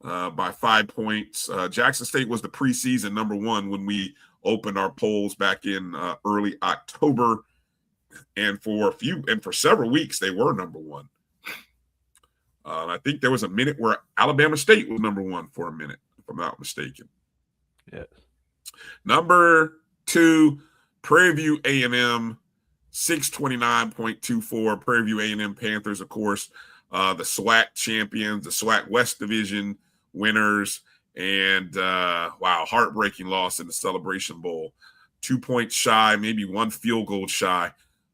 by 5 points. Jackson State was the preseason number 1 when we opened our polls back in early October. And for several weeks, they were number 1. I think there was a minute where Alabama State was number 1 for a minute, if I'm not mistaken. Yes. Number 2, Prairie View A&M, 629.24. Prairie View A&M Panthers, of course, the SWAC champions, the SWAC West Division winners, and heartbreaking loss in the Celebration Bowl. 2 points shy, maybe 1 field goal shy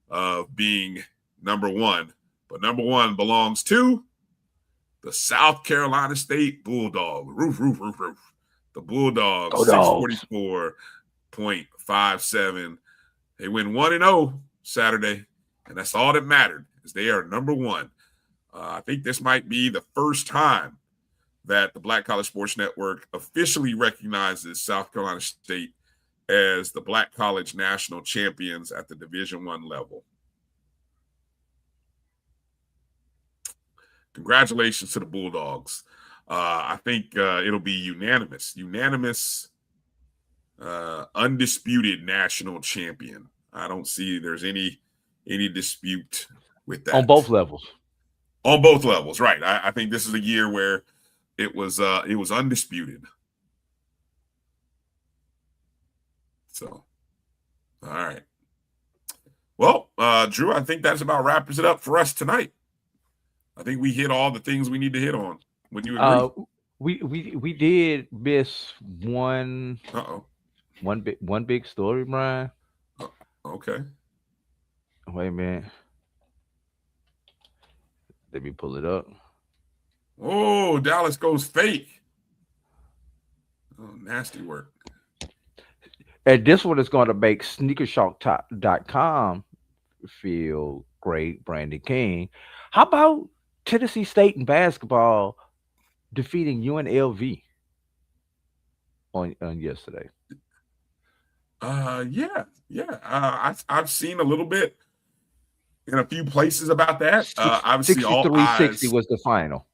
of being number 1. But number 1 belongs to the South Carolina State Bulldog. Roof. The Bulldogs, 644.57. They win 1-0 Saturday, and that's all that mattered, is they are number 1. I think this might be the first time that the Black College Sports Network officially recognizes South Carolina State as the Black College National Champions at the Division I level. Congratulations to the Bulldogs. I think it'll be unanimous, undisputed national champion. I don't see there's any dispute with that. On both levels. On both levels, right. I think this is a year where it was undisputed. So, all right. Well, Drew, I think that's about wraps it up for us tonight. I think we hit all the things we need to hit on. Would you agree? We did miss one big story, Brian. Okay. Wait a minute. Let me pull it up. Oh, Dallas goes fake. Oh, nasty work. And this one is going to make sneakershock.com feel great, Brandon King. How about Tennessee State in basketball defeating UNLV on yesterday? I've seen a little bit in a few places about that. Obviously, 63-60 was the final.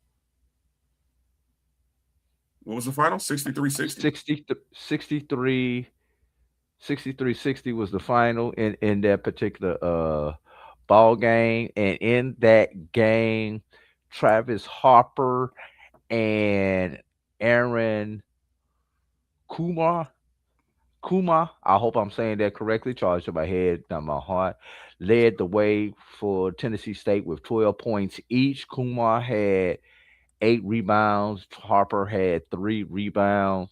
What was the final? 63-60? 63-60 was the final in that particular ball game. And in that game, Travis Harper and Aaron Kumar, I hope I'm saying that correctly, charged to my head, not my heart, led the way for Tennessee State with 12 points each. Kumar had 8 rebounds. Harper had 3 rebounds.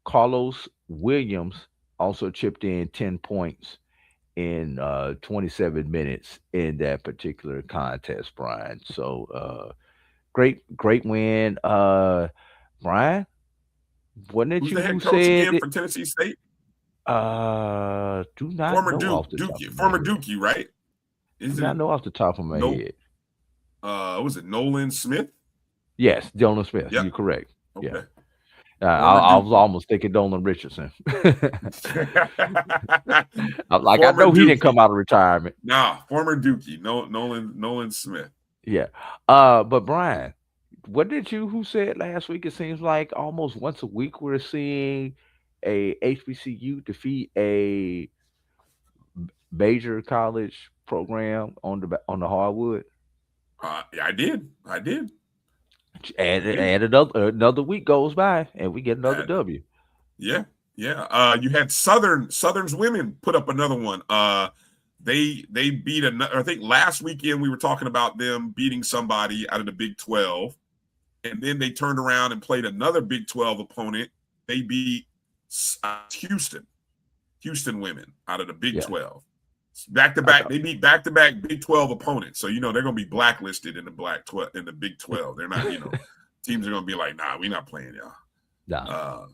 Carlos Williams also chipped in 10 points in 27 minutes in that particular contest, Brian. So great win. Brian, wasn't it Who's you the head who coach said again for Tennessee State? do not Former know Duke, off the top of my former head. Dookie, right? Do not know off the top of my head. Was it Nolan Smith? Yes, Nolan Smith. Yep. You're correct. Okay. Yeah. I was almost thinking Nolan Richardson. I know he didn't come out of retirement. Nah, former Dookie, Nolan Smith. Yeah. But Brian, what did you who said last week? It seems like almost once a week we're seeing a HBCU defeat a major college program on the hardwood. Yeah, I did. And another week goes by and we get another W. Yeah. You had Southern's women put up another one. They beat another. I think last weekend we were talking about them beating somebody out of the Big 12, and then they turned around and played another Big 12 opponent. They beat Houston. Houston women out of the Big Yeah. 12. Back to back, they beat back to back Big 12 opponents. So they're gonna be blacklisted in the Big 12. They're not, teams are gonna be like, nah, we're not playing y'all. Nah.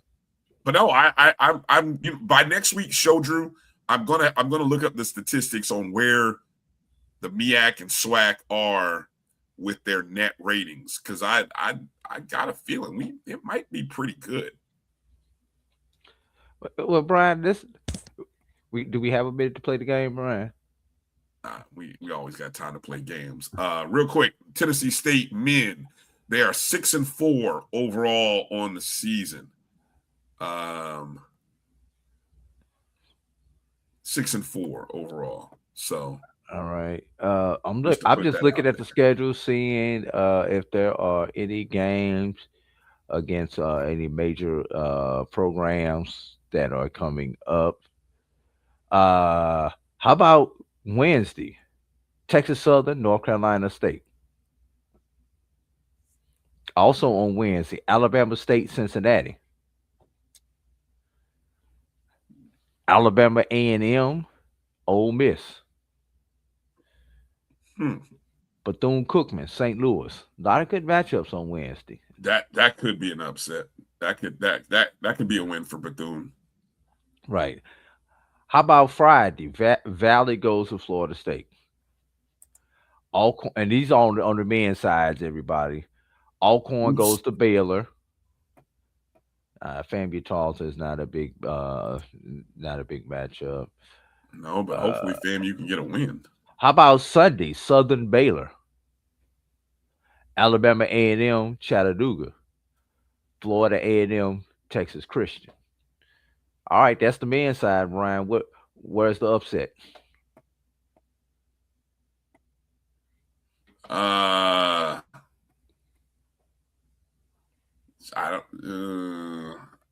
But no, I'm by next week's show, Drew, I'm gonna look up the statistics on where the MEAC and SWAC are with their net ratings, because I got a feeling it might be pretty good. Well, Brian, do we have a minute to play the game, Brian? We always got time to play games. Real quick, Tennessee State men, they are 6-4 overall on the season. 6-4 overall. So all right. I'm just looking at the schedule, seeing if there are any games against any major programs that are coming up. How about Wednesday? Texas Southern, North Carolina State. Also on Wednesday, Alabama State, Cincinnati. Alabama A&M, Ole Miss. Bethune-Cookman, St. Louis. A lot of good matchups on Wednesday. That could be an upset. That could be a win for Bethune. Right. How about Friday? Valley goes to Florida State. And these are on the men's sides, everybody. Alcorn goes to Baylor. FAMU Tulsa is not a big matchup. No, but hopefully FAMU can get a win. How about Sunday? Southern Baylor. Alabama A&M, Chattanooga. Florida A&M, Texas Christian. All right, that's the men's side, Ryan. Where's the upset? I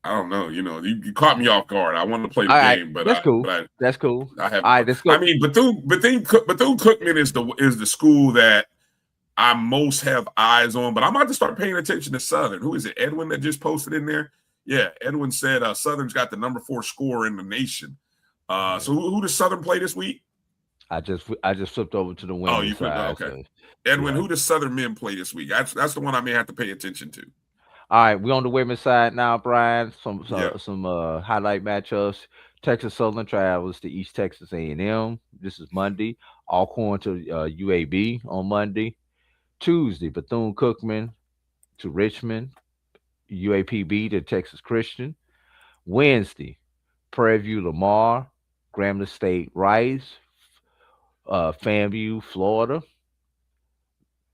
don't know. You caught me off guard. I wanted to play the game, but that's cool. That's cool. I have. All right, let's go. I mean, Bethune-Cookman is the school that I most have eyes on, but I'm about to start paying attention to Southern. Who is it? Edwin that just posted in there. Yeah, Edwin said Southern's got the number 4 scorer in the nation. So who does Southern play this week? I just flipped over to the women's you flipped side. Okay. Edwin, who does Southern men play this week? That's the one I may have to pay attention to. All right, we're on the women's side now, Brian. Some highlight matchups. Texas Southern travels to East Texas A&M. This is Monday. Alcorn to UAB on Monday. Tuesday, Bethune-Cookman to Richmond. UAPB to Texas Christian. Wednesday, Prairie View Lamar. Grambling State Rice. FAMU Florida.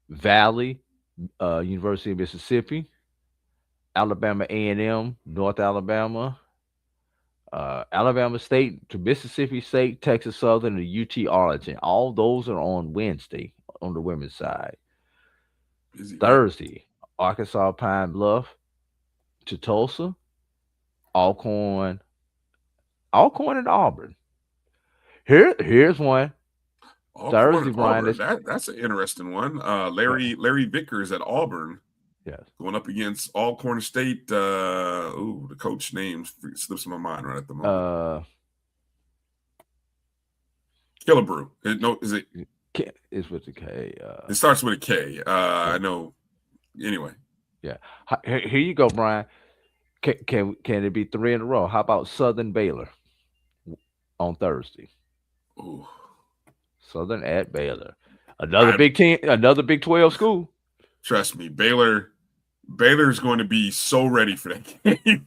Valley University of Mississippi. Alabama A&M, North Alabama, Alabama State to Mississippi State, Texas Southern, and UT Arlington. All those are on Wednesday on the women's side. Thursday, Arkansas Pine Bluff to Tulsa, Alcorn and Auburn. Here's one. Thursday, Brian. That's an interesting one. Larry Vickers at Auburn. Yes. Going up against Alcorn State. The coach name slips my mind right at the moment. Killebrew. Is it? It's with the K. It starts with a K. I know. Anyway. Yeah. Here you go, Brian. Can it be 3 in a row? How about Southern Baylor on Thursday? Ooh. Southern at Baylor. Another Big 10, another Big 12 school. Trust me, Baylor's going to be so ready for that game.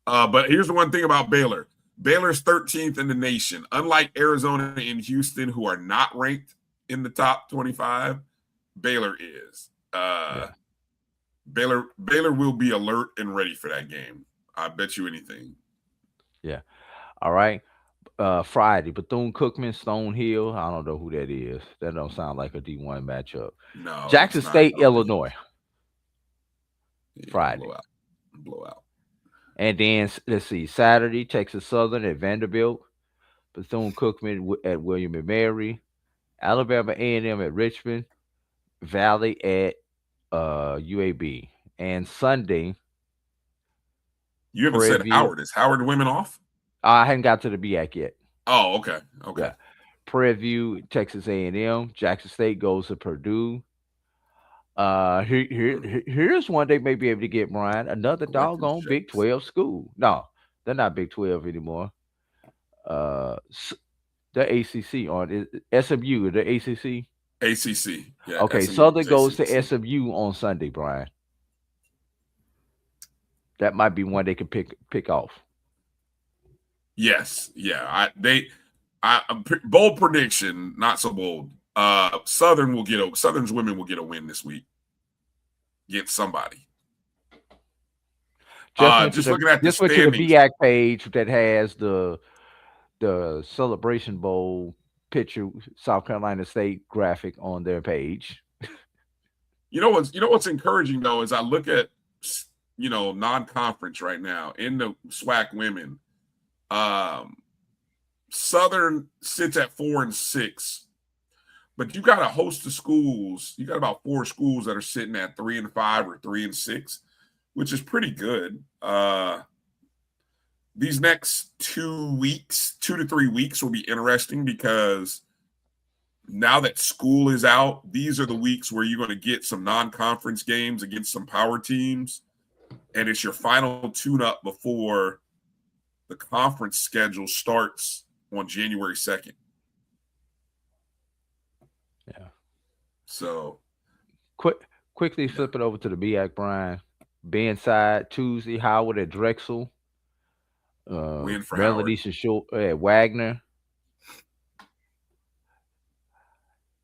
But here's the one thing about Baylor. Baylor's 13th in the nation. Unlike Arizona and Houston, who are not ranked in the top 25, Baylor is. Baylor will be alert and ready for that game. I bet you anything. Yeah. All right. Friday, Bethune-Cookman, Stonehill. I don't know who that is. That don't sound like a D1 matchup. No. Jackson State, Illinois. Friday. Blowout. And then, let's see, Saturday, Texas Southern at Vanderbilt. Bethune-Cookman at William & Mary. Alabama A&M at Richmond. Valley at UAB. And Sunday. You haven't said Howard. Is Howard women off? I hadn't got to the BAC yet. Oh, okay. Okay. Yeah. Prairie View, Texas A&M. Jackson State goes to Purdue. Here's one they may be able to get, Brian. Another Collective doggone Big shakes. 12 school. No, they're not Big 12 anymore. The ACC on it. SMU, the ACC. ACC. Yeah. Okay, SMU, Southern goes to JCC. SMU on Sunday, Brian. That might be one they can pick off. Yes. Yeah. Bold prediction, not so bold. Southern's women will get a win this week. Get somebody. Just looking at the went to the standings. BAC page that has the Celebration Bowl picture, South Carolina State graphic on their page. You know what's encouraging though is I look at non-conference right now in the SWAC women. Southern sits at 4-6, but you got a host of schools. You got about 4 schools that are sitting at 3-5 or 3-6, which is pretty good. These next 2 to 3 weeks will be interesting because now that school is out, these are the weeks where you're going to get some non-conference games against some power teams, and it's your final tune-up before the conference schedule starts on January 2nd. Yeah. So quickly flip it over to the BAC, Brian. Ben side Tuesday, Howard at Drexel. Win for Maryland Eastern Shore at Wagner.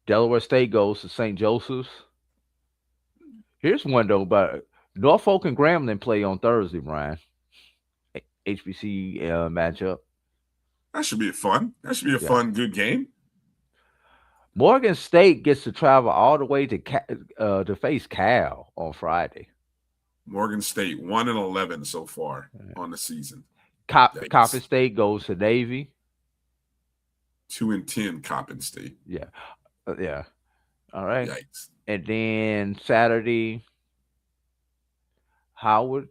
Delaware State goes to St. Joseph's. Here's one though, but Norfolk and Grambling play on Thursday, Brian. HBC matchup. That should be fun. That should be a fun, good game. Morgan State gets to travel all the way to face Cal on Friday. Morgan State 1-11 so far on the season. Coppin State goes to Navy. 2-10 Coppin State. Yeah. Yeah. All right. Yikes. And then Saturday, Howard,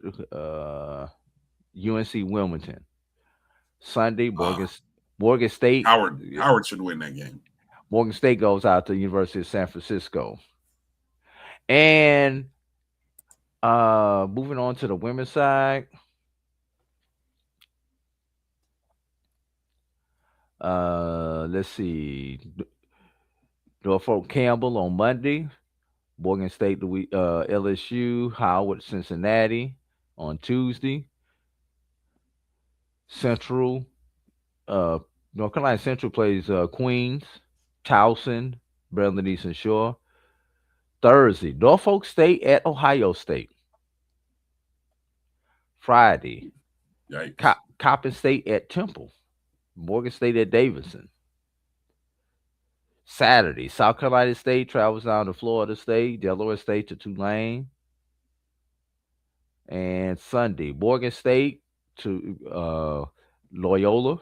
UNC Wilmington. Sunday, Morgan State. Howard should win that game. Morgan State goes out to the University of San Francisco. And moving on to the women's side. Let's see. Norfolk Campbell on Monday. Morgan State, LSU. Howard, Cincinnati on Tuesday. Central, North Carolina Central plays Queens, Towson, Maryland Eastern Shore. Thursday, Norfolk State at Ohio State. Friday, Coppin State at Temple. Morgan State at Davidson. Saturday, South Carolina State travels down to Florida State, Delaware State to Tulane. And Sunday, Morgan State to Loyola.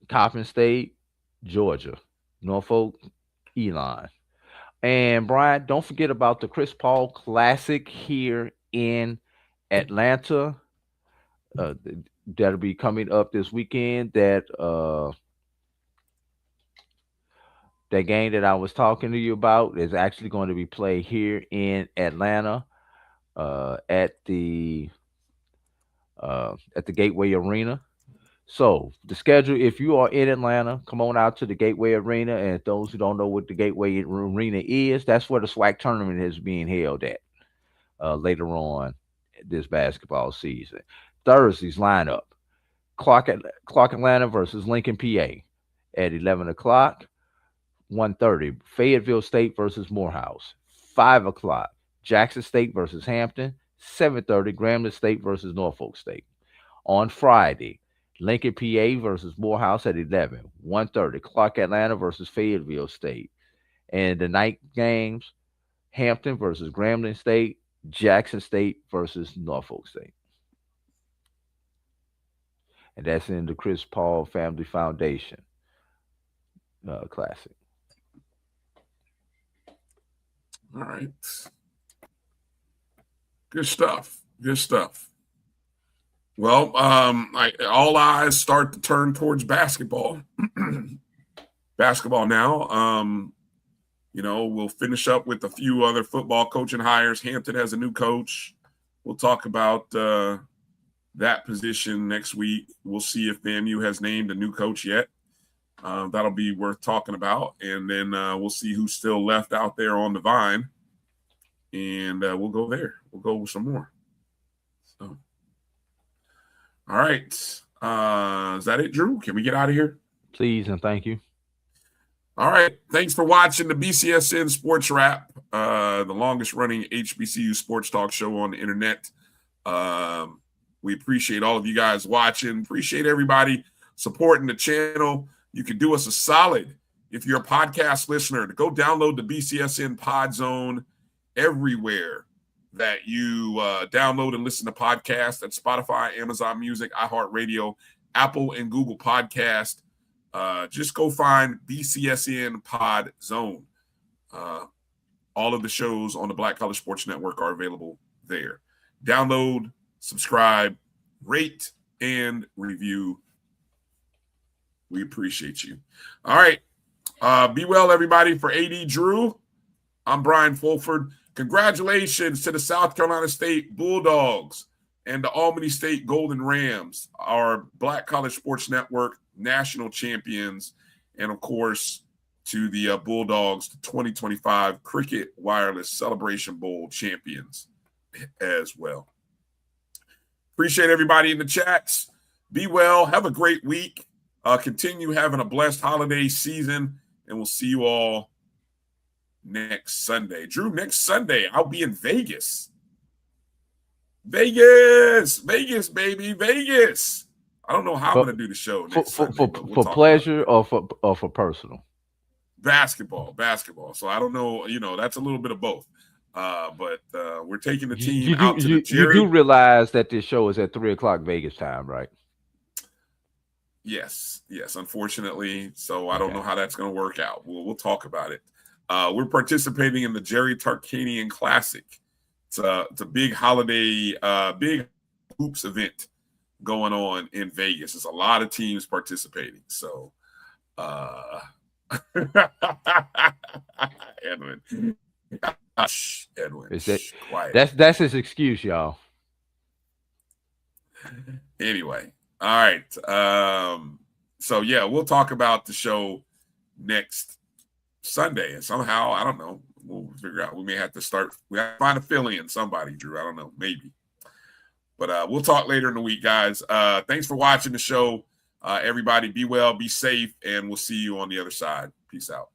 Coppin State, Georgia. Norfolk, Elon. And Brian, don't forget about the Chris Paul Classic here in Atlanta. That'll be coming up this weekend. That game that I was talking to you about is actually going to be played here in Atlanta at the Gateway Arena. So the schedule, if you are in Atlanta, come on out to the Gateway Arena. And those who don't know what the Gateway Arena is, that's where the SWAC tournament is being held at later on this basketball season. Thursday's lineup: Clark Atlanta versus Lincoln, PA at 11 o'clock. 1:30, Fayetteville State versus Morehouse. 5 o'clock, Jackson State versus Hampton. 7:30, Grambling State versus Norfolk State. On Friday, Lincoln, PA versus Morehouse at 11. 1:30, Clark Atlanta versus Fayetteville State. And the night games, Hampton versus Grambling State, Jackson State versus Norfolk State. And that's in the Chris Paul Family Foundation Classic. All right. Good stuff. Good stuff. Well, all eyes start to turn towards basketball. Basketball now. We'll finish up with a few other football coaching hires. Hampton has a new coach. We'll talk about that position next week. We'll see if FAMU has named a new coach yet. That'll be worth talking about. And then we'll see who's still left out there on the vine. And we'll go there. We'll go with some more. So, all right. Is that it, Drew? Can we get out of here? Please and thank you. All right. Thanks for watching the BCSN Sports Wrap, the longest running HBCU sports talk show on the internet. We appreciate all of you guys watching. Appreciate everybody supporting the channel. You can do us a solid if you're a podcast listener to go download the BCSN Pod Zone everywhere that you download and listen to podcasts at Spotify, Amazon Music, iHeartRadio, Apple, and Google Podcast. Just go find BCSN Pod Zone. All of the shows on the Black College Sports Network are available there. Download, subscribe, rate, and review. We appreciate you. All right. Be well, everybody. For A.D. Drew, I'm Bryan Fulford. Congratulations to the South Carolina State Bulldogs and the Albany State Golden Rams, our Black College Sports Network national champions, and, of course, to the Bulldogs, the 2025 Cricket Wireless Celebration Bowl champions as well. Appreciate everybody in the chats. Be well. Have a great week. Continue having a blessed holiday season, and we'll see you all next Sunday. Drew, next Sunday, I'll be in Vegas. Vegas, baby, Vegas. I don't know how I'm going to do the show next Sunday, for pleasure or for personal? Basketball. So I don't know, that's a little bit of both. But we're taking the team out to the Jerry. You do realize that this show is at 3:00 Vegas time, right? Yes, unfortunately. So I don't know how that's going to work out. We'll talk about it. We're participating in the Jerry Tarkanian Classic. It's a big holiday, big hoops event going on in Vegas. There's a lot of teams participating. So, Edwin. Gosh, Edwin. Quiet. That's his excuse, y'all. Anyway. All right. So yeah, we'll talk about the show next Sunday. And somehow, I don't know, we'll figure out. We have to find a fill-in somebody, Drew. I don't know, maybe. But we'll talk later in the week, guys. Thanks for watching the show. Everybody be well, be safe, and we'll see you on the other side. Peace out.